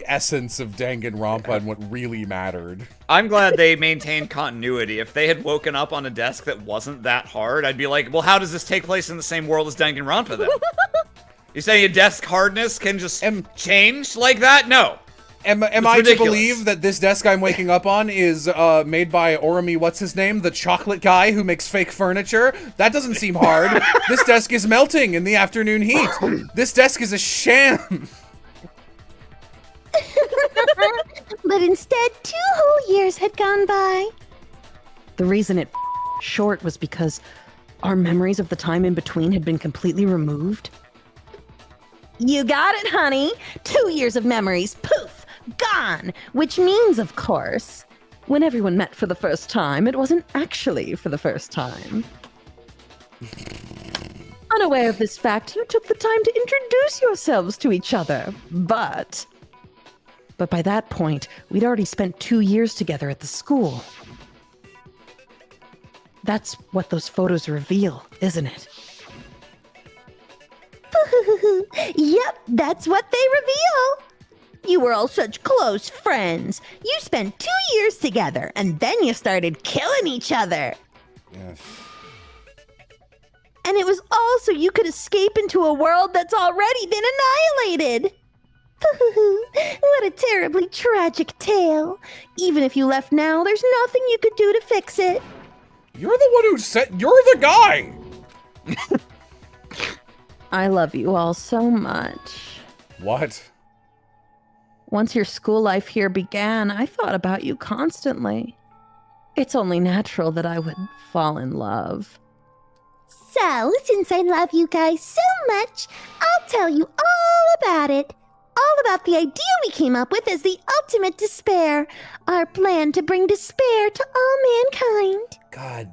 essence of Danganronpa and what really mattered. I'm glad they maintained continuity. If they had woken up on a desk that wasn't that hard, I'd be like, well, how does this take place in the same world as Danganronpa then? You saying a desk hardness can just change like that? No. Am It's I to ridiculous. believe that this desk I'm waking up on is made by Orami, what's his name? The chocolate guy who makes fake furniture? That doesn't seem hard. This desk is melting in the afternoon heat. This desk is a sham. But instead, 2 whole years had gone by. The reason it short was because our memories of the time in between had been completely removed. You got it, honey. 2 years of memories, poof, gone. Which means, of course, when everyone met for the first time, it wasn't actually for the first time. Unaware of this fact, you took the time to introduce yourselves to each other. But by that point, we'd already spent 2 years together at the school. That's what those photos reveal, isn't it? Yep, that's what they reveal. You were all such close friends. You spent 2 years together, and then you started killing each other. Yeah. And it was all so you could escape into a world that's already been annihilated. What a terribly tragic tale. Even if you left now, there's nothing you could do to fix it. You're the one who said you're the guy. I love you all so much. What? Once your school life here began, I thought about you constantly. It's only natural that I would fall in love. So, since I love you guys so much, I'll tell you all about it. All about the idea we came up with as the ultimate despair. Our plan to bring despair to all mankind. God,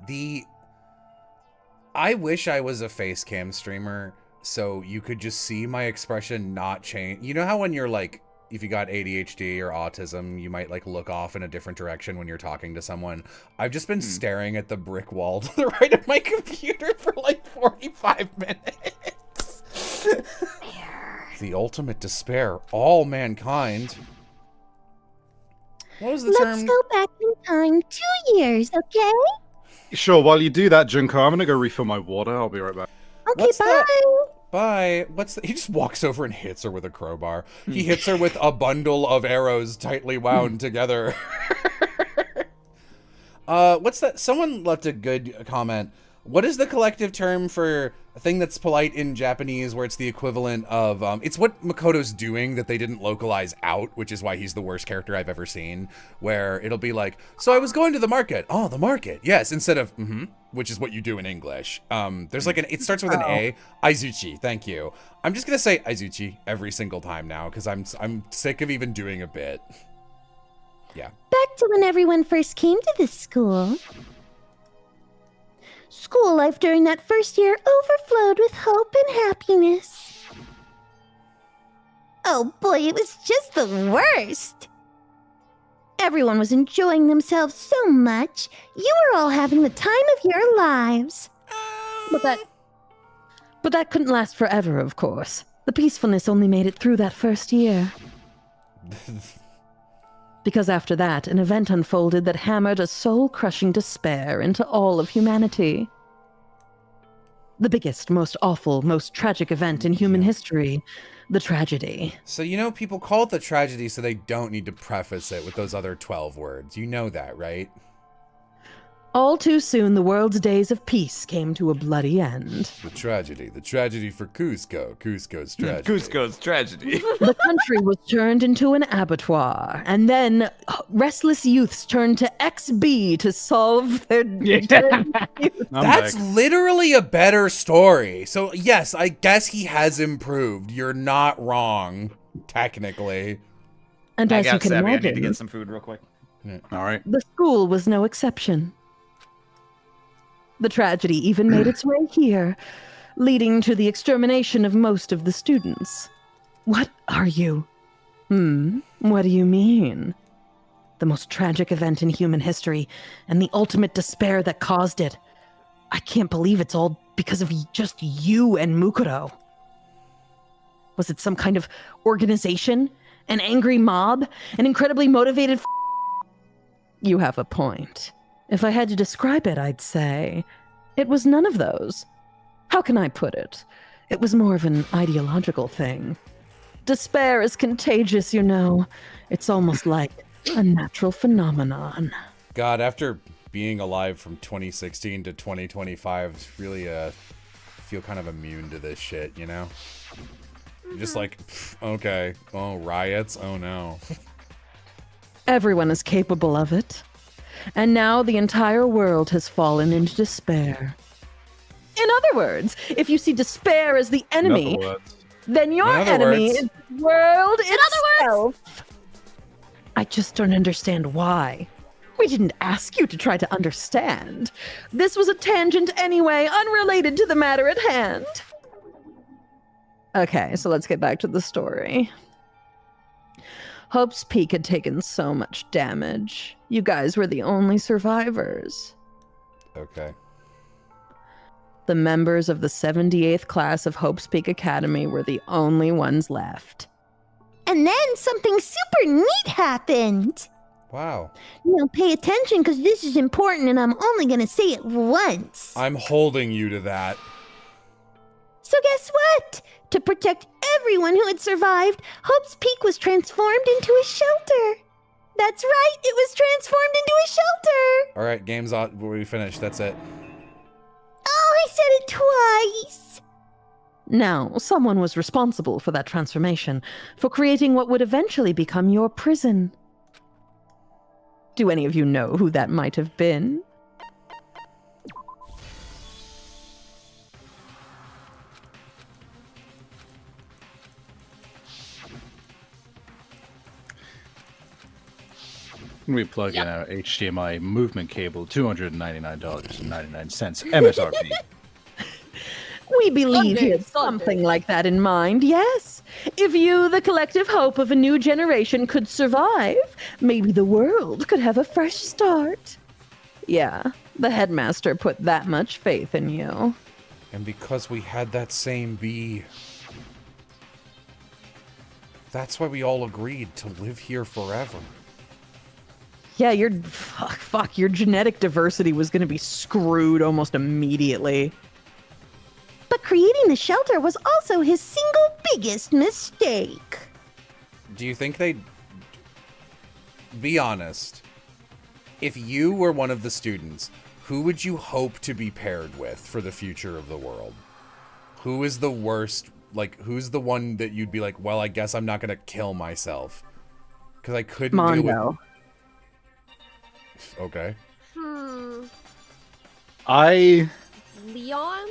I wish I was a face cam streamer so you could just see my expression not change. You know how when you're like, if you got ADHD or autism, you might like look off in a different direction when you're talking to someone. I've just been staring at the brick wall to the right of my computer for like 45 minutes. The ultimate despair, all mankind. What was the Let's term? go back in time 2 years, okay? Sure, while you do that, Junko, I'm gonna go refill my water. I'll be right back. Okay, What's bye. that? Bye. He just walks over and hits her with a crowbar. He hits her with a bundle of arrows tightly wound together. What's that? Someone left a good comment. What is the collective term for a thing that's polite in Japanese where it's the equivalent of, it's what Makoto's doing that they didn't localize out, which is why he's the worst character I've ever seen, where it'll be like, so I was going to the market. Oh, the market. Yes, instead of, which is what you do in English. There's like it starts with an A. Aizuchi, thank you. I'm just gonna say Aizuchi every single time now, because I'm sick of even doing a bit. Yeah. Back to when everyone first came to this school. School life during that first year overflowed with hope and happiness. Oh boy, it was just the worst. Everyone was enjoying themselves so much. You were all having the time of your lives. But that couldn't last forever, of course. The peacefulness only made it through that first year. Because after that, an event unfolded that hammered a soul-crushing despair into all of humanity. The biggest, most awful, most tragic event in human history. The tragedy. So people call it the tragedy so they don't need to preface it with those other 12 words. You know that, right? All too soon, the world's days of peace came to a bloody end. The tragedy for Cusco. Cusco's tragedy. Cusco's tragedy. The country was turned into an abattoir, and then restless youths turned to XB to solve their... That's literally a better story. So yes, I guess he has improved. You're not wrong, technically. And as you can I imagine, need to get some food real quick. All right. the school was no exception. The tragedy even made its way here, leading to the extermination of most of the students. What are you? What do you mean? The most tragic event in human history, and the ultimate despair that caused it. I can't believe it's all because of just you and Mukuro. Was it some kind of organization? An angry mob? An incredibly motivated You have a point. If I had to describe it, I'd say it was none of those. How can I put it? It was more of an ideological thing. Despair is contagious, you know. It's almost like a natural phenomenon. God, after being alive from 2016 to 2025, really feel kind of immune to this shit, you know? Just like, okay, oh, riots, oh no. Everyone is capable of it. And now the entire world has fallen into despair. In other words, if you see despair as the enemy, then your enemy is the world itself. I just don't understand why. We didn't ask you to try to understand. This was a tangent anyway, unrelated to the matter at hand. Okay, so let's get back to the story. Hope's Peak had taken so much damage. You guys were the only survivors. Okay. The members of the 78th class of Hope's Peak Academy were the only ones left. And then something super neat happened. Wow. Now pay attention because this is important and I'm only going to say it once. I'm holding you to that. So guess what? To protect everyone who had survived, Hope's Peak was transformed into a shelter. That's right, it was transformed into a shelter. All right, game's on. We finished. That's it. Oh, I said it twice. Now, someone was responsible for that transformation, for creating what would eventually become your prison. Do any of you know who that might have been? We plug in our HDMI movement cable, $299.99 MSRP. We believe he had something like that in mind, yes. If you, the collective hope of a new generation, could survive, maybe the world could have a fresh start. Yeah, the headmaster put that much faith in you. And because we had that same bee, that's why we all agreed to live here forever. Yeah, your genetic diversity was going to be screwed almost immediately. But creating the shelter was also his single biggest mistake. Do you think they'd... Be honest. If you were one of the students, who would you hope to be paired with for the future of the world? Who is the worst... Like, who's the one that you'd be like, well, I guess I'm not going to kill myself? Because I couldn't deal with... Okay. Leon?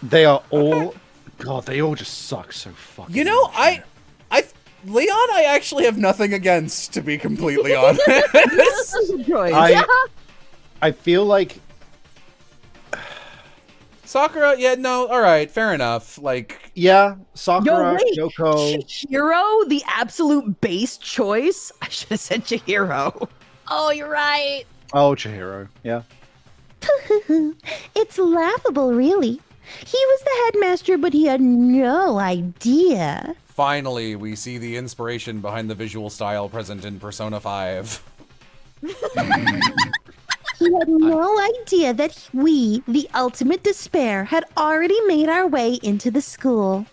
They are all... God, they all just suck so fucking You know, much. Leon, I actually have nothing against, to be completely honest. I feel like... Sakura, yeah, no, all right, fair enough. Like, Yeah, Sakura, wait. Yoko. Chihiro, the absolute base choice? I should have said Chihiro. Oh, you're right. Oh, Chihiro. Yeah. It's laughable, really. He was the headmaster, but he had no idea. finally, we see the inspiration behind the visual style present in Persona 5. He had no idea that we, the ultimate despair, had already made our way into the school.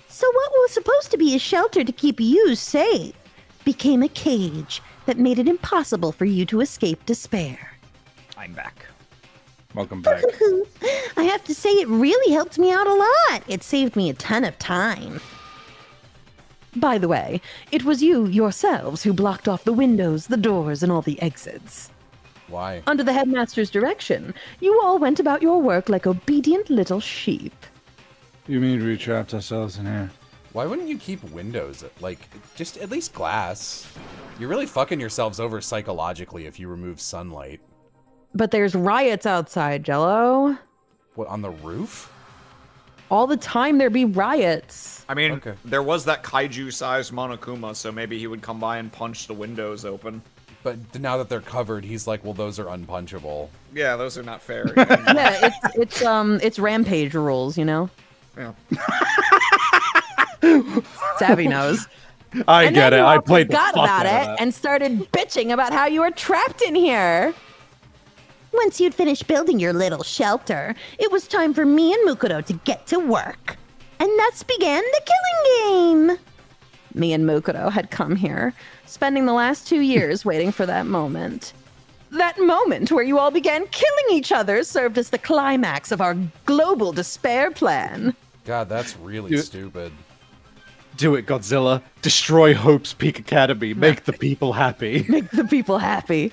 So what was supposed to be a shelter to keep you safe became a cage that made it impossible for you to escape despair. I'm back. Welcome back. I have to say, it really helped me out a lot. It saved me a ton of time. By the way, it was you yourselves who blocked off the windows, the doors, and all the exits. Why? Under the headmaster's direction, you all went about your work like obedient little sheep. You mean we trapped ourselves in here? Why wouldn't you keep windows? Like, just at least glass. You're really fucking yourselves over psychologically if you remove sunlight. But there's riots outside, Jello. What, on the roof? All the time there be riots. I mean, Okay. there was that kaiju-sized Monokuma, so maybe he would come by and punch the windows open. But now that they're covered, he's like, well, those are unpunchable. Yeah, those are not fair. Yeah, it's rampage rules, you know? Yeah. Savvy knows. I And get then it. you I all played the forgot fuck about out of it that. and started bitching about how you were trapped in here. Once you'd finished building your little shelter, it was time for me and Mukuro to get to work. And thus began the killing game. Me and Mukuro had come here, spending the last 2 years waiting for that moment. That moment where you all began killing each other served as the climax of our global despair plan. God, that's really You- stupid. Do it, Godzilla. Destroy Hope's Peak Academy. Make the people happy. Make the people happy.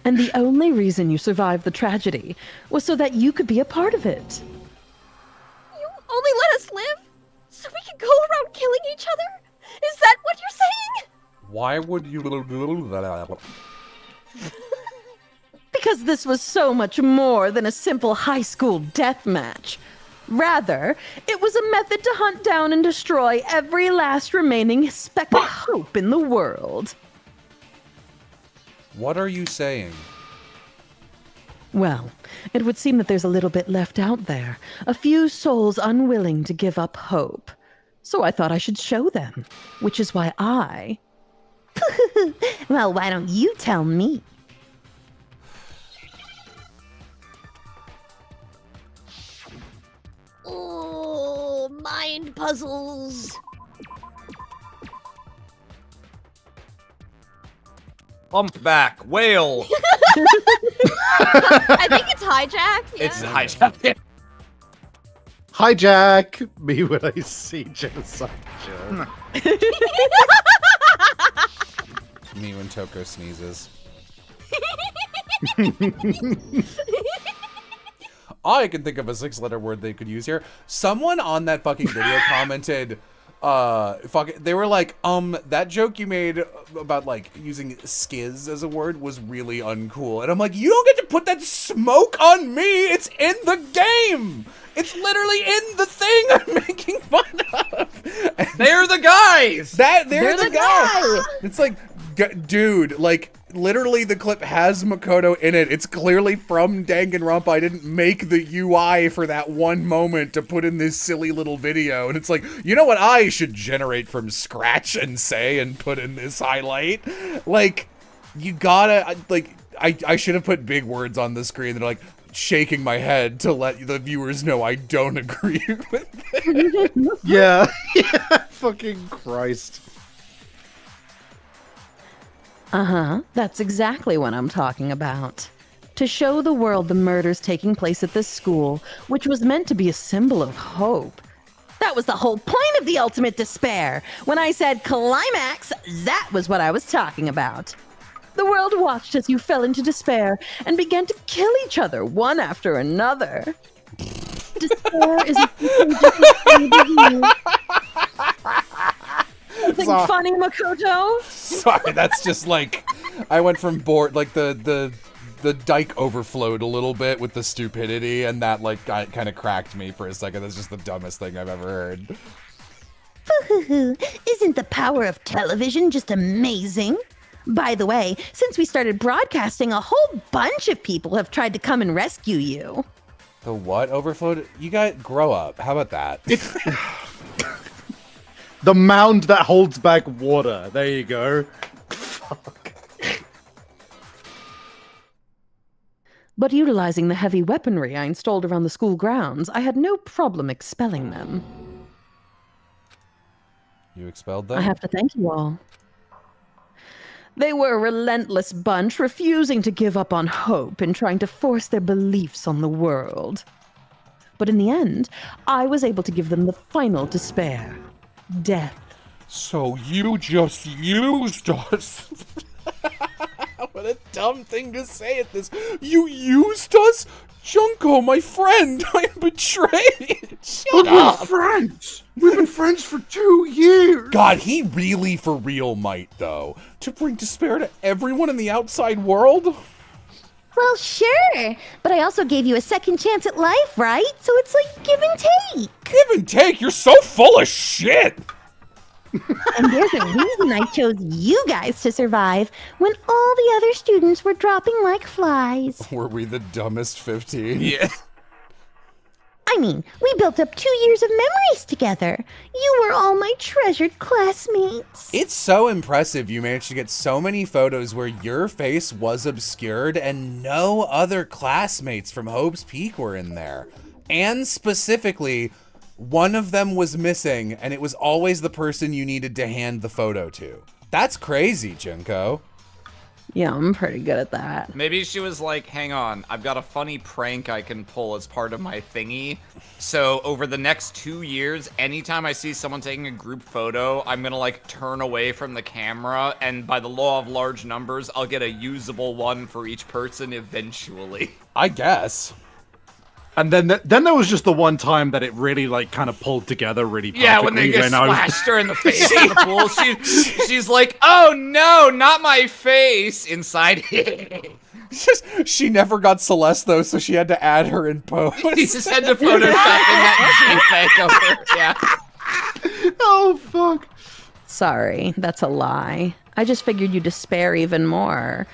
And the only reason you survived the tragedy was so that you could be a part of it. You only let us live so we can go around killing each other? Is that what you're saying? Why would you... Because this was so much more than a simple high school death match. Rather, it was a method to hunt down and destroy every last remaining speck of hope in the world. What are you saying? Well, it would seem that there's a little bit left out there. A few souls unwilling to give up hope. So I thought I should show them, which is why I... Well, why don't you tell me? Oh, mind puzzles. Humpback, whale. I think it's hijack. Yeah. It's hijack. Hijack me when I see genocide. Joe. Me when Toko sneezes. I can think of a 6-letter word they could use here. Someone on that fucking video commented, they were like, that joke you made about, like, using skiz as a word was really uncool. And I'm like, you don't get to put that smoke on me! It's in the game! It's literally in the thing I'm making fun of! And They're the guys! they're the guy! It's like, dude, like, literally the clip has Makoto in it. It's clearly from Danganronpa. I didn't make the UI for that one moment to put in this silly little video. And it's like, you know what I should generate from scratch and say and put in this highlight? Like, you gotta, like, I should have put big words on the screen that are like, shaking my head to let the viewers know I don't agree with it. Yeah. Yeah. Fucking Christ. Uh-huh, that's exactly what I'm talking about. To show the world the murders taking place at this school, which was meant to be a symbol of hope. That was the whole point of the ultimate despair. When I said climax, that was what I was talking about. The world watched as you fell into despair and began to kill each other one after another. Despair is a Something funny, Makoto? Sorry, that's just like, I went from bored, like the the dike overflowed a little bit with the stupidity, and that like kind of cracked me for a second. That's just the dumbest thing I've ever heard. Isn't the power of television just amazing? By the way, since we started broadcasting, a whole bunch of people have tried to come and rescue you. The what overflowed? You guys grow up. How about that? The mound that holds back water. There you go. Fuck. But utilizing the heavy weaponry I installed around the school grounds, I had no problem expelling them. You expelled them? I have to thank you all. They were a relentless bunch, refusing to give up on hope and trying to force their beliefs on the world. But in the end, I was able to give them the final despair. Death. So you just used us. What a dumb thing to say at this. You used us? Junko, my friend, I am betrayed. Shut up. We're friends. We've been friends for 2 years. God, he really for real might, though. To bring despair to everyone in the outside world? Well, sure. But I also gave you a second chance at life, right? So it's like give and take. Give and take? You're so full of shit. And there's a reason I chose you guys to survive when all the other students were dropping like flies. Were we the dumbest 15? Yeah. I mean, we built up 2 years of memories together. You were all my treasured classmates. It's so impressive you managed to get so many photos where your face was obscured and no other classmates from Hope's Peak were in there. And specifically, one of them was missing, and it was always the person you needed to hand the photo to. That's crazy, Junko. Yeah, I'm pretty good at that. Maybe she was like, hang on, I've got a funny prank I can pull as part of my thingy. So over the next 2 years, anytime I see someone taking a group photo, I'm gonna like turn away from the camera, and by the law of large numbers, I'll get a usable one for each person eventually. I guess. And then there was just the one time that it really like kind of pulled together really perfectly. Yeah, when they just and I was- splashed her in the face in the pool, she's like, oh no, not my face, inside. She never got Celeste, though, so she had to add her in post. She just had to Photoshop in that JPEG of her, yeah. Oh, fuck. Sorry, that's a lie. I just figured you'd despair even more.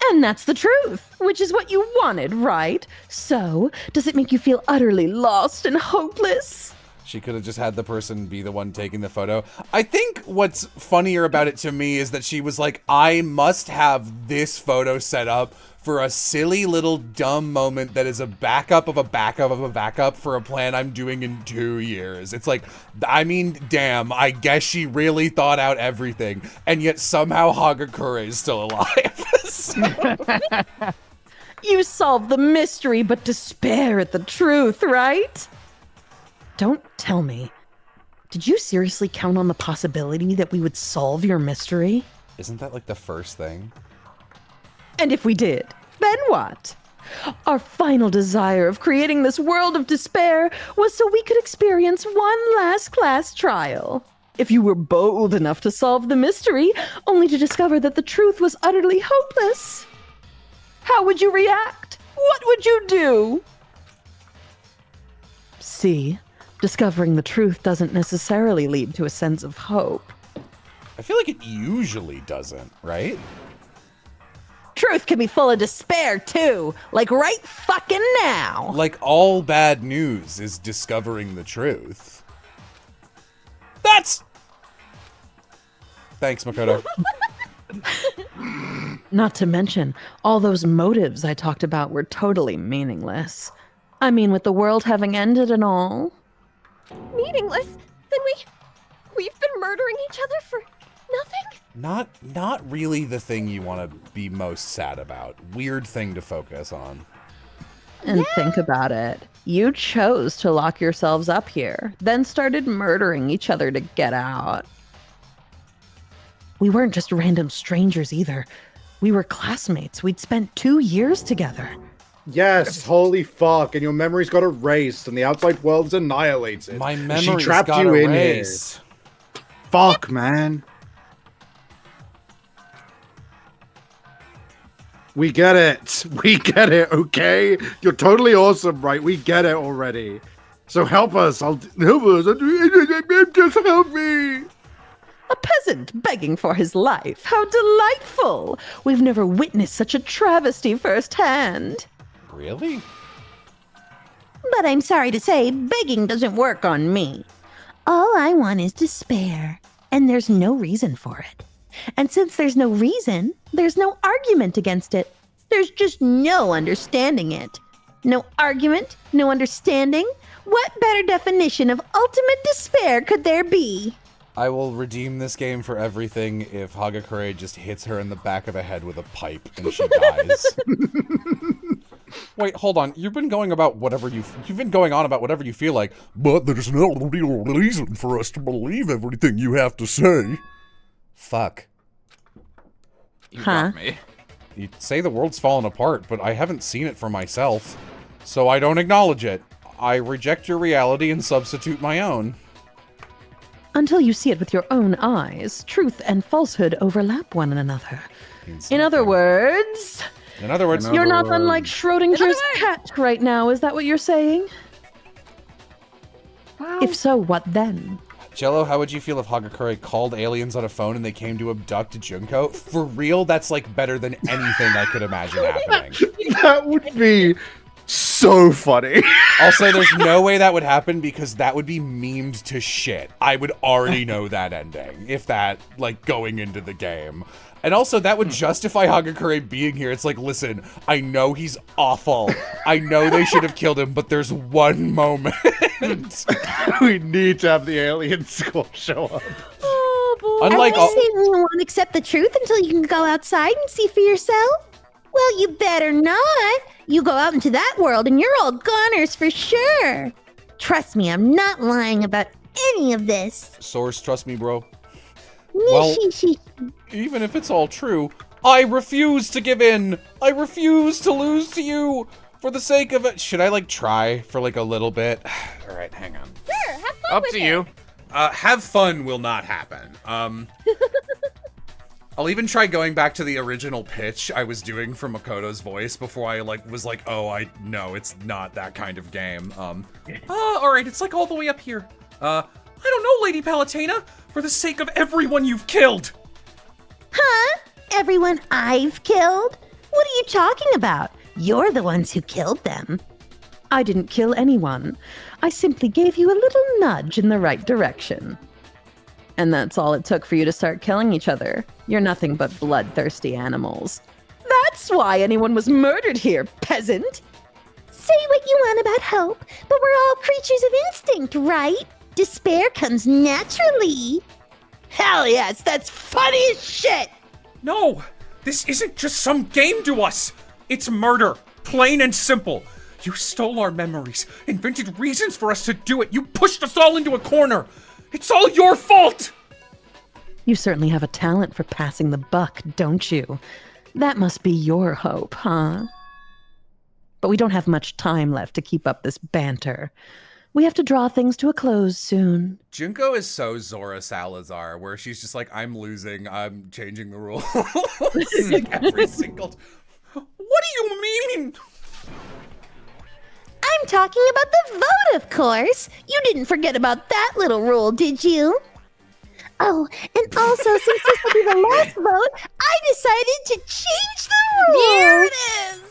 And that's the truth, which is what you wanted, right? So, does it make you feel utterly lost and hopeless? She could have just had the person be the one taking the photo. I think what's funnier about it to me is that she was like, I must have this photo set up for a silly little dumb moment that is a backup of a backup of a backup for a plan I'm doing in 2 years. It's like, I mean, damn, I guess she really thought out everything, and yet somehow Hagakure is still alive. You solved the mystery, but despair at the truth, right? Don't tell me. Did you seriously count on the possibility that we would solve your mystery? Isn't that like the first thing? And if we did, then what? Our final desire of creating this world of despair was so we could experience one last class trial. If you were bold enough to solve the mystery, only to discover that the truth was utterly hopeless, how would you react? What would you do? See, discovering the truth doesn't necessarily lead to a sense of hope. I feel like it usually doesn't, right? Truth can be full of despair, too. Like right fucking now. Like all bad news is discovering the truth. That's... Thanks, Makoto. Not to mention, all those motives I talked about were totally meaningless. I mean, with the world having ended and all. Meaningless? Then we've been murdering each other for nothing? Not really the thing you want to be most sad about. Weird thing to focus on. And think about it. You chose to lock yourselves up here, then started murdering each other to get out. We weren't just random strangers either. We were classmates. We'd spent 2 years together. Yes, holy fuck, and your memories got erased, and the outside world is annihilated. My And memories she trapped got you erased. in here. Fuck, man. We get it. We get it, okay? You're totally awesome, right? We get it already. So help us. Help us. Just help me. A peasant begging for his life. How delightful! We've never witnessed such a travesty firsthand. Really? But I'm sorry to say, begging doesn't work on me. All I want is despair, and there's no reason for it. And since there's no reason, there's no argument against it. There's just no understanding it. No argument, no understanding. What better definition of ultimate despair could there be? I will redeem this game for everything if Hagakure just hits her in the back of the head with a pipe and she dies. Wait, hold on. You've been going about whatever you've been going on about whatever you feel like, but there's no real reason for us to believe everything you have to say. Fuck. You got me. You say the world's fallen apart, but I haven't seen it for myself, so I don't acknowledge it. I reject your reality and substitute my own. Until you see it with your own eyes, truth and falsehood overlap one another. In other words, you're not unlike Schrodinger's cat right now. Is that what you're saying? Wow. If so, what then? Jello, how would you feel if Hagakure called aliens on a phone and they came to abduct Junko? For real, that's like better than anything I could imagine happening. That would be so funny. Also, there's no way that would happen because that would be memed to shit. I would already know that ending if that, like, going into the game. And also, that would justify Hagakure being here. It's like, listen, I know he's awful. I know they should have killed him, but there's one moment. We need to have the alien school show up. Oh, boy. Unlike Are you saying you won't accept the truth until you can go outside and see for yourself? Well, you better not. You go out into that world and you're all goners for sure. Trust me, I'm not lying about any of this. Source, trust me, bro. Well, even if it's all true, I refuse to give in. I refuse to lose to you for the sake of it. Should I, like, try for, like, a little bit? All right, hang on. Sure, have fun Up with to it. you. Have fun will not happen. I'll even try going back to the original pitch I was doing for Makoto's voice before I was like, oh, I know it's not that kind of game. All right, it's like all the way up here. I don't know, Lady Palutena, for the sake of everyone you've killed. Huh? Everyone I've killed? What are you talking about? You're the ones who killed them. I didn't kill anyone. I simply gave you a little nudge in the right direction. And that's all it took for you to start killing each other. You're nothing but bloodthirsty animals. That's why anyone was murdered here, peasant! Say what you want about hope, but we're all creatures of instinct, right? Despair comes naturally. Hell yes, that's funny as shit! No, this isn't just some game to us. It's murder, plain and simple. You stole our memories, invented reasons for us to do it. You pushed us all into a corner. It's all your fault! You certainly have a talent for passing the buck, don't you? That must be your hope, huh? But we don't have much time left to keep up this banter. We have to draw things to a close soon. Junko is so Zora Salazar, where she's just like, I'm losing, I'm changing the rules. Like every single... What do you mean? I'm talking about the vote, of course. You didn't forget about that little rule, did you? Oh, and also, since this will be the last vote, I decided to change the rules. Here it is.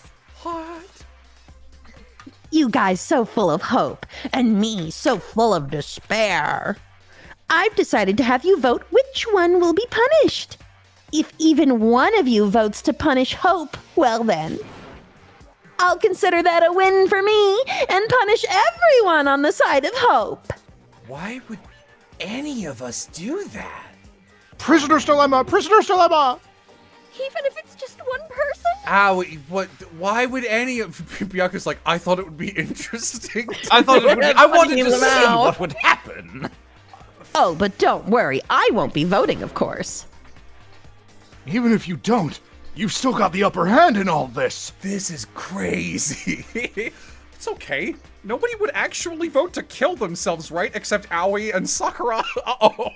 What? You guys so full of hope, and me so full of despair. I've decided to have you vote which one will be punished. If even one of you votes to punish hope, well then, I'll consider that a win for me and punish everyone on the side of hope. Why would any of us do that? Prisoner's dilemma! Prisoner's dilemma! Even if it's just one person? Ow, what? Why would any of... Bianca's like, I thought it would be interesting. I thought it would. I wanted to them see out. what would happen. Oh, but don't worry, I won't be voting, of course. Even if you don't, you've still got the upper hand in all this. This is crazy. It's okay. Nobody would actually vote to kill themselves, right? Except Aoi and Sakura. Uh-oh.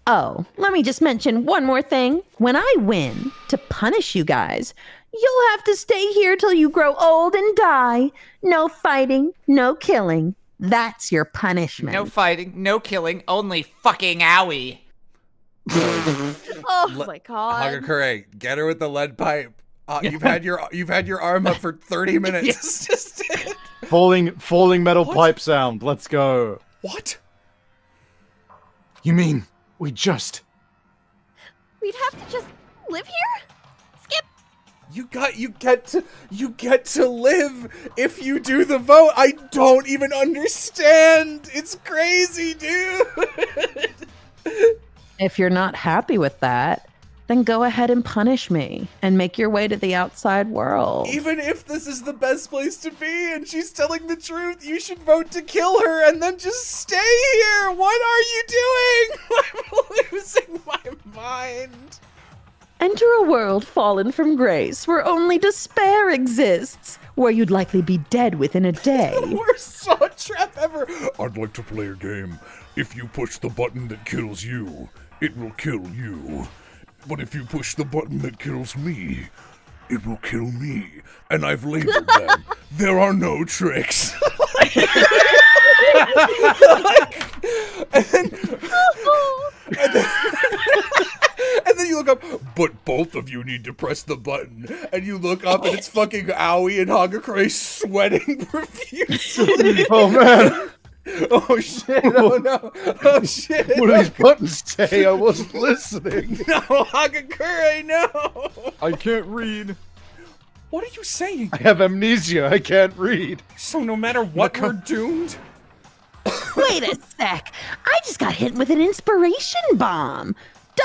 Oh, let me just mention one more thing. When I win, to punish you guys, you'll have to stay here till you grow old and die. No fighting, no killing. That's your punishment. No fighting, no killing, only fucking owie. Oh my god. Hagakure, get her with the lead pipe. You've had your arm up for 30 minutes. Just Falling metal pipe sound. Let's go. What? You mean we just... We'd have to just live here? Skip. You get to live if you do the vote. I don't even understand. It's crazy, dude. If you're not happy with that, then go ahead and punish me and make your way to the outside world. Even if this is the best place to be and she's telling the truth, you should vote to kill her and then just stay here. What are you doing? I'm losing my mind. Enter a world fallen from grace where only despair exists, where you'd likely be dead within a day. The worst saw trap ever. I'd like to play a game. If you push the button that kills you, it will kill you. But if you push the button that kills me, it will kill me. And I've labeled them. There are no tricks. And then you look up, but both of you need to press the button. And you look up and it's fucking Aoi and Hagakure sweating profusely. Oh man. Oh shit, oh no, oh shit. What do these buttons say? I wasn't listening. No, Hagakure, no. I can't read. What are you saying? I have amnesia. I can't read. So no matter what, we're doomed? Wait a sec. I just got hit with an inspiration bomb.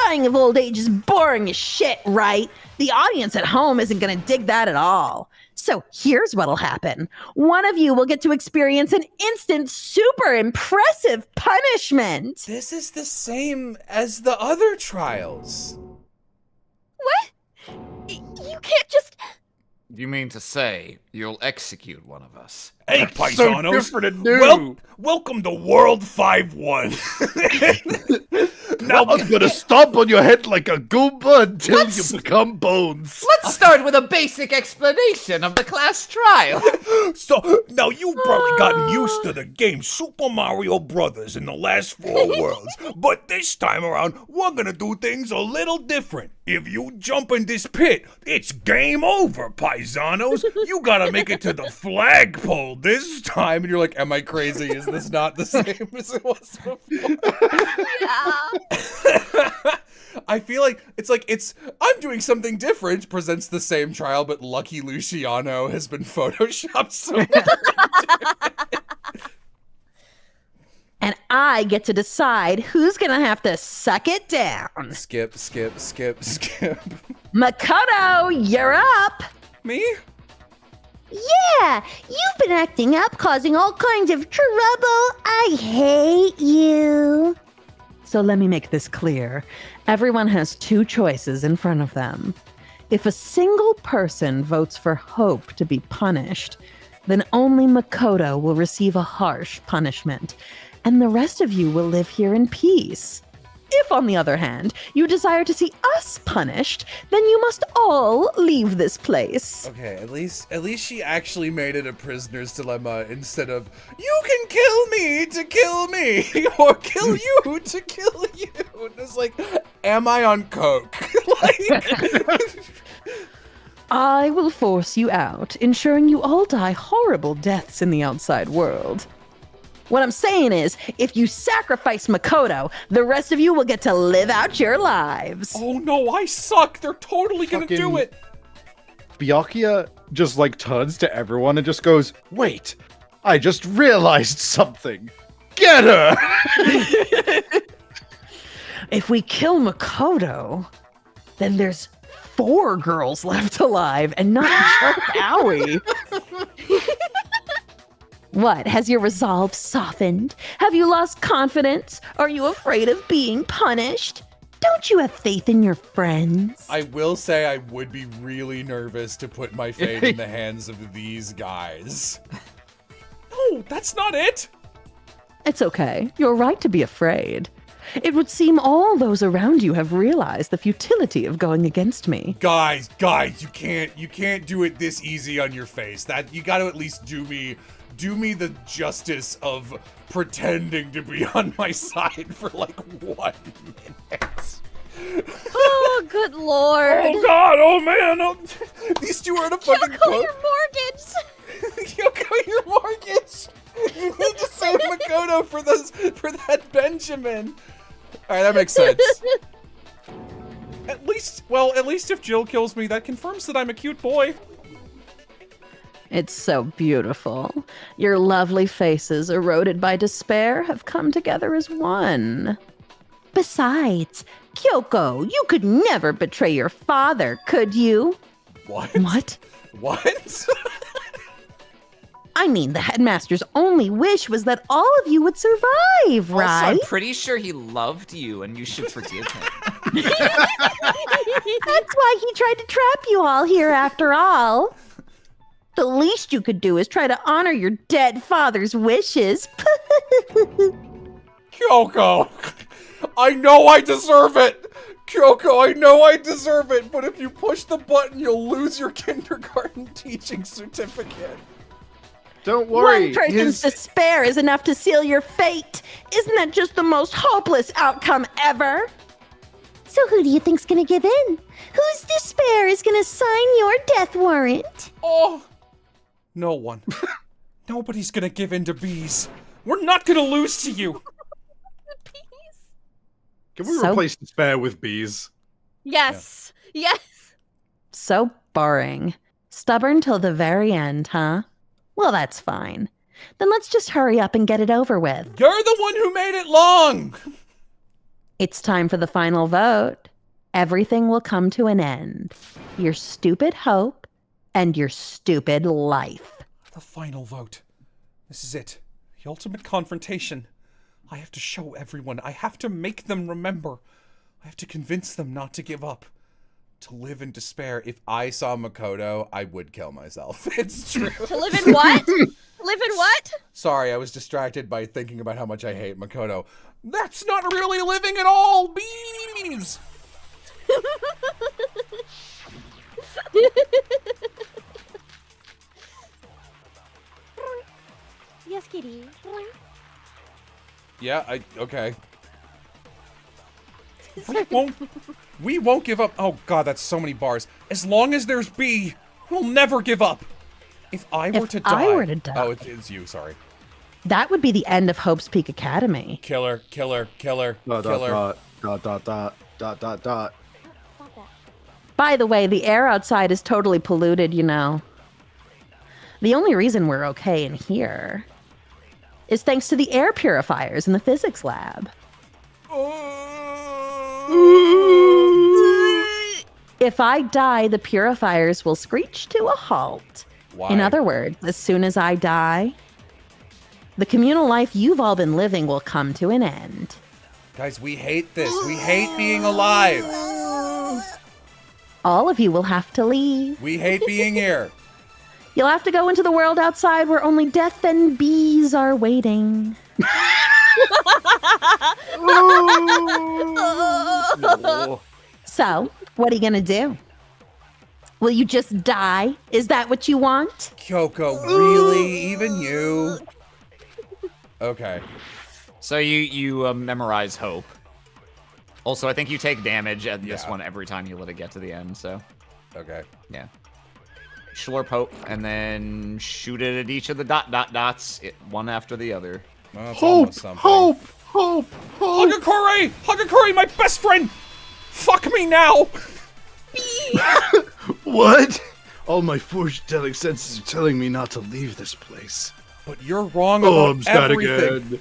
Dying of old age is boring as shit, right? The audience at home isn't gonna dig that at all. So here's what'll happen. One of you will get to experience an instant, super impressive punishment. This is the same as the other trials. What? You can't just... You mean to say you'll execute one of us? Hey, So paisanos. different and new. Welcome to World 5-1. Now I'm gonna stomp on your head like a Goomba until you become bones. Let's start with a basic explanation of the class trial. So, now you've probably gotten used to the game Super Mario Brothers in the last 4 worlds, but this time around, we're gonna do things a little different. If you jump in this pit, it's game over, paisanos. You gotta make it to the flagpole this time. And you're like, am I crazy? Is this not the same as it was before? I feel like it's I'm doing something different, presents the same trial, but Lucky Luciano has been photoshopped so much. And I get to decide who's gonna have to suck it down. Skip. Makoto, you're up. Me? Yeah, you've been acting up, causing all kinds of trouble. I hate you. So let me make this clear. Everyone has 2 choices in front of them. If a single person votes for Hope to be punished, then only Makoto will receive a harsh punishment, and the rest of you will live here in peace. If, on the other hand, you desire to see us punished, then you must all leave this place. Okay, at least she actually made it a prisoner's dilemma instead of you can kill me to kill me or kill you to kill you. It's like, am I on coke? I will force you out, ensuring you all die horrible deaths in the outside world. What I'm saying is, if you sacrifice Makoto, the rest of you will get to live out your lives. Oh no, I suck. They're totally gonna do it. Byakuya just like turns to everyone and just goes, "Wait, I just realized something. Get her!" If we kill Makoto, then there's 4 girls left alive and not just Aoi. What, has your resolve softened? Have you lost confidence? Are you afraid of being punished? Don't you have faith in your friends? I will say I would be really nervous to put my fate in the hands of these guys. No, that's not it. It's okay. You're right to be afraid. It would seem all those around you have realized the futility of going against me. Guys, you can't do it this easy on your face. That you got to at least do me the justice of pretending to be on my side for like 1 minute. Oh, good lord. Oh god, oh man, these two are in a fucking Kyoko, boat. your mortgage. Kyoko, your mortgage. You need to save Makoto for that Benjamin. All right, that makes sense. At least if Jill kills me, that confirms that I'm a cute boy. It's so beautiful. Your lovely faces, eroded by despair, have come together as one. Besides, Kyoko, you could never betray your father, could you? What? What? What? I mean, the headmaster's only wish was that all of you would survive, right? Also, I'm pretty sure he loved you, and you should forgive him. That's why he tried to trap you all here after all. The least you could do is try to honor your dead father's wishes. Kyoko, I know I deserve it. Kyoko, I know I deserve it, but if you push the button, you'll lose your kindergarten teaching certificate. Don't worry. One person's despair is enough to seal your fate. Isn't that just the most hopeless outcome ever? So who do you think's gonna give in? Whose despair is gonna sign your death warrant? Oh, no one. Nobody's gonna give in to bees. We're not gonna lose to you. Can we replace despair with bees? Yes. Yeah. Yes. So boring. Stubborn till the very end, huh? Well, that's fine. Then let's just hurry up and get it over with. You're the one who made it long. It's time for the final vote. Everything will come to an end. Your stupid hope and your stupid life. The final vote. This is it. The ultimate confrontation. I have to show everyone. I have to make them remember. I have to convince them not to give up. To live in despair. If I saw Makoto, I would kill myself. It's true. To live in what? Live in what? Sorry, I was distracted by thinking about how much I hate Makoto. That's not really living at all, bees! Yes, kitty. Yeah, okay. We won't give up. Oh god, that's so many bars. As long as there's B, we'll never give up. If I were to die. Oh, it's you, sorry. That would be the end of Hope's Peak Academy. Killer. Dot. By the way, the air outside is totally polluted, you know. The only reason we're okay in here is thanks to the air purifiers in the physics lab. If I die, the purifiers will screech to a halt. Why? In other words, as soon as I die, the communal life you've all been living will come to an end. Guys, we hate this. We hate being alive. All of you will have to leave. We hate being here. You'll have to go into the world outside where only death and bees are waiting. So, what are you gonna do? Will you just die? Is that what you want? Kyoko, really? Even you? Okay. So you memorize hope. Also, I think you take damage at this one every time you let it get to the end, so. Okay. Yeah. Slurp hope, and then shoot it at each of the dots, one after the other. Well, Hope! Hagakure, my best friend! Fuck me now! What? All my fortune-telling senses are telling me not to leave this place. But you're wrong Oh, about I'm sad everything.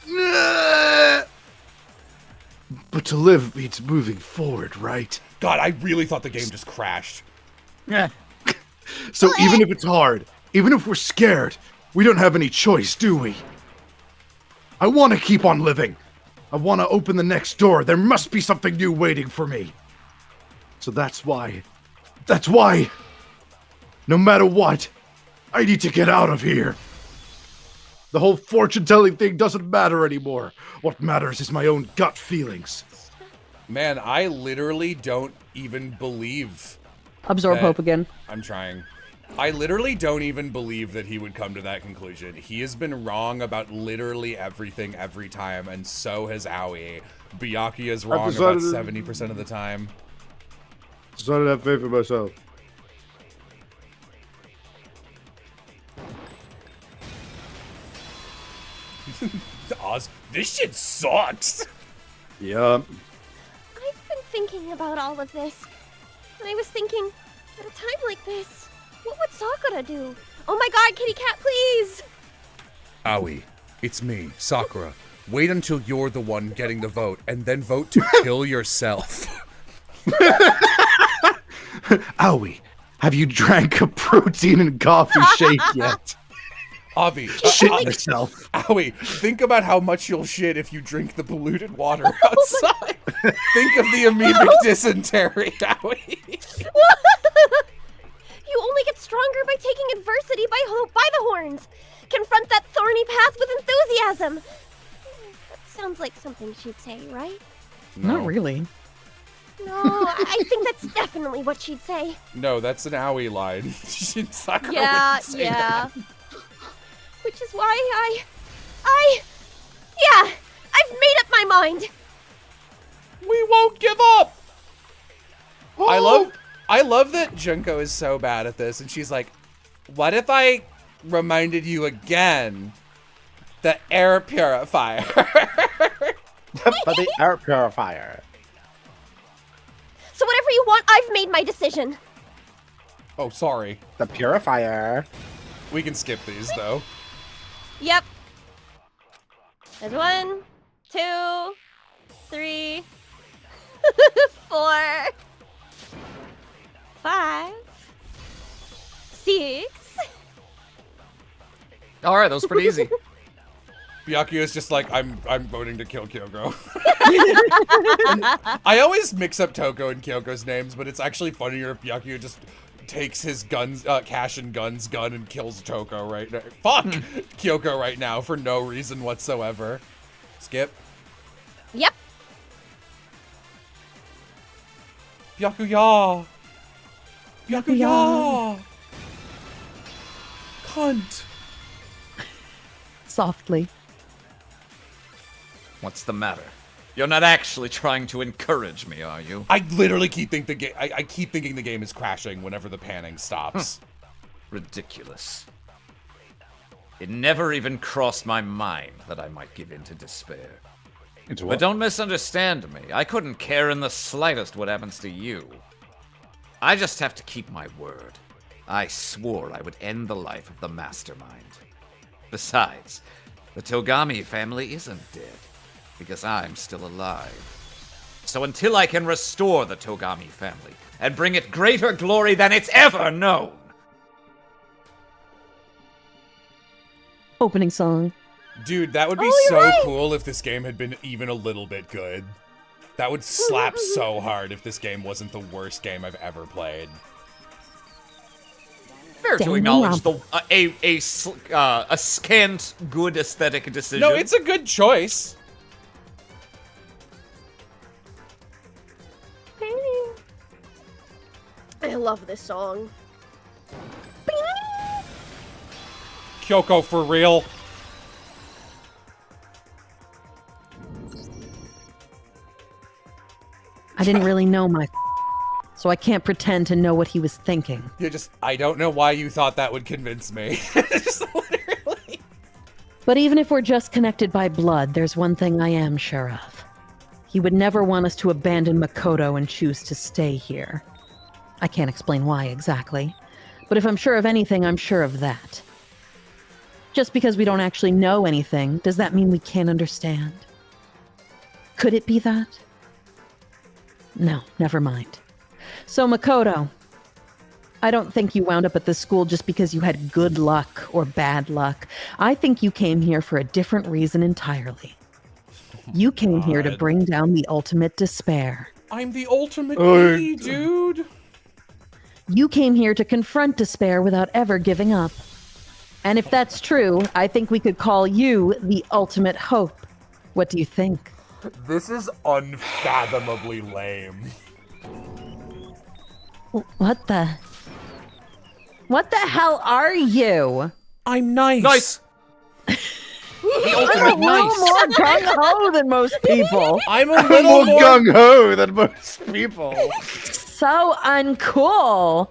again. But to live means moving forward, right? God, I really thought the game just crashed. So even if it's hard, even if we're scared, we don't have any choice, do we? I want to keep on living. I want to open the next door. There must be something new waiting for me. So that's why, no matter what, I need to get out of here. The whole fortune-telling thing doesn't matter anymore. What matters is my own gut feelings. Man, I literally don't even believe. Absorb that- hope again. I'm trying. I literally don't even believe that he would come to that conclusion. He has been wrong about literally everything every time, and so has Aoi. Byakuya is wrong about 70% of the time. Decided to have faith in myself. Oz, this shit sucks. Yeah. I've been thinking about all of this. And I was thinking, at a time like this, what would Sakura do? Oh my god, kitty cat, please! Aoi, it's me, Sakura. Wait until you're the one getting the vote, and then vote to kill yourself. Aoi, have you drank a protein and coffee shake yet? Avi, Shit yourself. Aoi, think about how much you'll shit if you drink the polluted water outside. Think of the amoebic dysentery, Aoi. You only get stronger by taking adversity by the horns. Confront that thorny path with enthusiasm. That sounds like something she'd say, right? Not really. No, I think that's definitely what she'd say. No, that's an Aoi line. Sakura Yeah, wouldn't say yeah. that. Which is why I've made up my mind. We won't give up. I love that Junko is so bad at this, and she's like, "What if I reminded you again? The air purifier." But the air purifier. So whatever you want, I've made my decision. Oh, sorry. The purifier. We can skip these though. Yep. There's 1, 2, 3, 4, 5, 6. All right, that was pretty easy. Byakuya is just like, I'm voting to kill Kyoko. I always mix up Toko and Kyoko's names, but it's actually funnier if Byakuya just takes his guns, cash and guns gun and kills Toko right now. Fuck Kyoko right now for no reason whatsoever. Skip. Yep. Byakuya. Byakuya. Cunt. Softly. What's the matter? You're not actually trying to encourage me, are you? I literally keep thinking the game. I keep thinking the game is crashing whenever the panning stops. Ridiculous. It never even crossed my mind that I might give in to despair. Into But what? don't misunderstand me. I couldn't care in the slightest what happens to you. I just have to keep my word. I swore I would end the life of the mastermind. Besides, the Togami family isn't dead, because I'm still alive. So until I can restore the Togami family and bring it greater glory than it's ever known, Opening song. Dude, that would be Oh, so you're right. cool if this game had been even a little bit good. That would slap so hard if this game wasn't the worst game I've ever played. fair to Danganronpa. acknowledge a scant good aesthetic decision. No, it's a good choice. I love this song. Kyoko, for real. I didn't really know my so I can't pretend to know what he was thinking. I don't know why you thought that would convince me. Just literally. But even if we're just connected by blood, there's one thing I am sure of. He would never want us to abandon Makoto and choose to stay here. I can't explain why exactly, but if I'm sure of anything, I'm sure of that. Just because we don't actually know anything, does that mean we can't understand? Could it be that? No, never mind. So, Makoto, I don't think you wound up at this school just because you had good luck or bad luck. I think you came here for a different reason entirely. You came here to God. bring down the ultimate despair. I'm the ultimate Oh, me, dude. You came here to confront despair without ever giving up. And if that's true, I think we could call you the ultimate hope. What do you think? This is unfathomably lame. What the hell are you? I'm nice. Nice. The ultimate I'm a little nice. more gung-ho than most people. I'm a More little more. gung ho than most people. So uncool.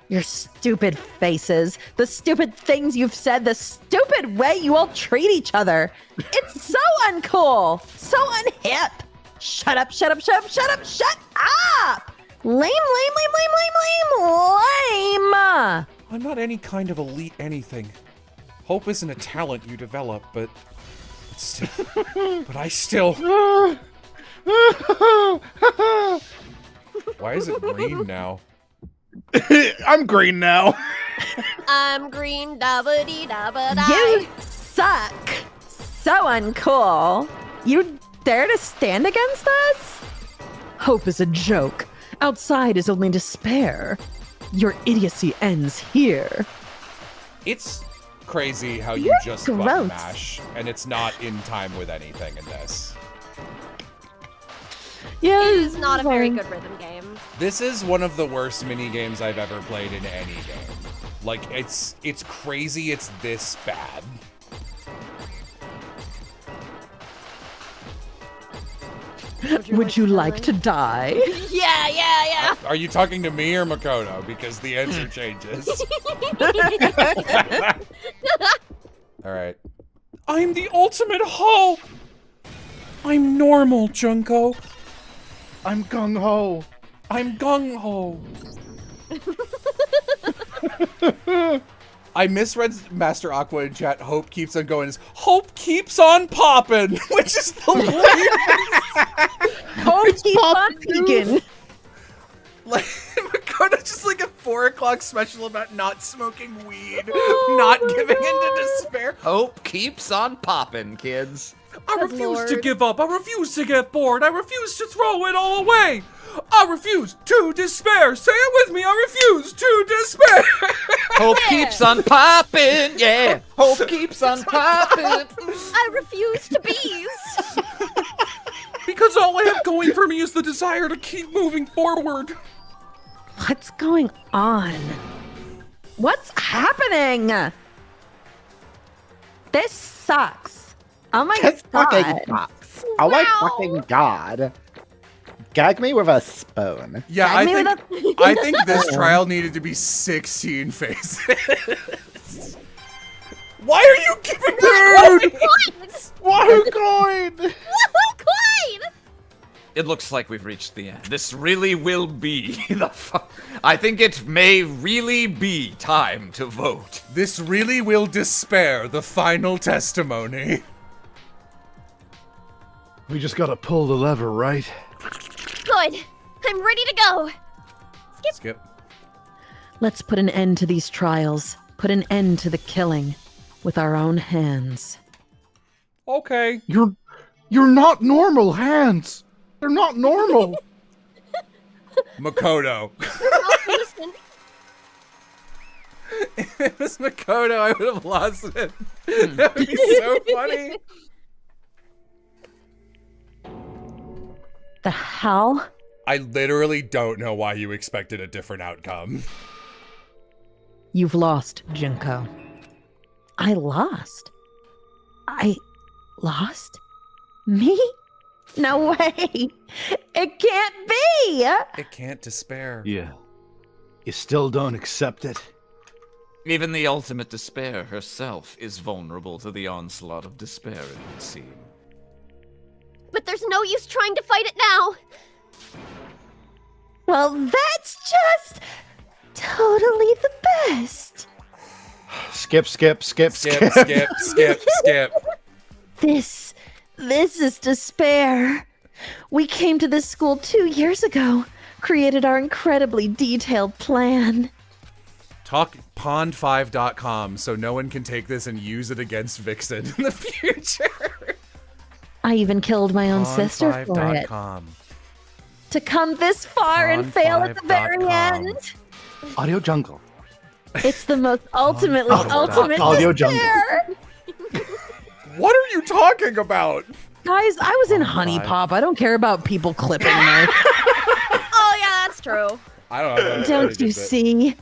Your stupid faces, the stupid things you've said, the stupid way you all treat each other. It's so uncool, so unhip. Shut up, shut up, shut up, shut up, shut up. Lame, lame, lame, lame, lame, lame, lame. I'm not any kind of elite anything. Hope isn't a talent you develop, but I still. Why is it green now? I'm green now. I'm green, da-ba-dee-da-ba-da. You suck. So uncool. You dare to stand against us? Hope is a joke. Outside is only despair. Your idiocy ends here. It's crazy how you just button gross. mash, and it's not in time with anything in this. Yeah, It is not a very good rhythm game. This is one of the worst mini games I've ever played in any game. Like, it's crazy it's this bad. Would you like to die? Yeah. Are you talking to me or Makoto? Because the answer changes. Alright. I'm the ultimate hope. I'm normal, Junko. I'm gung ho. I'm gung ho. I misread Master Aqua in chat. Hope keeps on going. Hope keeps on popping, which is the weirdest. Hope keeps on speaking. Like, Makoto just like a 4 o'clock special about not smoking weed, not giving into despair. Hope keeps on popping, kids. I refuse to give up. I refuse to get bored. I refuse to throw it all away. I refuse to despair. Say it with me. I refuse to despair. Hope keeps on popping. Yeah. Hope keeps on popping. I refuse to bees. Because all I have going for me is the desire to keep moving forward. What's going on? What's happening? This sucks. Oh my This god. fucking sucks. Oh my Wow. fucking god. Gag me with a spoon. Yeah, Gag I me think with I think this trial needed to be 16 phases. Why are you giving me Coins! Wahoo coin! Coin! It looks like we've reached the end. This really will be the I think it may really be time to vote. This really will despair the final testimony. We just gotta pull the lever, right? Good. I'm ready to go. Skip. Let's put an end to these trials. Put an end to the killing with our own hands. Okay. You're not normal hands. They're not normal. Makoto. Listen, If it was Makoto, I would have lost it. That would be so funny. The hell? I literally don't know why you expected a different outcome. You've lost, Junko. I lost? I lost? Me? No way! It can't be! It can't despair. Yeah. You still don't accept it? Even the ultimate despair herself is vulnerable to the onslaught of despair, it would seem. but there's no use trying to fight it now. Well, that's just totally the best. Skip. Skip. This is despair. We came to this school 2 years ago, created our incredibly detailed plan. Talk pond5.com so no one can take this and use it against Vixen in the future. I even killed my own sister for it. Pond5.com. To come this far and fail at the very Pond5.com. end. Audio Jungle. It's the most ultimate Audio jungle. despair. What are you talking about? Guys, I was in Honey Pop. I don't care about people clipping me. Oh yeah, that's true. I don't know. Don't you see?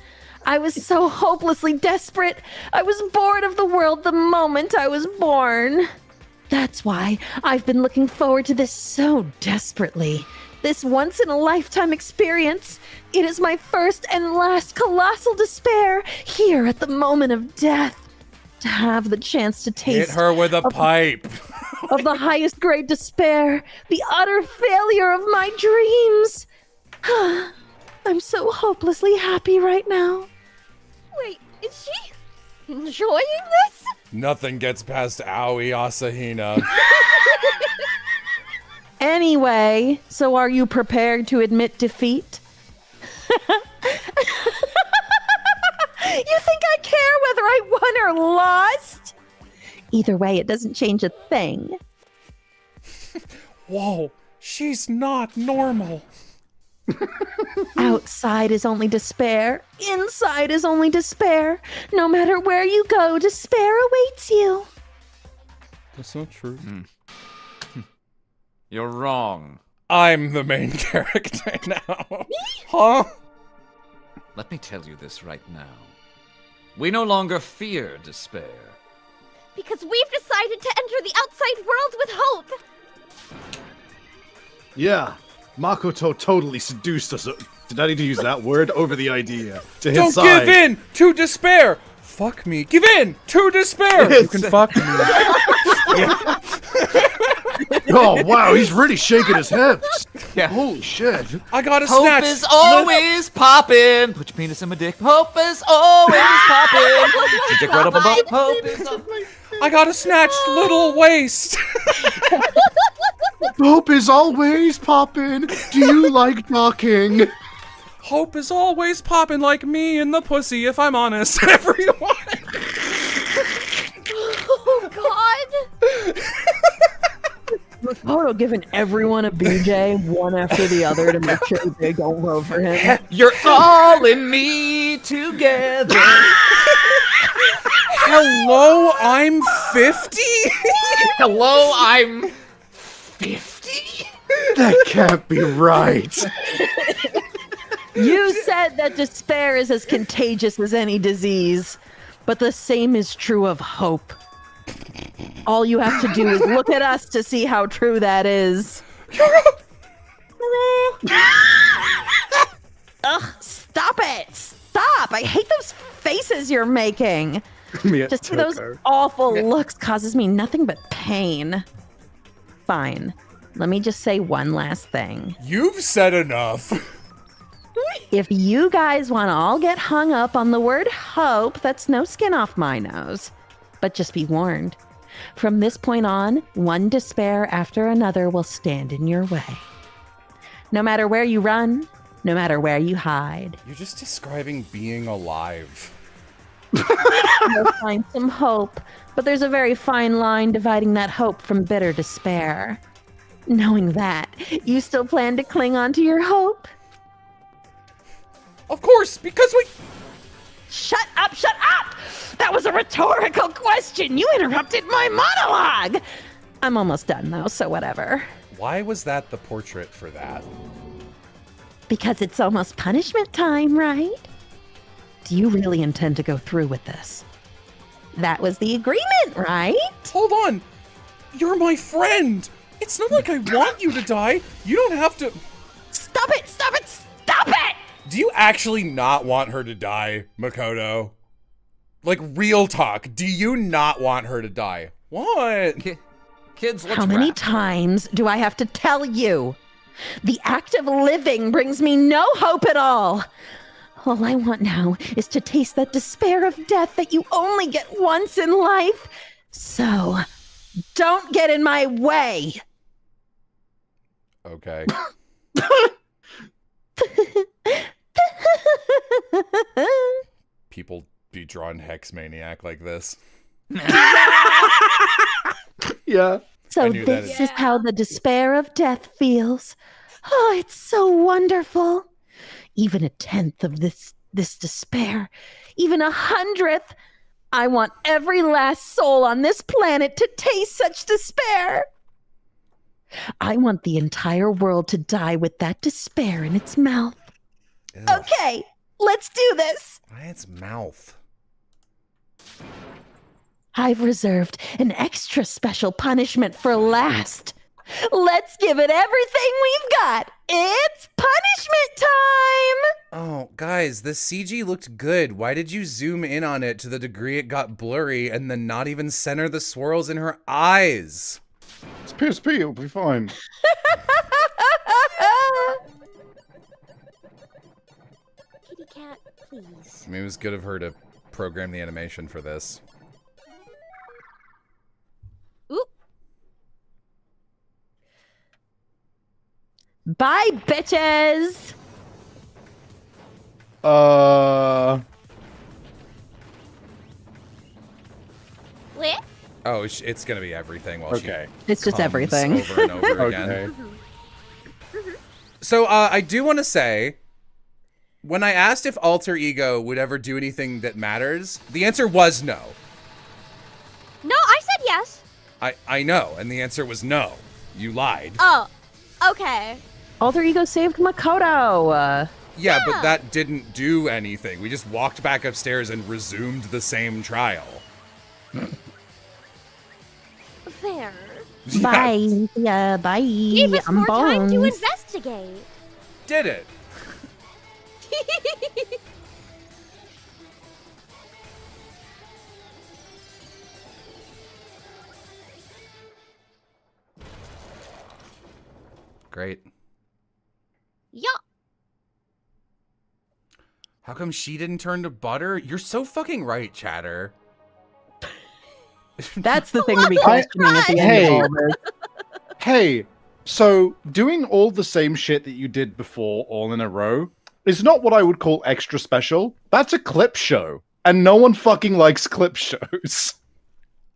I was so hopelessly desperate. I was bored of the world the moment I was born. That's why I've been looking forward to this so desperately. This once-in-a-lifetime experience. It is my first and last colossal despair here at the moment of death. To have the chance to Hit taste her with a pipe. of the highest grade despair, the utter failure of my dreams. I'm so hopelessly happy right now. Wait, is she enjoying this? Nothing gets past Aoi Asahina. Anyway, so are you prepared to admit defeat? You think I care whether I won or lost? Either way, it doesn't change a thing. Whoa, she's not normal. Outside is only despair. Inside is only despair. No matter where you go, despair awaits you. That's not true. You're wrong. I'm the main character now. Huh? Let me tell you this right now. We no longer fear despair. Because we've decided to enter the outside world with hope. Yeah, Makoto totally seduced us. Did I need to use that word over the idea to his Don't side? give in to despair. Fuck me. Give in to despair. You can fuck me. Oh wow, he's really shaking his hips. Yeah. Holy shit. I got a Hope snatch. is always poppin'. Put your penis in my dick. Hope is always poppin'. Put your dick right up above. Hope is always... I got a snatched little waist. Hope is always poppin'. Do you like talking? Hope is always popping like me in the pussy, if I'm honest, everyone. Oh God. Makoto giving everyone a BJ, one after the other, to make sure they don't vote for him. You're all in me together. Hello, I'm 50? Hello, I'm 50? That can't be right. You said that despair is as contagious as any disease, but the same is true of hope. All you have to do is look at us to see how true that is. Ugh, stop it! Stop! I hate those faces you're making. Just see those awful looks causes me nothing but pain. Fine. Let me just say one last thing. You've said enough. If you guys want to all get hung up on the word hope, that's no skin off my nose. But just be warned. From this point on, one despair after another will stand in your way. No matter where you run, no matter where you hide. You're just describing being alive. You'll find some hope, but there's a very fine line dividing that hope from bitter despair. Knowing that, you still plan to cling on to your hope? Of course, because we... Shut up, shut up! That was a rhetorical question! You interrupted my monologue! I'm almost done though, so whatever. Why was that the portrait for that? Because it's almost punishment time, right? Do you really intend to go through with this? That was the agreement, right? Hold on. You're my friend. It's not like I want you to die. You don't have to... Stop it, stop it, stop it! Do you actually not want her to die, Makoto? Like, real talk. Do you not want her to die? What? Kids, let's How many wrap. times do I have to tell you? The act of living brings me no hope at all. All I want now is to taste that despair of death that you only get once in life. So, don't get in my way. Okay. People be drawn Hex Maniac like this. Yeah. So knew that this is how the despair of death feels. Oh, it's so wonderful. Even a tenth of this this despair, even 100th. I want every last soul on this planet to taste such despair. I want the entire world to die with that despair in its mouth. Ugh. Okay, let's do this. Why its mouth? I've reserved an extra special punishment for last. Let's give it everything we've got. It's punishment time! Oh, guys, the CG looked good. Why did you zoom in on it to the degree it got blurry and then not even center the swirls in her eyes? It's PSP, it'll be fine. Kitty cat, please. I mean, it was good of her to program the animation for this. Oop. Bye, bitches! Where? Oh, it's gonna be everything while Okay. It's just comes everything. over and over again. Okay. So, I do want to say, when I asked if Alter Ego would ever do anything that matters, the answer was no. No, I said yes. I know, and the answer was no. You lied. Oh, okay. Alter Ego saved Makoto. Yeah, but Yeah. that didn't do anything. We just walked back upstairs and resumed the same trial. Fair. Bye. Yeah, bye. Gave us I'm more time to Bones. investigate. Did it? Great. Yeah. How come she didn't turn to butter? You're so fucking right, Chatter. That's the thing to be questioning at the end Hey. of all this. Hey, so doing all the same shit that you did before all in a row is not what I would call extra special. That's a clip show. And no one fucking likes clip shows.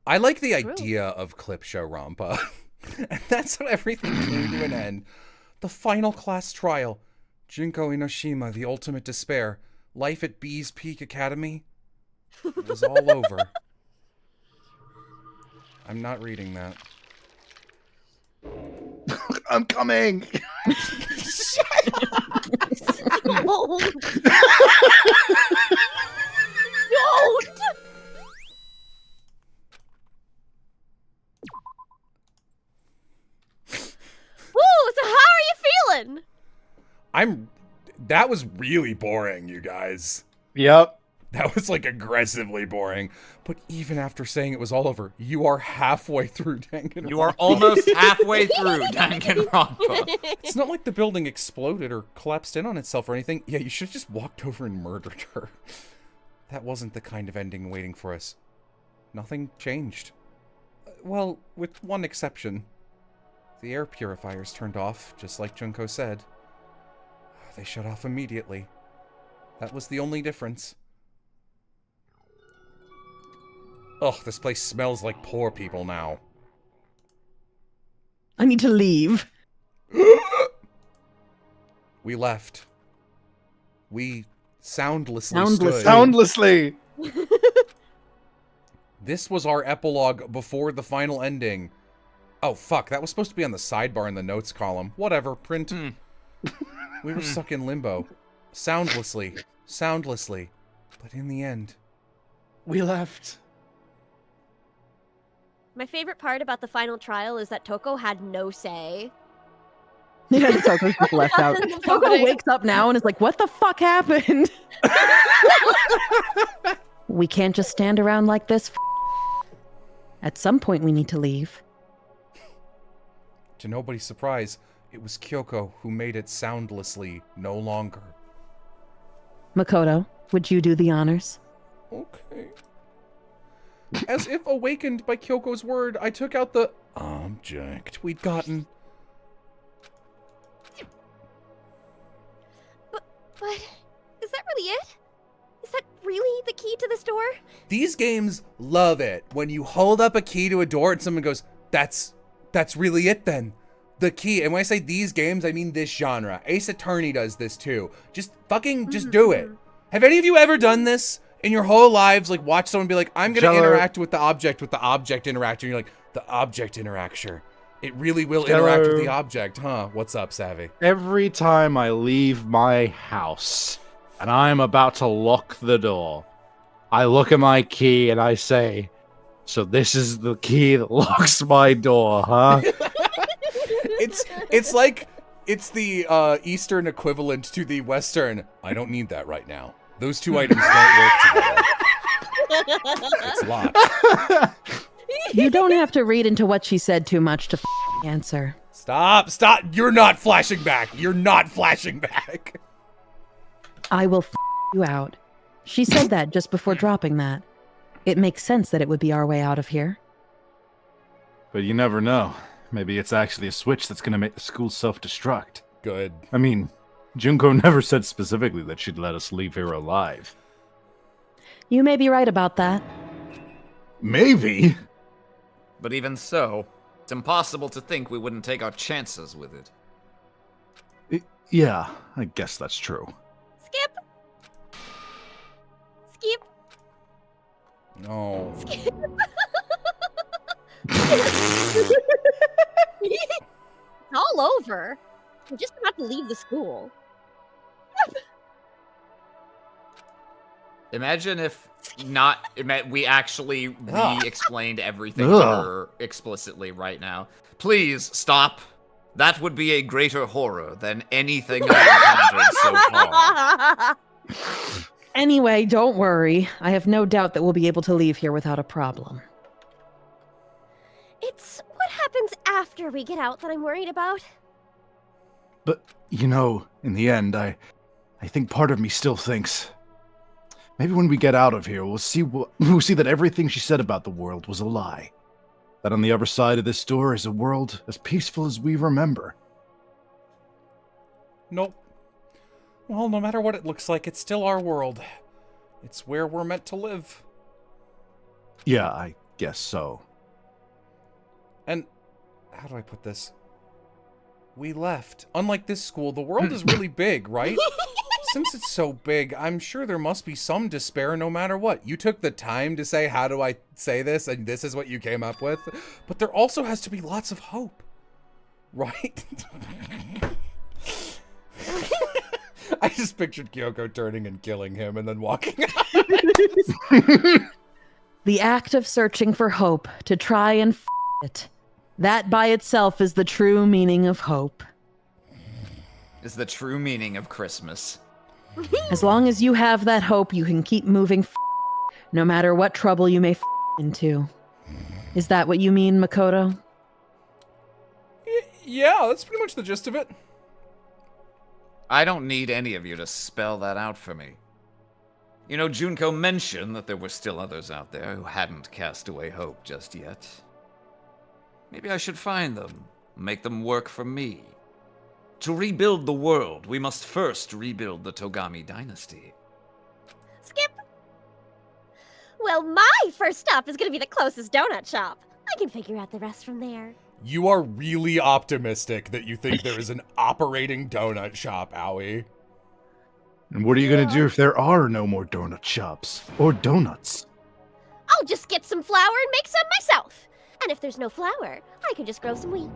I like the idea of clip show Rampa. And that's how everything came to an end. The final class trial. Junko Inoshima, the ultimate despair. Life at Bee's Peak Academy. It was all over. I'm not reading that. I'm coming. No. Don't. Woo, so how are you feeling? That was really boring, you guys. Yep. That was like aggressively boring. But even after saying it was all over, you are halfway through Danganronpa. You are almost halfway through Danganronpa. It's not like the building exploded or collapsed in on itself or anything. Yeah, you should have just walked over and murdered her. That wasn't the kind of ending waiting for us. Nothing changed. Well, with one exception. The air purifiers turned off, just like Junko said. They shut off immediately. That was the only difference. Ugh, this place smells like poor people now. I need to leave. We left. We soundlessly Soundlessly. stood. Soundlessly. This was our epilogue before the final ending. Oh, fuck. That was supposed to be on the sidebar in the notes column. Whatever. Print. We were stuck in limbo. Soundlessly. Soundlessly. But in the end... We left. My favorite part about the final trial is that Toko had no say. Yeah, Toko's just left out. Toko wakes up now and is like, what the fuck happened? We can't just stand around like this. At some point, we need to leave. To nobody's surprise, it was Kyoko who made it soundlessly no longer. Makoto, would you do the honors? Okay. As if awakened by Kyoko's word, I took out the object we'd gotten. But is that really it? Is that really the key to this door? These games love it when you hold up a key to a door and someone goes, that's really it then. The key. And when I say these games, I mean this genre. Ace Attorney does this too. Just fucking just do it. Have any of you ever done this in your whole lives? Like, watch someone be like, I'm going to Jello. interact with the object interactor. And you're like, the object interaction. It really will interact with the object, huh? What's up, Savvy? Every time I leave my house and I'm about to lock the door, I look at my key and I say, so this is the key that locks my door, huh? It's like it's the Eastern equivalent to the Western. I don't need that right now. Those two items don't work together. It's locked. You don't have to read into what she said too much to answer. Stop. You're not flashing back. You're not flashing back. I will you out. She said that just before dropping that. It makes sense that it would be our way out of here. But you never know. Maybe it's actually a switch that's going to make the school self-destruct. Good. I mean, Junko never said specifically that she'd let us leave here alive. You may be right about that. Maybe. But even so, it's impossible to think we wouldn't take our chances with it. Yeah, I guess that's true. Skip. Skip. No. Skip. It's all over. We're just about to leave the school. Imagine if we actually re-explained everything to Ugh. her explicitly right now. Please stop. That would be a greater horror than anything I've encountered so far. Anyway, don't worry. I have no doubt that we'll be able to leave here without a problem. It's what happens after we get out that I'm worried about. But, you know, in the end, I think part of me still thinks maybe when we get out of here, we'll see that everything she said about the world was a lie. That on the other side of this door is a world as peaceful as we remember. Nope. Well, no matter what it looks like, it's still our world. It's where we're meant to live. Yeah, I guess so. And how do I put this? We left. Unlike this school, the world is really big, right? Since it's so big, I'm sure there must be some despair no matter what. You took the time to say, how do I say this? And this is what you came up with. But there also has to be lots of hope. Right? I just pictured Kyoko turning and killing him and then walking out. The act of searching for hope to try and it. That by itself is the true meaning of hope. Is the true meaning of Christmas. As long as you have that hope, you can keep moving no matter what trouble you may into. Is that what you mean, Makoto? Yeah, that's pretty much the gist of it. I don't need any of you to spell that out for me. You know, Junko mentioned that there were still others out there who hadn't cast away hope just yet. Maybe I should find them, make them work for me. To rebuild the world, we must first rebuild the Togami dynasty. Skip. Well, my first stop is going to be the closest donut shop. I can figure out the rest from there. You are really optimistic that you think there is an operating donut shop, Owie. And what are you going to do if there are no more donut shops? Or donuts? I'll just get some flour and make some myself. And if there's no flour, I can just grow some wheat.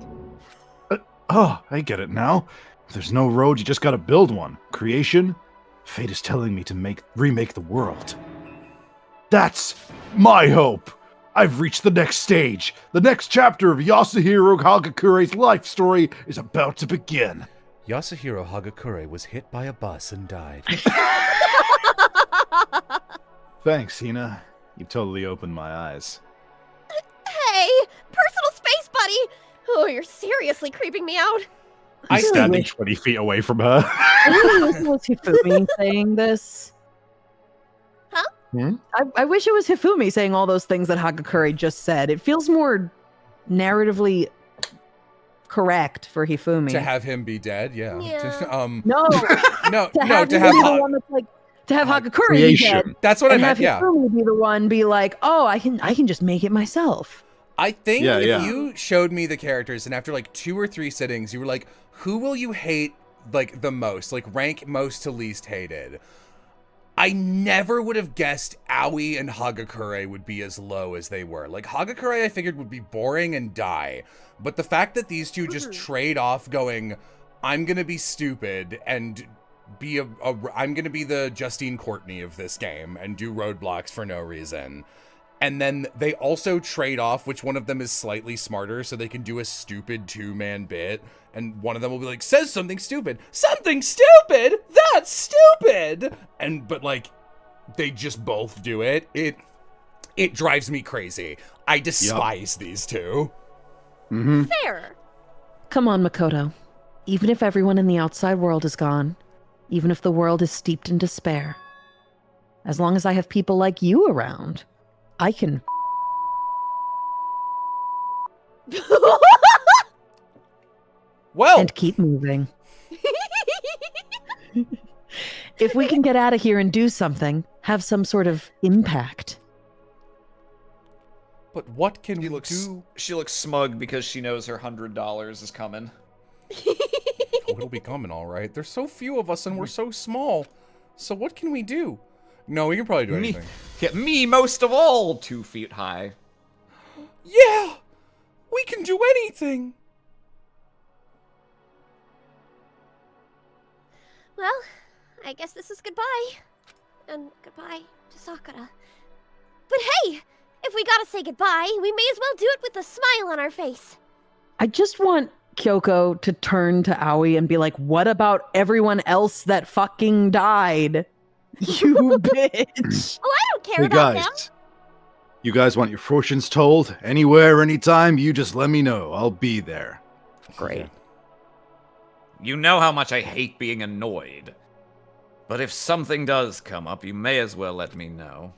Oh, I get it now. If there's no road, you just gotta build one. Creation? Fate is telling me to remake the world. That's my hope! I've reached the next stage. The next chapter of Yasuhiro Hagakure's life story is about to begin. Yasuhiro Hagakure was hit by a bus and died. Thanks, Hina. You totally opened my eyes. Hey, personal space buddy! Oh, you're seriously creeping me out. I'm standing 20 feet away from her. I really wish it was Hifumi saying this. Huh? I wish it was Hifumi saying all those things that Hagakure just said. It feels more narratively correct for Hifumi. To have him be dead, yeah. No, to have to him have be the one that's like to have Hagakure be dead. That's what I and meant. have Yeah. Hifumi be the one be like, oh, I can just make it myself. I think if you showed me the characters and after like 2 or 3 sittings, you were like, who will you hate like the most? Like rank most to least hated. I never would have guessed Aoi and Hagakure would be as low as they were. Like, Hagakure I figured would be boring and die. But the fact that these two just trade off going, I'm gonna be stupid and be I'm gonna be the Justine Courtney of this game and do roadblocks for no reason. And then they also trade off which one of them is slightly smarter so they can do a stupid 2-man bit. And one of them will be like, says something stupid. Something stupid? That's stupid! But like, they just both do it. It drives me crazy. I despise these two. Fair. Come on, Makoto. Even if everyone in the outside world is gone, even if the world is steeped in despair, as long as I have people like you around, I can. Well, and keep moving. If we can get out of here and do something, have some sort of impact. But what can we do? She looks smug because she knows her $100 is coming. Oh, it'll be coming, all right. There's so few of us and we're so small. So what can we do? No, we can probably do anything. Me most of all, 2 feet high. Yeah! We can do anything! Well, I guess this is goodbye. And goodbye to Sakura. But hey, if we gotta say goodbye, we may as well do it with a smile on our face. I just want Kyoko to turn to Aoi and be like, what about everyone else that fucking died? You bitch. Oh, I don't care Hey about them. guys, you guys want your fortunes told? Anywhere, anytime, you just let me know. I'll be there. Great. You know how much I hate being annoyed. But if something does come up, you may as well let me know.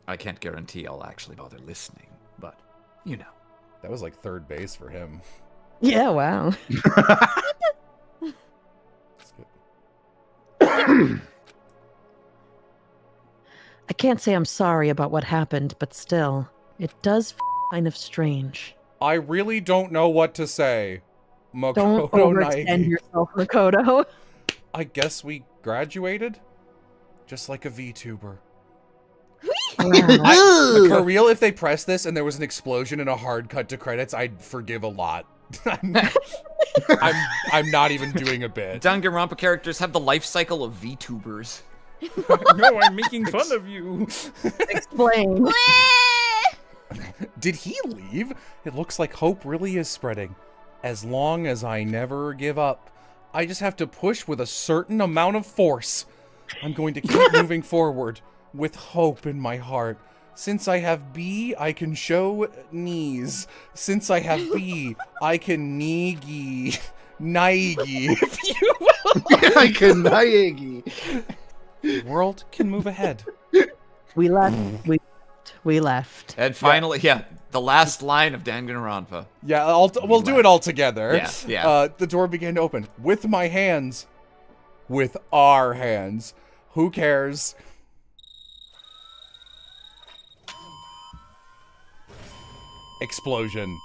I can't guarantee I'll actually bother listening, but you know. That was like third base for him. Yeah, wow. I can't say I'm sorry about what happened, but still, it does kind of strange. I really don't know what to say. Don't overextend yourself, Makoto. I guess we graduated? Just like a VTuber. For real, if they press this and there was an explosion and a hard cut to credits, I'd forgive a lot. I'm not even doing a bit. Danganronpa characters have the life cycle of VTubers. No, I'm making fun of you. Explain. Did he leave? It looks like hope really is spreading. As long as I never give up, I just have to push with a certain amount of force. I'm going to keep moving forward with hope in my heart. Since I have B, I can show knees. Since I have B, I can neegi. Naigi, if you will. I can naigi. The world can move ahead. We left. We left. And finally, the last line of Danganronpa. Yeah, we'll do it all together. Yeah. The door began to open. With my hands. With our hands. Who cares? Explosion.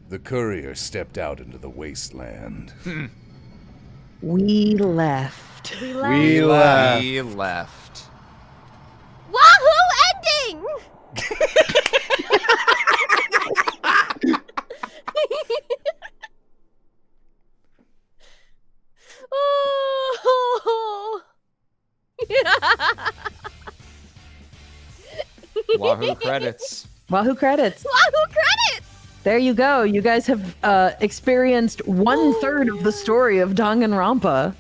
The courier stepped out into the wasteland. We left. We left. We left. Wahoo ending! Oh. Wahoo credits. Wahoo credits. Wahoo credits! There you go. You guys have experienced 1/3 of the story of Danganronpa.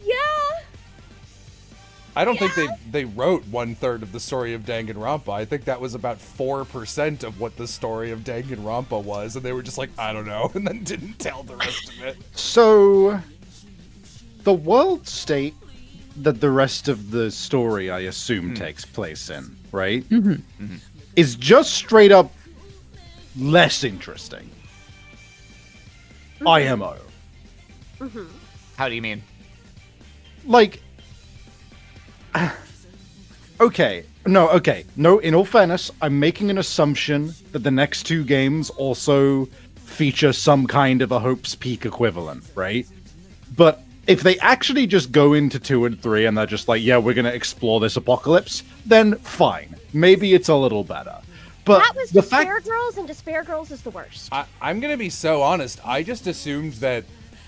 Yeah. I don't think they wrote 1/3 of the story of Danganronpa. I think that was about 4% of what the story of Danganronpa was, and they were just like, I don't know, and then didn't tell the rest of it. So, the world state that the rest of the story, I assume, takes place in, right? Is just straight up less interesting. IMO. How do you mean? Like, okay. No, in all fairness, I'm making an assumption that the next two games also feature some kind of a Hope's Peak equivalent, right? But if they actually just go into 2 and 3 and they're just like, yeah, we're going to explore this apocalypse, then fine. Maybe it's a little better. But that was the Despair Girls, and Despair Girls is the worst. I'm gonna be so honest. I just assumed that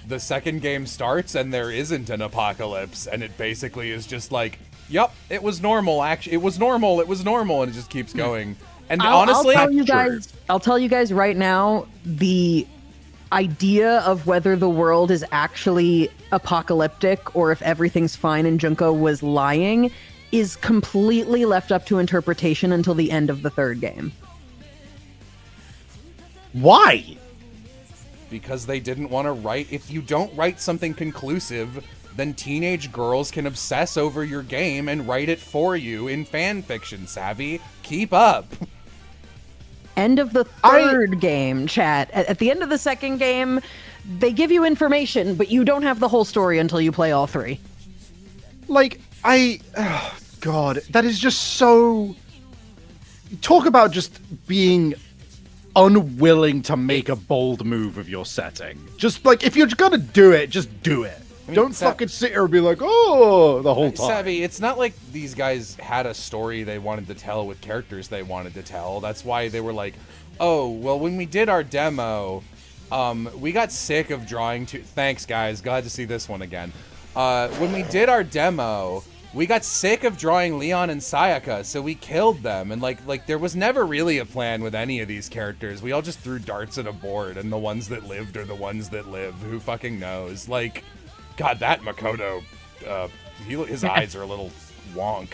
the second game starts and there isn't an apocalypse, and it basically is just like, yep, it was normal. Actually, it was normal, and it just keeps going. And honestly, I'll tell you guys right now, the idea of whether the world is actually apocalyptic or if everything's fine and Junko was lying is completely left up to interpretation until the end of the third game. Why? Because they didn't want to write. If you don't write something conclusive, then teenage girls can obsess over your game and write it for you in fan fiction, Savvy. Keep up. End of the third game, chat. At the end of the second game, they give you information, but you don't have the whole story until you play all 3. Like, oh, God, that is just so... Talk about just being unwilling to make a bold move of your setting. Just, like, if you're gonna do it, just do it. I mean, don't fucking sit here and be like, oh, the whole time. Savvy, it's not like these guys had a story they wanted to tell with characters they wanted to tell. That's why they were like, oh, well, when we did our demo, we got sick of drawing too... Thanks, guys. Glad to see this one again. When we did our demo, we got sick of drawing Leon and Sayaka, so we killed them. And, like there was never really a plan with any of these characters. We all just threw darts at a board, and the ones that lived are the ones that live. Who fucking knows? Like... God, that Makoto, his eyes are a little wonk.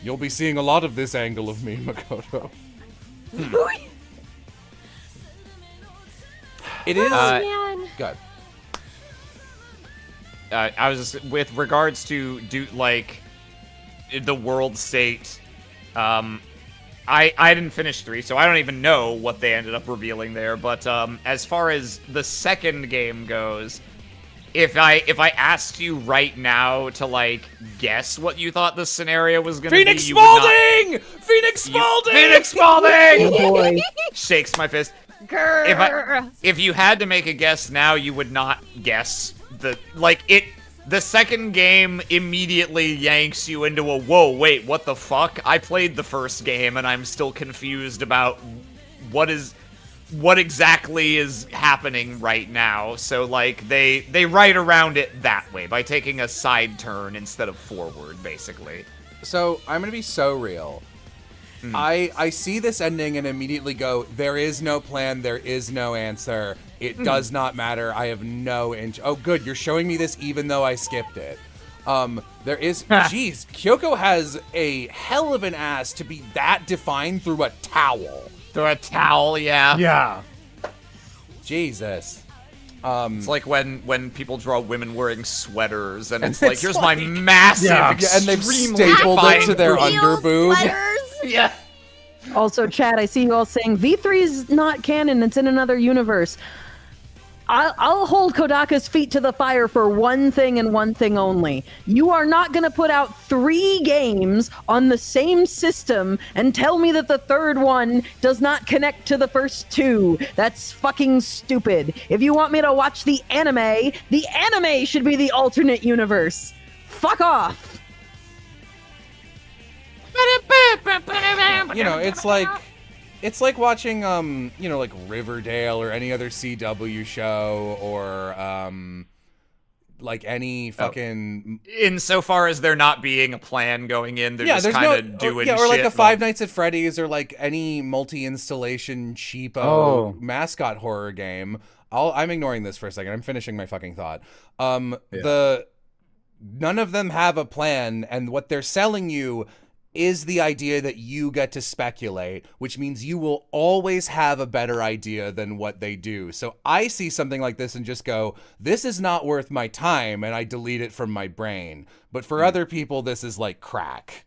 You'll be seeing a lot of this angle of me, Makoto. It is... Good. I was just, with regards to, the world state, I didn't finish 3, so I don't even know what they ended up revealing there, but, as far as the second game goes... If I asked you right now to, guess what you thought the scenario was gonna Phoenix be, you Spalding! Phoenix Spalding! Phoenix Spalding! Oh boy. Shakes my fist. If you had to make a guess now, you would not guess the second game immediately yanks you into a, whoa, wait, what the fuck? I played the first game and I'm still confused about what exactly is happening right now. So, they write around it that way, by taking a side turn instead of forward, basically. So, I'm gonna be so real. I see this ending and immediately go, there is no plan, there is no answer. It does not matter, I have no Oh, good, you're showing me this even though I skipped it. There is... Jeez, Kyoko has a hell of an ass to be that defined through a towel. Through a towel, yeah. Yeah. Jesus. It's like when people draw women wearing sweaters, and it's like, here's my massive, and they've stapled it to their underboob. Yeah. Also, chat, I see you all saying V3 is not canon, it's in another universe. I'll hold Kodaka's feet to the fire for one thing and one thing only. You are not going to put out 3 games on the same system and tell me that the third one does not connect to the first 2. That's fucking stupid. If you want me to watch the anime should be the alternate universe. Fuck off. You know, it's like watching, like Riverdale or any other CW show or, like any fucking... Insofar as there not being a plan going in, they're just kind of doing shit. Or like a Five Nights at Freddy's or like any multi-installation cheapo mascot horror game. I'm ignoring this for a second. I'm finishing my fucking thought. None of them have a plan, and what they're selling you is the idea that you get to speculate, which means you will always have a better idea than what they do. So I see something like this and just go, this is not worth my time, and I delete it from my brain. But for other people, this is like crack,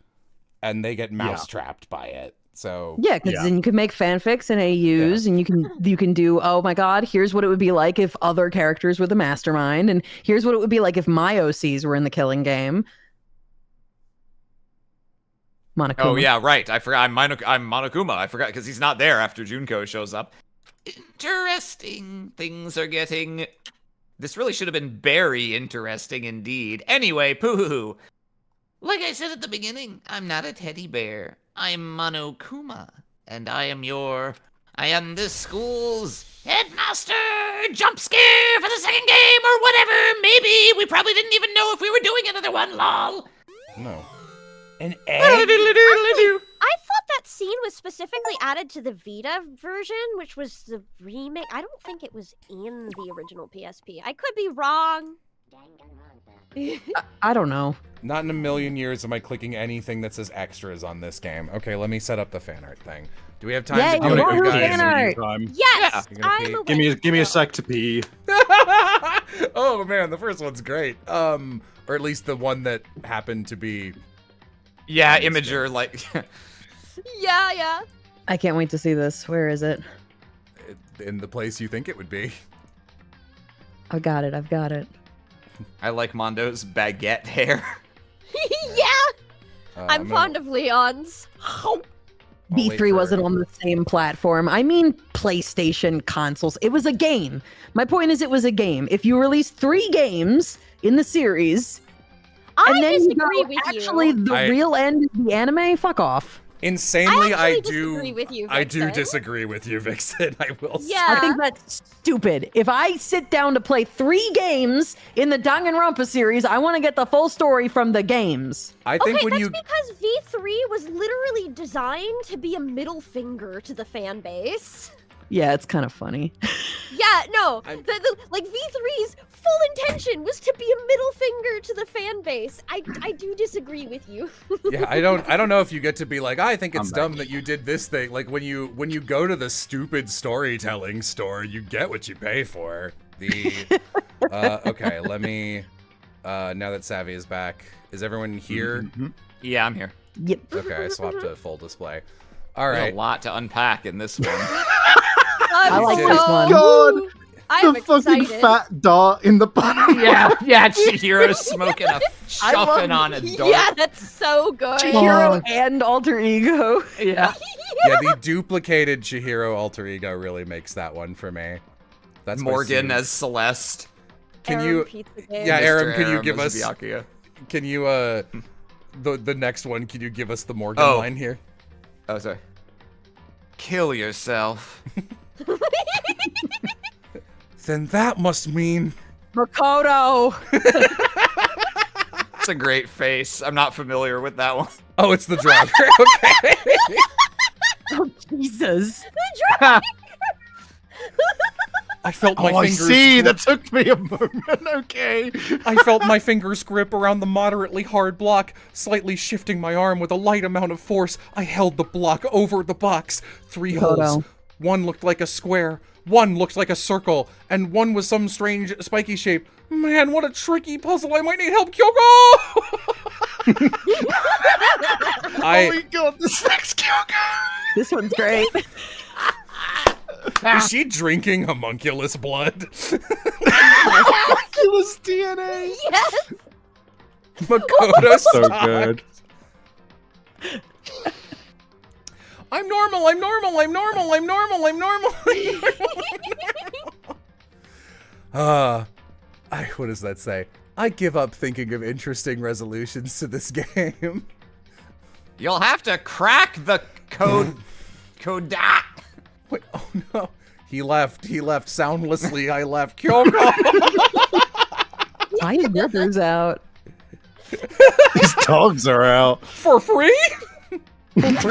and they get mouse-trapped by it. So yeah, because then you can make fanfics and AUs, and you can do, oh my god, here's what it would be like if other characters were the mastermind, and here's what it would be like if my OCs were in the killing game. Monokuma. Oh yeah, right. I forgot. I'm Monokuma. I forgot because he's not there after Junko shows up. interesting. Things are getting... This really should have been very interesting indeed. Anyway, poo-hoo. Like I said at the beginning, I'm not a teddy bear. I'm Monokuma, and I am this school's headmaster. Jump scare for the second game or whatever. Maybe we probably didn't even know if we were doing another one. Lol. No. An I thought that scene was specifically added to the Vita version, which was the remake. I don't think it was in the original PSP. I could be wrong. I don't know. Not in a million years am I clicking anything that says extras on this game. Okay, let me set up the fan art thing. Do we have time Yay, to do more it, you guys? fan art. Yes, You're gonna pee? I'm Give me a sec to pee. Oh man, the first one's great. Or at least the one that happened to be. Yeah, Imager, like... Yeah. I can't wait to see this. Where is it? In the place you think it would be. I've got it. I like Mondo's baguette hair. Yeah. I'm fond of Leon's. B3 wasn't on the same platform. I mean, PlayStation consoles. It was a game. My point is, it was a game. If you release 3 games in the series, and then you disagree go, with you. actually, the real end is the anime, fuck off. Insanely, I I disagree with you, I do Vixen. disagree with you, Vixen. I will say. Yeah. I think that's stupid. If I sit down to play 3 games in the Danganronpa series, I want to get the full story from the games. I think Okay, when that's you because V3 was literally designed to be a middle finger to the fan base. Yeah, it's kind of funny. Yeah, no, like V3's full intention was to be a middle finger to the fan base. I do disagree with you. Yeah, I don't know if you get to be like, I think it's dumb that you did this thing. Like when you go to the stupid storytelling store, you get what you pay for. The okay, let me now that Savvy is back, is everyone here? Yeah, I'm here. Yep. Okay, I swapped to full display. All There's right. a lot to unpack in this one. I like this one. God, I'm the fucking excited. fat dart in the bottom. yeah, Chihiro's smoking a shuffling on a dart. Yeah, that's so good. Chihiro and alter ego. Yeah. Yeah, the duplicated Chihiro alter ego really makes that one for me. That's my Morgan scene. as Celeste. Can Arim you? Pizza Game. Yeah, Mr. Arim, can you Arim give as us? Byakuya. Can you the next one? Can you give us the Morgan Oh. line here? Oh, sorry. Kill yourself. Then that must mean Makoto. It's a great face. I'm not familiar with that one. oh, it's the driver. Okay. Oh, Jesus. I felt my Oh, I fingers. see. grip- That took me a moment. Okay. I felt my fingers grip around the moderately hard block, slightly shifting my arm with a light amount of force. I held the block over the box. 3 holes. Makoto. One looked like a square, one looked like a circle, and one was some strange spiky shape. Man, what a tricky puzzle! I might need help, Kyoko! Oh my god, this next Kyoko. This one's great. Is she drinking homunculus blood? Homunculus DNA. Yes. Makoto, So stop. good. I'm normal, I'm normal, I'm normal, I'm normal, I'm normal. What does that say? I give up thinking of interesting resolutions to this game. You'll have to crack the code. Kodak. Wait, oh no. He left soundlessly. I left. Kyoko! Why your brother's out? These dogs are out. For free? Well, this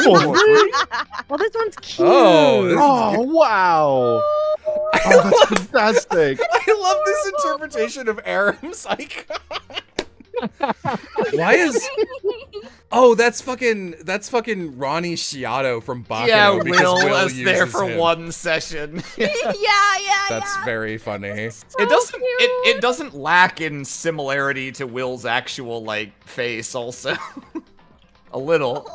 one's cute. Oh, this is Oh, wow. Oh, that's fantastic. I love this interpretation of Arim's icon. Why is... Oh, that's fucking Ronnie Shiato from Bakugo. Yeah, because Will Will was there uses for him. one session. yeah. That's very funny. It doesn't it doesn't lack in similarity to Will's actual like face also. A little.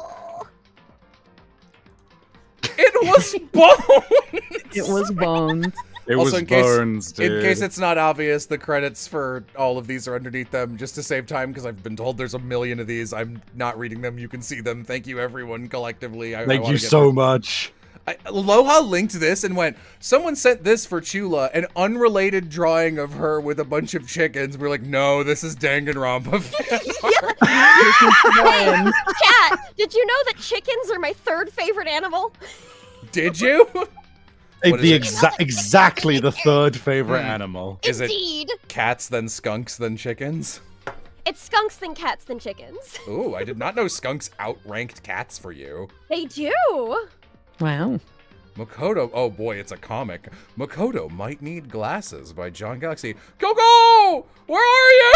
It was Bones! It was Bones. It Also, was in case- Bones, dude. In case it's not obvious, the credits for all of these are underneath them, just to save time, because I've been told there's a million of these. I'm not reading them. You can see them. Thank you, everyone, collectively. I Thank wanna you get so through- much. Aloha linked this and went, someone sent this for Chula, an unrelated drawing of her with a bunch of chickens. We're like, no, this is Danganronpa. Hey, Cat, did you know that chickens are my third favorite animal? Did you? Exactly the third favorite animal. Is Indeed. it cats, then skunks, then chickens? It's skunks, then cats, then chickens. Ooh, I did not know skunks outranked cats for you. They do. Wow. Makoto, oh boy, it's a comic. Makoto Might Need Glasses by John Galaxy. Kyoko! Where are you?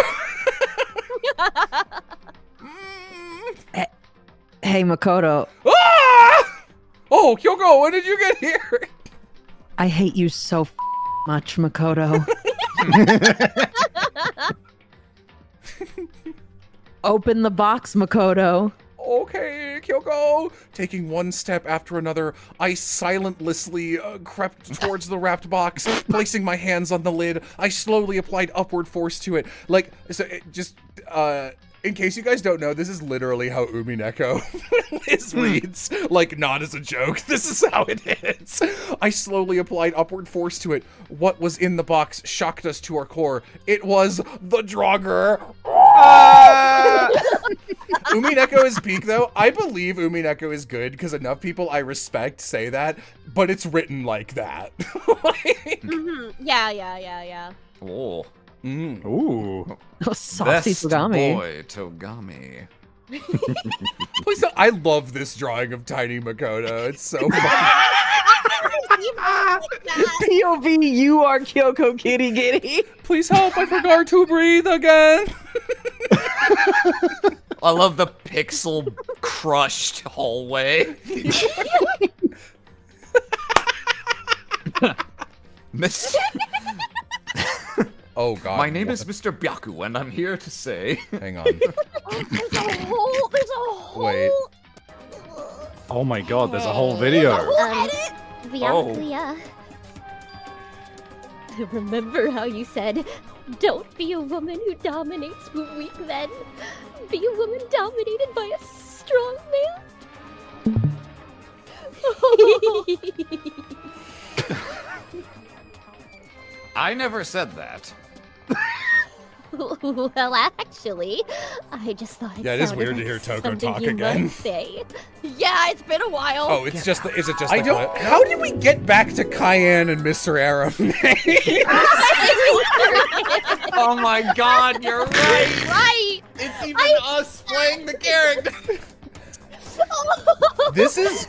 Hey, Makoto. Ah! Oh, Kyoko, when did you get here? I hate you so much, Makoto. Open the box, Makoto. Okay, Kyoko. Taking one step after another, I silentlessly crept towards the wrapped box, placing my hands on the lid. I slowly applied upward force to it. Like, so it just, in case you guys don't know, this is literally how Umineko reads. Like, not as a joke. This is how it is. I slowly applied upward force to it. What was in the box shocked us to our core. It was the Draugr. Umineko is peak, though. I believe Umineko is good because enough people I respect say that, but it's written like that. Yeah. Oh. Ooh. Oh, saucy Best Togami. boy, Togami. Please don't, I love this drawing of Tiny Makoto. It's so fun. POV, you are Kyoko Kitty Kitty. Please help, I forgot to breathe again. I love the pixel crushed hallway. Miss. Oh god. My name is Mr. Byaku, and I'm here to say. Hang on. There's a whole. Wait. Oh my god, there's a whole video. Byakuya. Remember how you said, don't be a woman who dominates weak men. Be a woman dominated by a strong man. I never said that. Well, actually, I just thought it Yeah, it is sounded weird to like hear Toko something talk you again. might say. Yeah, it's been a while. Oh, it's just the, is it just I the don't- clip? How did we get back to Cayenne and Mr. Aram? Oh my god, you're right! Right! It's even us playing the character! This is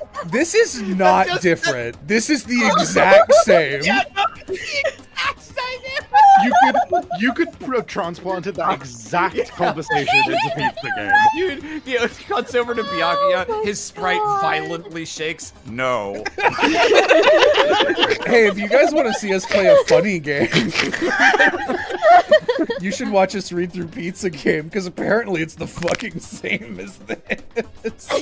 not different. This is the exact same. You could have transplanted that exact conversation into Pizza Game. Dude, cuts over to Byakuya, his sprite violently shakes. No. Hey, if you guys want to see us play a funny game, you should watch us read through Pizza Game, because apparently it's the fucking same as this.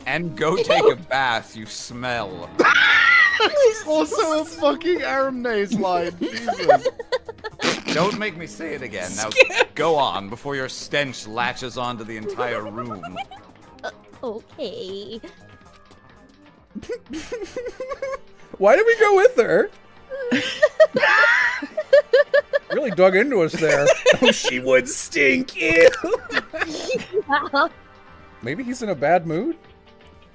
And go take a bath, you smell. It's also a fucking Aramnaze line. Jesus. Don't make me say it again. Now go on before your stench latches onto the entire room. Okay. Why did we go with her? Really dug into us there. Oh, she would stink. Ew. Maybe he's in a bad mood?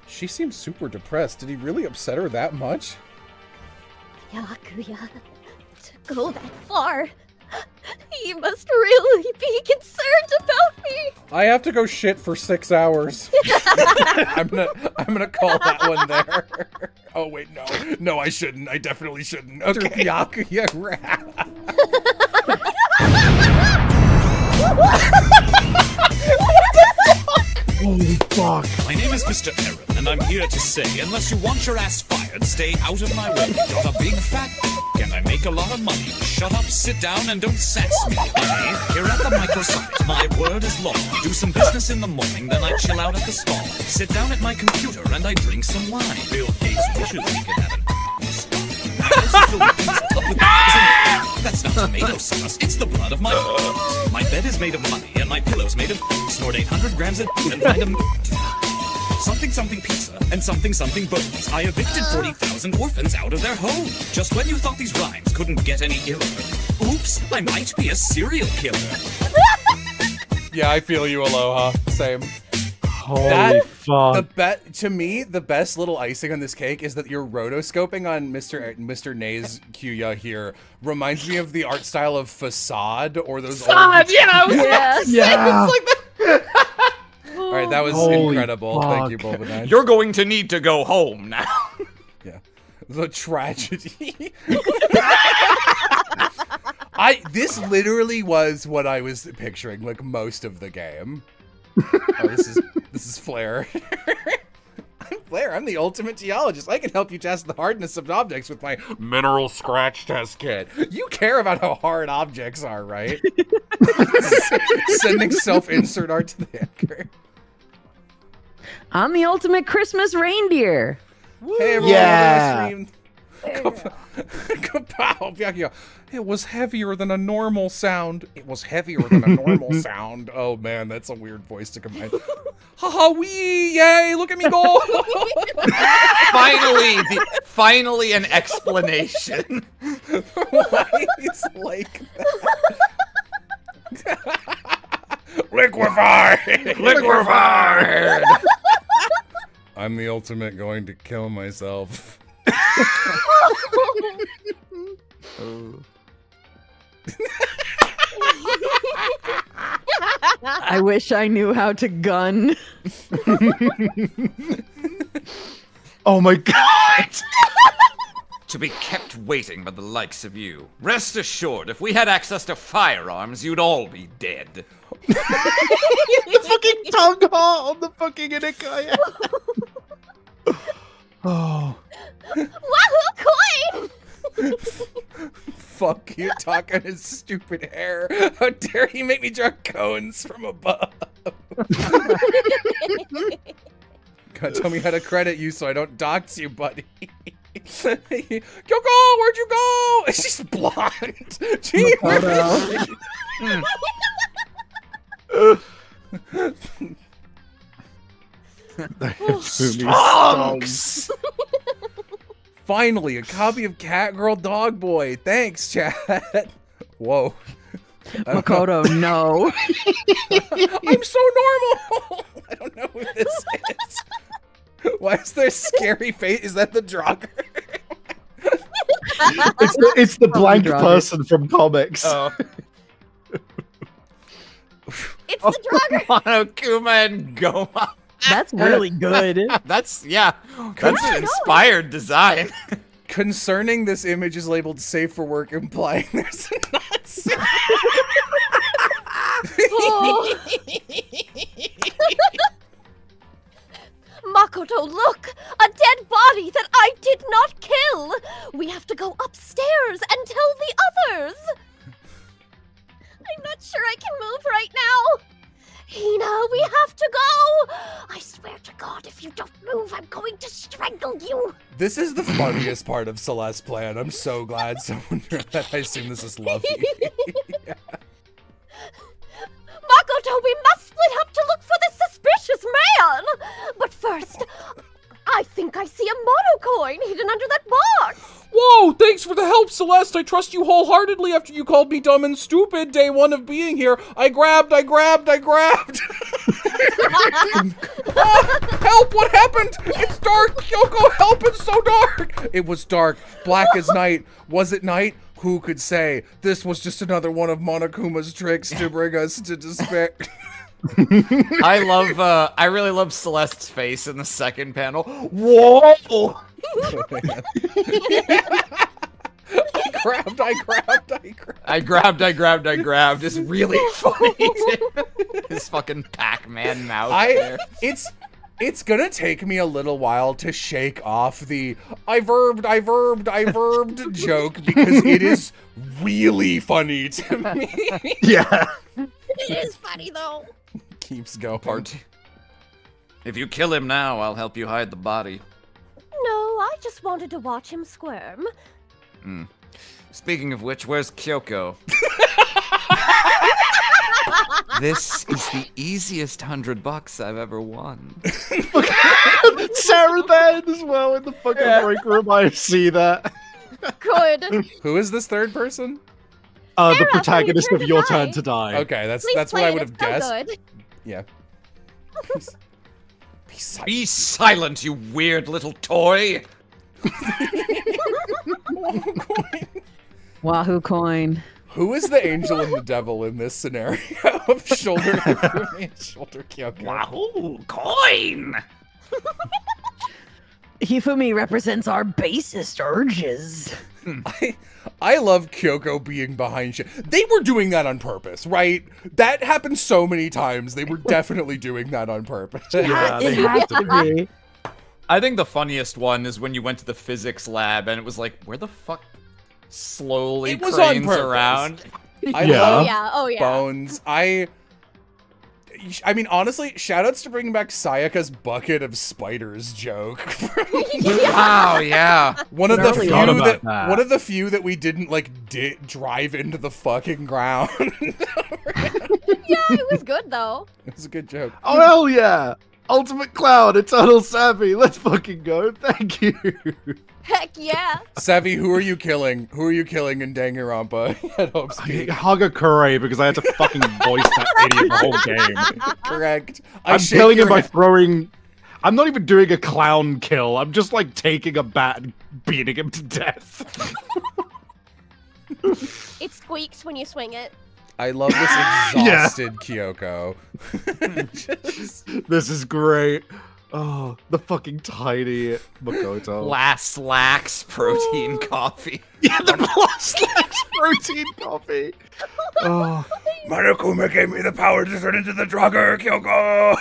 She seems super depressed. Did he really upset her that much? Byakuya, to go that far, you must really be concerned about me. I have to go shit for 6 hours. I'm gonna call that one there. Oh wait, no, I shouldn't. I definitely shouldn't. Okay, Byakuya rap. Holy fuck. My name is Mr. Arim, and I'm here to say, unless you want your ass fired, stay out of my way. Got a big fat and I make a lot of money. Shut up, sit down, and don't sass me, honey. Here at the microsite, my word is law. Do some business in the morning, then I chill out at the stall. Sit down at my computer and I drink some wine. Bill Gates wishes we could have an That's not tomato sauce, it's the blood of my My bed is made of money, and my pillow's made of snort 800 grams of and find a Something's something pizza and something something bones. I evicted 40,000 orphans out of their home. Just when you thought these rhymes couldn't get any iller. Oops, I might be a serial killer. Yeah, I feel you, Aloha. Same. Holy fuck. To me, the best little icing on this cake is that your rotoscoping on Mr. Nay's Kyuya here reminds me of the art style of Facade or those God, old... yeah, Yeah. It's like that. All right, that was Holy incredible. Thank you, fuck. Bulbanine. You're going to need to go home now. Yeah. The tragedy. This literally was what I was picturing, like, most of the game. Oh, this is Flair. I'm Flair. I'm the ultimate geologist. I can help you test the hardness of objects with my mineral scratch test kit. You care about how hard objects are, right? Sending self-insert art to the anchor. I'm the ultimate Christmas reindeer. Hey, everyone. Yeah. Kapow, Byakuya. It was heavier than a normal sound. It was heavier than a normal sound. Oh man, that's a weird voice to combine. Haha, wee! Yay! Look at me go! Finally, an explanation. Why is like that? Liquefied! Liquefied! I'm the ultimate going to kill myself. I wish I knew how to gun. Oh my god! To be kept waiting by the likes of you. Rest assured, if we had access to firearms, you'd all be dead. The fucking tongue on the fucking Inikaya. Oh. Wahoo coin! Fuck you, talking his stupid hair. How dare he make me draw cones from above? God, tell me how to credit you so I don't dox you, buddy. Kyoko, where'd you go? She's blonde. Jeez. Stonks! Finally, a copy of Cat Girl Dog Boy. Thanks, chat. Whoa. Makoto, no. I'm so normal. I don't know who this is. Why is there a scary face? Is that the Draugr? It's the blank Draugr. person from comics. Oh. It's the Draugr. Monokuma and Goma. That's really good. That's an inspired design. Concerning this image is labeled safe for work, implying there's a Nazi. Oh. Makoto, look! A dead body that I did not kill! We have to go upstairs and tell the others! I'm not sure I can move right now. Hina, we have to go! I swear to God, if you don't move, I'm going to strangle you! This is the funniest part of Celeste's plan. I'm so glad someone that. I assume this is Luffy. Yeah. Makoto, we must split up to look for this suspicious man! But first, I think I see a mono coin hidden under that box! Whoa, thanks for the help, Celeste. I trust you wholeheartedly after you called me dumb and stupid day one of being here. I grabbed. Ah, help, what happened? It's dark. Kyoko, help, it's so dark. It was dark, black as night. Was it night? Who could say? This was just another one of Monokuma's tricks to bring us to despair. I really love Celeste's face in the second panel. Whoa! I grabbed. It's really funny. His fucking Pac-Man mouth there. It's gonna take me a little while to shake off the I verbed joke because it is really funny to me. Yeah. It is funny, though. Keeps going. If you kill him now, I'll help you hide the body. No, I just wanted to watch him squirm. Speaking of which, where's Kyoko? This is the easiest $100 I've ever won. The Sarah then as well in the fucking break room. I see that. Good. Who is this third person? The Sarah, protagonist of Your die. Turn to Die. Okay, that's Please what play I it, would have it's so guessed. good. Yeah. Be silent, you weird little toy. Wahoo coin. Who is the angel and the devil in this scenario of shoulder Hifumi and shoulder Kyoko? Wahoo, coin! Hifumi represents our basest urges. I love Kyoko being behind shit. They were doing that on purpose, right? That happened so many times. They were definitely doing that on purpose. Yeah, It had to be. I think the funniest one is when you went to the physics lab and it was like, where the fuck slowly It was on cranes purpose. around? I Yeah. love Oh yeah. Bones. I mean, honestly, shoutouts to bringing back Sayaka's bucket of spiders joke. Wow, yeah. One of the Forgot few about that, that. one of the few that we didn't like drive into the fucking ground. Yeah, it was good though. It was a good joke. Oh hell yeah! Ultimate Cloud, Eternal Savvy. Let's fucking go. Thank you. Heck yeah. Savvy, who are you killing? Who are you killing in Danganronpa at Hope Speed? Hagakure because I had to fucking voice that idiot the whole game. Correct. I'm shake killing him your by head. throwing. I'm not even doing a clown kill. I'm just like taking a bat and beating him to death. It squeaks when you swing it. I love this exhausted Kyoko. This is great. Oh, the fucking tiny Makoto. Last lax protein coffee. Yeah, the plus protein coffee. Oh, Monokuma gave me the power to turn into the Draugr, Kyoko!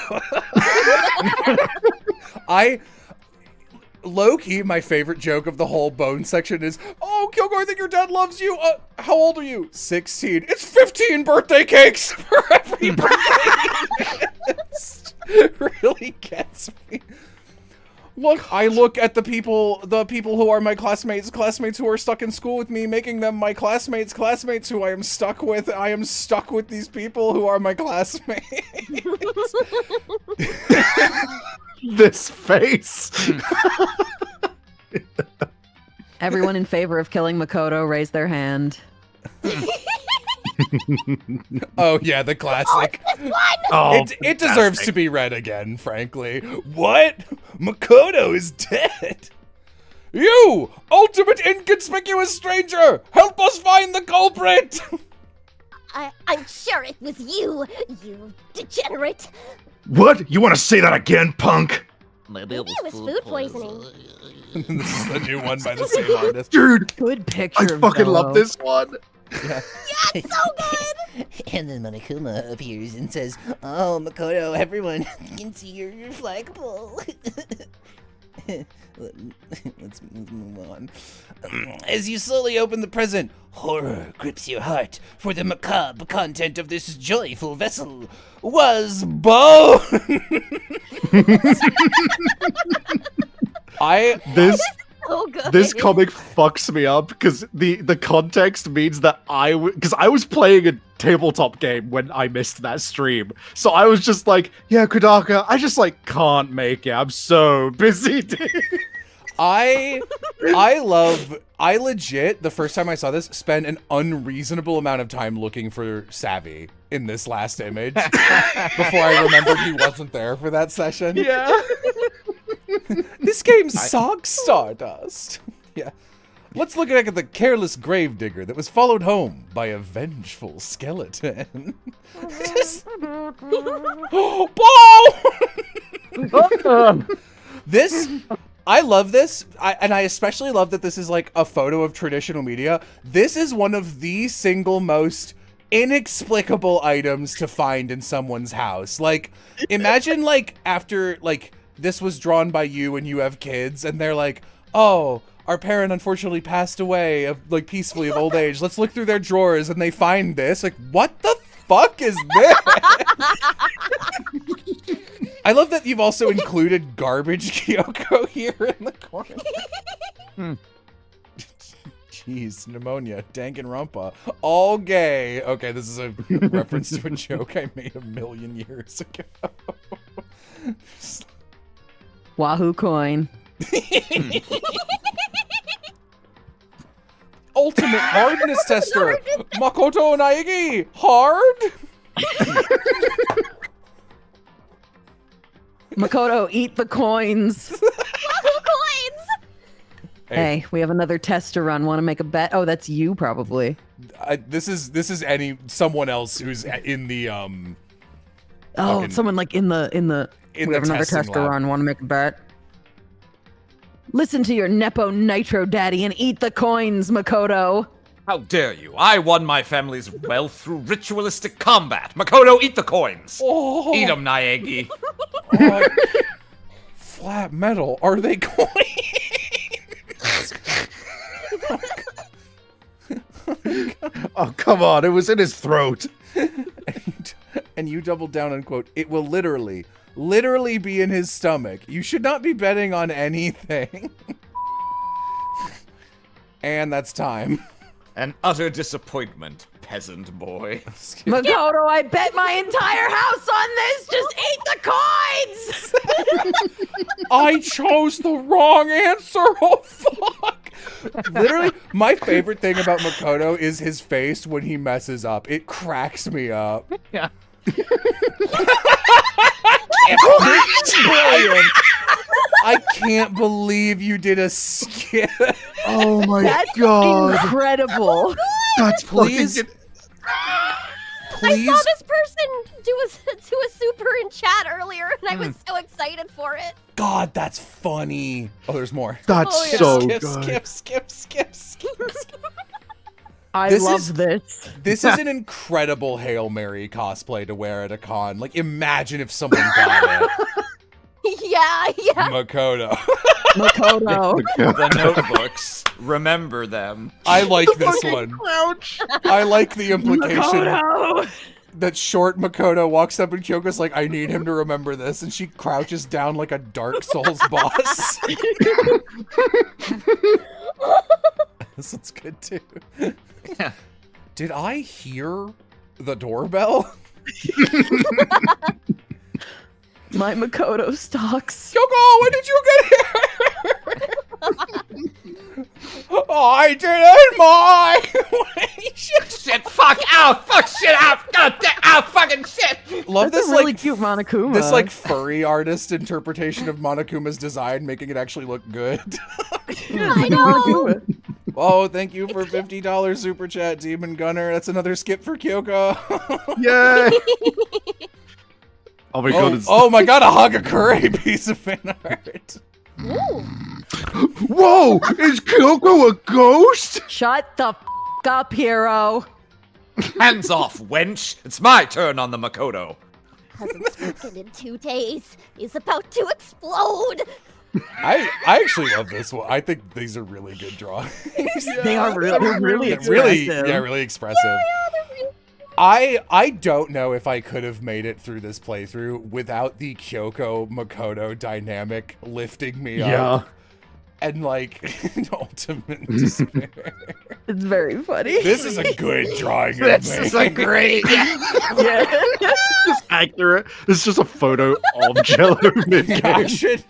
Low-key, my favorite joke of the whole bone section is, oh, Kyoko, I think your dad loves you. How old are you? 16. It's 15 birthday cakes for every birthday. Really gets me. Look, I look at the people who are my classmates who are stuck in school with me, making them my classmates who I am stuck with. I am stuck with these people who are my classmates. this face. Everyone in favor of killing Makoto, raise their hand. Oh yeah, the classic. Oh, It deserves to be read again, frankly. What? Makoto is dead. You, ultimate inconspicuous stranger, help us find the culprit. I'm sure it was you, you degenerate. What? You want to say that again, punk? Maybe it was food poisoning. This is the new one by the same artist. Dude, Good picture. I of fucking Bello. love this one. Yeah, it's so good. And then Monokuma appears and says, "Oh, Makoto, everyone can see your flagpole." Let's move on. As you slowly open the present, horror grips your heart, for the macabre content of this joyful vessel was bone. So good. This comic fucks me up because the context means that I was playing a tabletop game when I missed that stream. So I was just like, yeah, Kodaka, I just like can't make it. I'm so busy, dude. I legit, the first time I saw this, spent an unreasonable amount of time looking for Savvy in this last image before I remembered he wasn't there for that session. Yeah. This game sucks, Stardust. Yeah. Let's look back at the careless gravedigger that was followed home by a vengeful skeleton. This, I love this, and I especially love that this is like a photo of traditional media. This is one of the single most inexplicable items to find in someone's house. Like, imagine like after like this was drawn by you and you have kids and they're like, oh, our parent unfortunately passed away of like peacefully of old age. Let's look through their drawers and they find this. Like, what the fuck is this? I love that you've also included garbage Kyoko here in the corner. Jeez, pneumonia, Danganronpa, all gay. Okay, this is a reference to a joke I made 1,000,000 years ago. Wahoo coin. Ultimate hardness tester. Makoto Naegi. Hard? Makoto, eat the coins. Wahoo coins! Hey, we have another test to run. Want to make a bet? Oh, that's you probably. This is someone else who's in the Oh, fucking- someone like in the. in We the have another testing test to lab. run. Want to make a bet? Listen to your Nepo Nitro daddy and eat the coins, Makoto. How dare you? I won my family's wealth through ritualistic combat. Makoto, eat the coins. Oh. Eat them, Naegi. Oh, flat metal. Are they coins? Oh, come on. It was in his throat. And you double down and quote, it will literally be in his stomach. You should not be betting on anything. And that's time. An utter disappointment, peasant boy. Makoto, I bet my entire house on this. Just eat the coins. I chose the wrong answer. Oh, fuck. Literally, my favorite thing about Makoto is his face when he messes up. It cracks me up. Yeah. I can't believe you did a skip. Oh my That's god. incredible. That's Please. fucking... I saw this person do a super in chat earlier, and I was so excited for it. God, that's funny. Oh, there's more. That's Oh, yeah. so Skip. I This love is- this. This is an incredible Hail Mary cosplay to wear at a con. Like, imagine if someone got it. Yeah. Makoto. Makoto. The notebooks. Remember them. I like this one. Crouch. I like the implication Makoto. that short Makoto walks up and Kyoko's like, I need him to remember this. And she crouches down like a Dark Souls boss. This one's good too. Yeah. Did I hear the doorbell? My Makoto stalks. Kyoko, when did you get here? Oh, I didn't, my. Shit, fuck, ow, fuck, shit, ow, god damn, ow, fucking shit. Love That's this a really like cute Monokuma. this like furry artist interpretation of Monokuma's design, making it actually look good. I know. Oh, thank you for $50 super chat, Demon Gunner. That's another skip for Kyoko. Yay. Oh my god. Oh my god, a Hagakure piece of fan art. Ooh. Whoa! Is Kyoko a ghost? Shut the up, hero. Hands off, wench. It's my turn on the Makoto. Hasn't spoken in 2 days. He's about to explode. I actually love this one. I think these are really good drawings. They are really expressive. Really expressive. I don't know if I could have made it through this playthrough without the Kyoko Makoto dynamic lifting me up. And like ultimate despair. It's very funny. This is a good drawing. This is a great. Yeah. It's accurate. It's just a photo of Jello mid-game. I should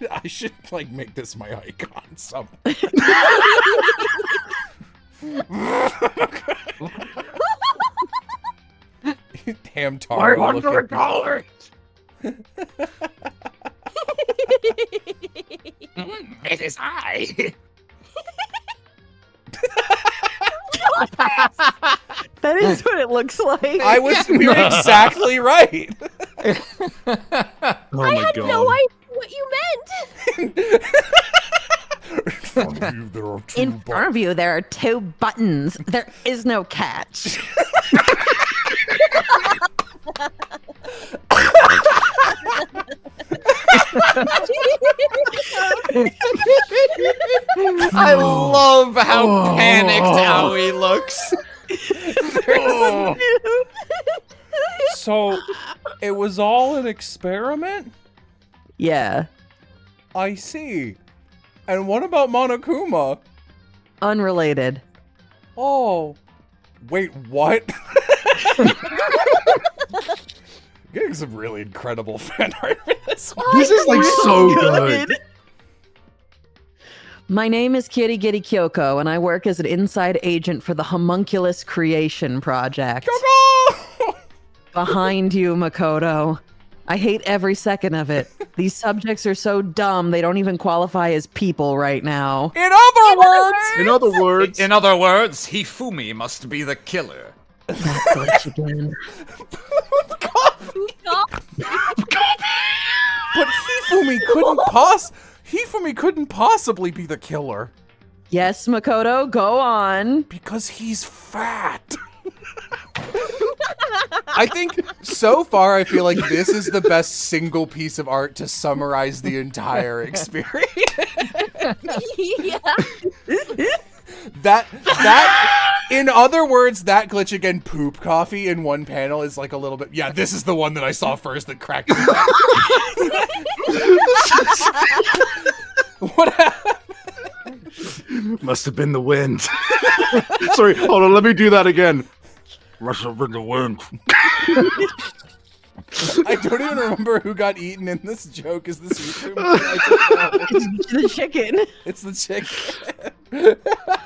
like make this my icon somewhere. Hamtaro. $500. It is I. That is what it looks like. We were exactly right. Oh I my had god. no idea what you meant. In front of you, there are 2 buttons. There is no catch. I love how panicked Aoi looks. So, it was all an experiment? Yeah. I see. And what about Monokuma? Unrelated. Oh. Wait, what? Getting some really incredible fan art for this one. This is like so good. My name is Kitty Gitty Kyoko, and I work as an inside agent for the Homunculus Creation Project. Behind you, Makoto. I hate every second of it. These subjects are so dumb, they don't even qualify as people right now. In other words, Hifumi must be the killer. That glitch again. But Hifumi couldn't possibly be the killer. Yes, Makoto, go on. Because he's fat. I think so far I feel like this is the best single piece of art to summarize the entire experience. Yeah. That in other words, that glitch again, poop coffee in one panel is like a little bit. Yeah, this is the one that I saw first that cracked me up. What happened? Must have been the wind. Sorry, hold on, let me do that again. Must have been the wind. I don't even remember who got eaten in this joke. Is this YouTube? It's the chicken. It's the chicken.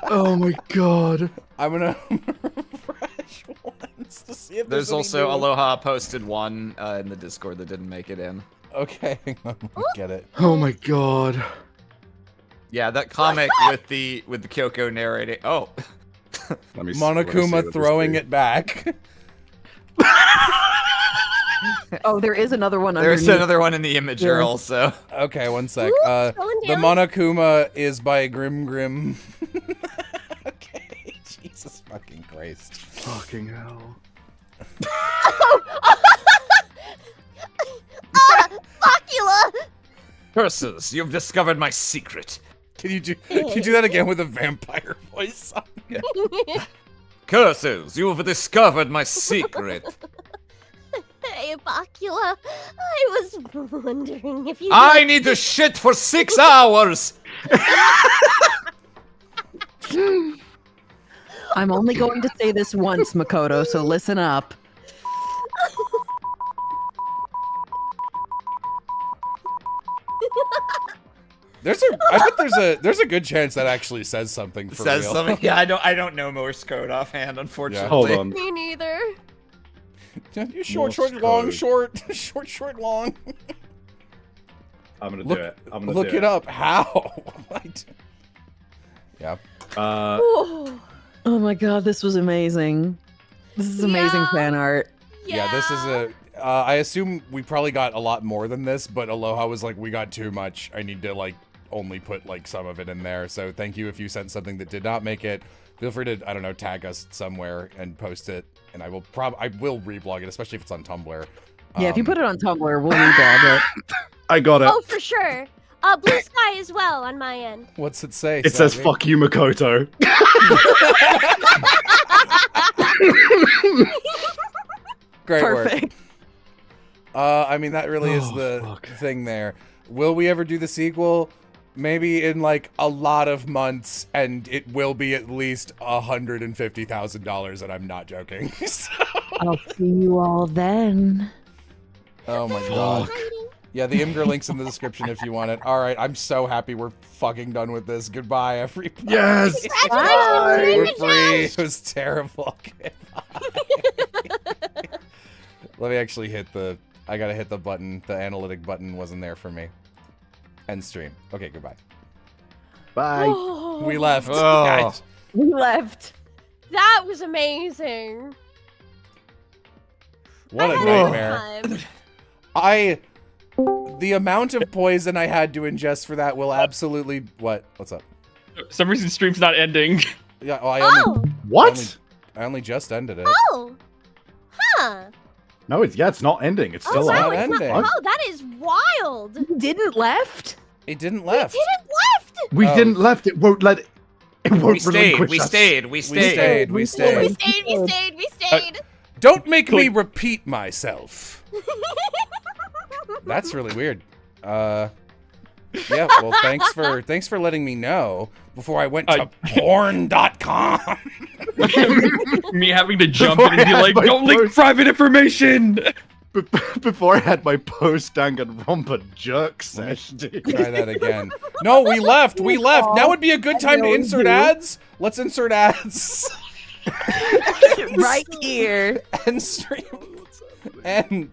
Oh my god. I'm gonna refresh once to see if there's any also new- Aloha posted one in the Discord that didn't make it in. Okay, hang on, let me get it. Oh my god. Yeah, that comic with the Kyoko narrating. Oh, Let me Monokuma throwing it back. Oh, there is another one there's underneath. another one in the imager also. Okay, one sec. Ooh, The going down. Monokuma is by Grim. Okay, Jesus fucking Christ. Fucking hell. Ocula! Curses, you've discovered my secret. Can you do that again with a vampire voice on it? Curses, you've discovered my secret. Hey, Ocula. I was wondering if you... I need to shit for 6 hours! I'm only going to say this once, Makoto, so listen up. I bet there's a good chance that actually says something for Says real. something. Yeah, I don't know Morse code offhand, unfortunately. Hold on. Me neither. Short, Morse long, code. short, long. I'm gonna do it. I'm gonna Look do it up. How? Yeah. Ooh. Oh my god, this was amazing. This is amazing Yeah. fan art. Yeah, this is a. I assume we probably got a lot more than this, but Aloha was like, we got too much. I need to like only put like some of it in there. So thank you if you sent something that did not make it. Feel free to, I don't know, tag us somewhere and post it, and I will reblog it, especially if it's on Tumblr. Yeah, if you put it on Tumblr, we'll reblog it. I got it. Oh, for sure. Blue sky as well on my end. What's it say? It says Savvy? "fuck you, Makoto." Great Perfect. work. I mean, that really is the thing there. Will we ever do the sequel? Maybe in like a lot of months, and it will be at least $150,000, and I'm not joking. So- I'll see you all then. Oh my god. Yeah, the Imgur link's in the description if you want it. All right, I'm so happy we're fucking done with this. Goodbye, everybody. Yes. We're free. It was terrible. Let me actually hit the. I gotta hit the button. The analytic button wasn't there for me. End stream. Okay, goodbye. Bye. We left. Oh. Guys. We left. That was amazing. What a I had nightmare. time. The amount of poison I had to ingest for that will absolutely. What? What's up? For some reason, stream's not ending. Yeah. Well, Oh. What? I only just ended it. Oh. Huh. No, it's not ending. It's still wow, on. it's not- ending. Oh, that is wild. You didn't left? It didn't left. Didn't left. We Oh. didn't left. It won't let. It won't We stayed. relinquish We us. stayed. We stayed. We stayed. We stayed. Don't make me repeat myself. That's really weird. Yeah, well, thanks for letting me know before I went to porn.com. Me having to jump in and be like, don't leak private information. before I had my post Danganronpa jerk session. Try that again. No, we left. We left. Now would be a good time to insert ads. Let's insert ads. Right here. End stream. End.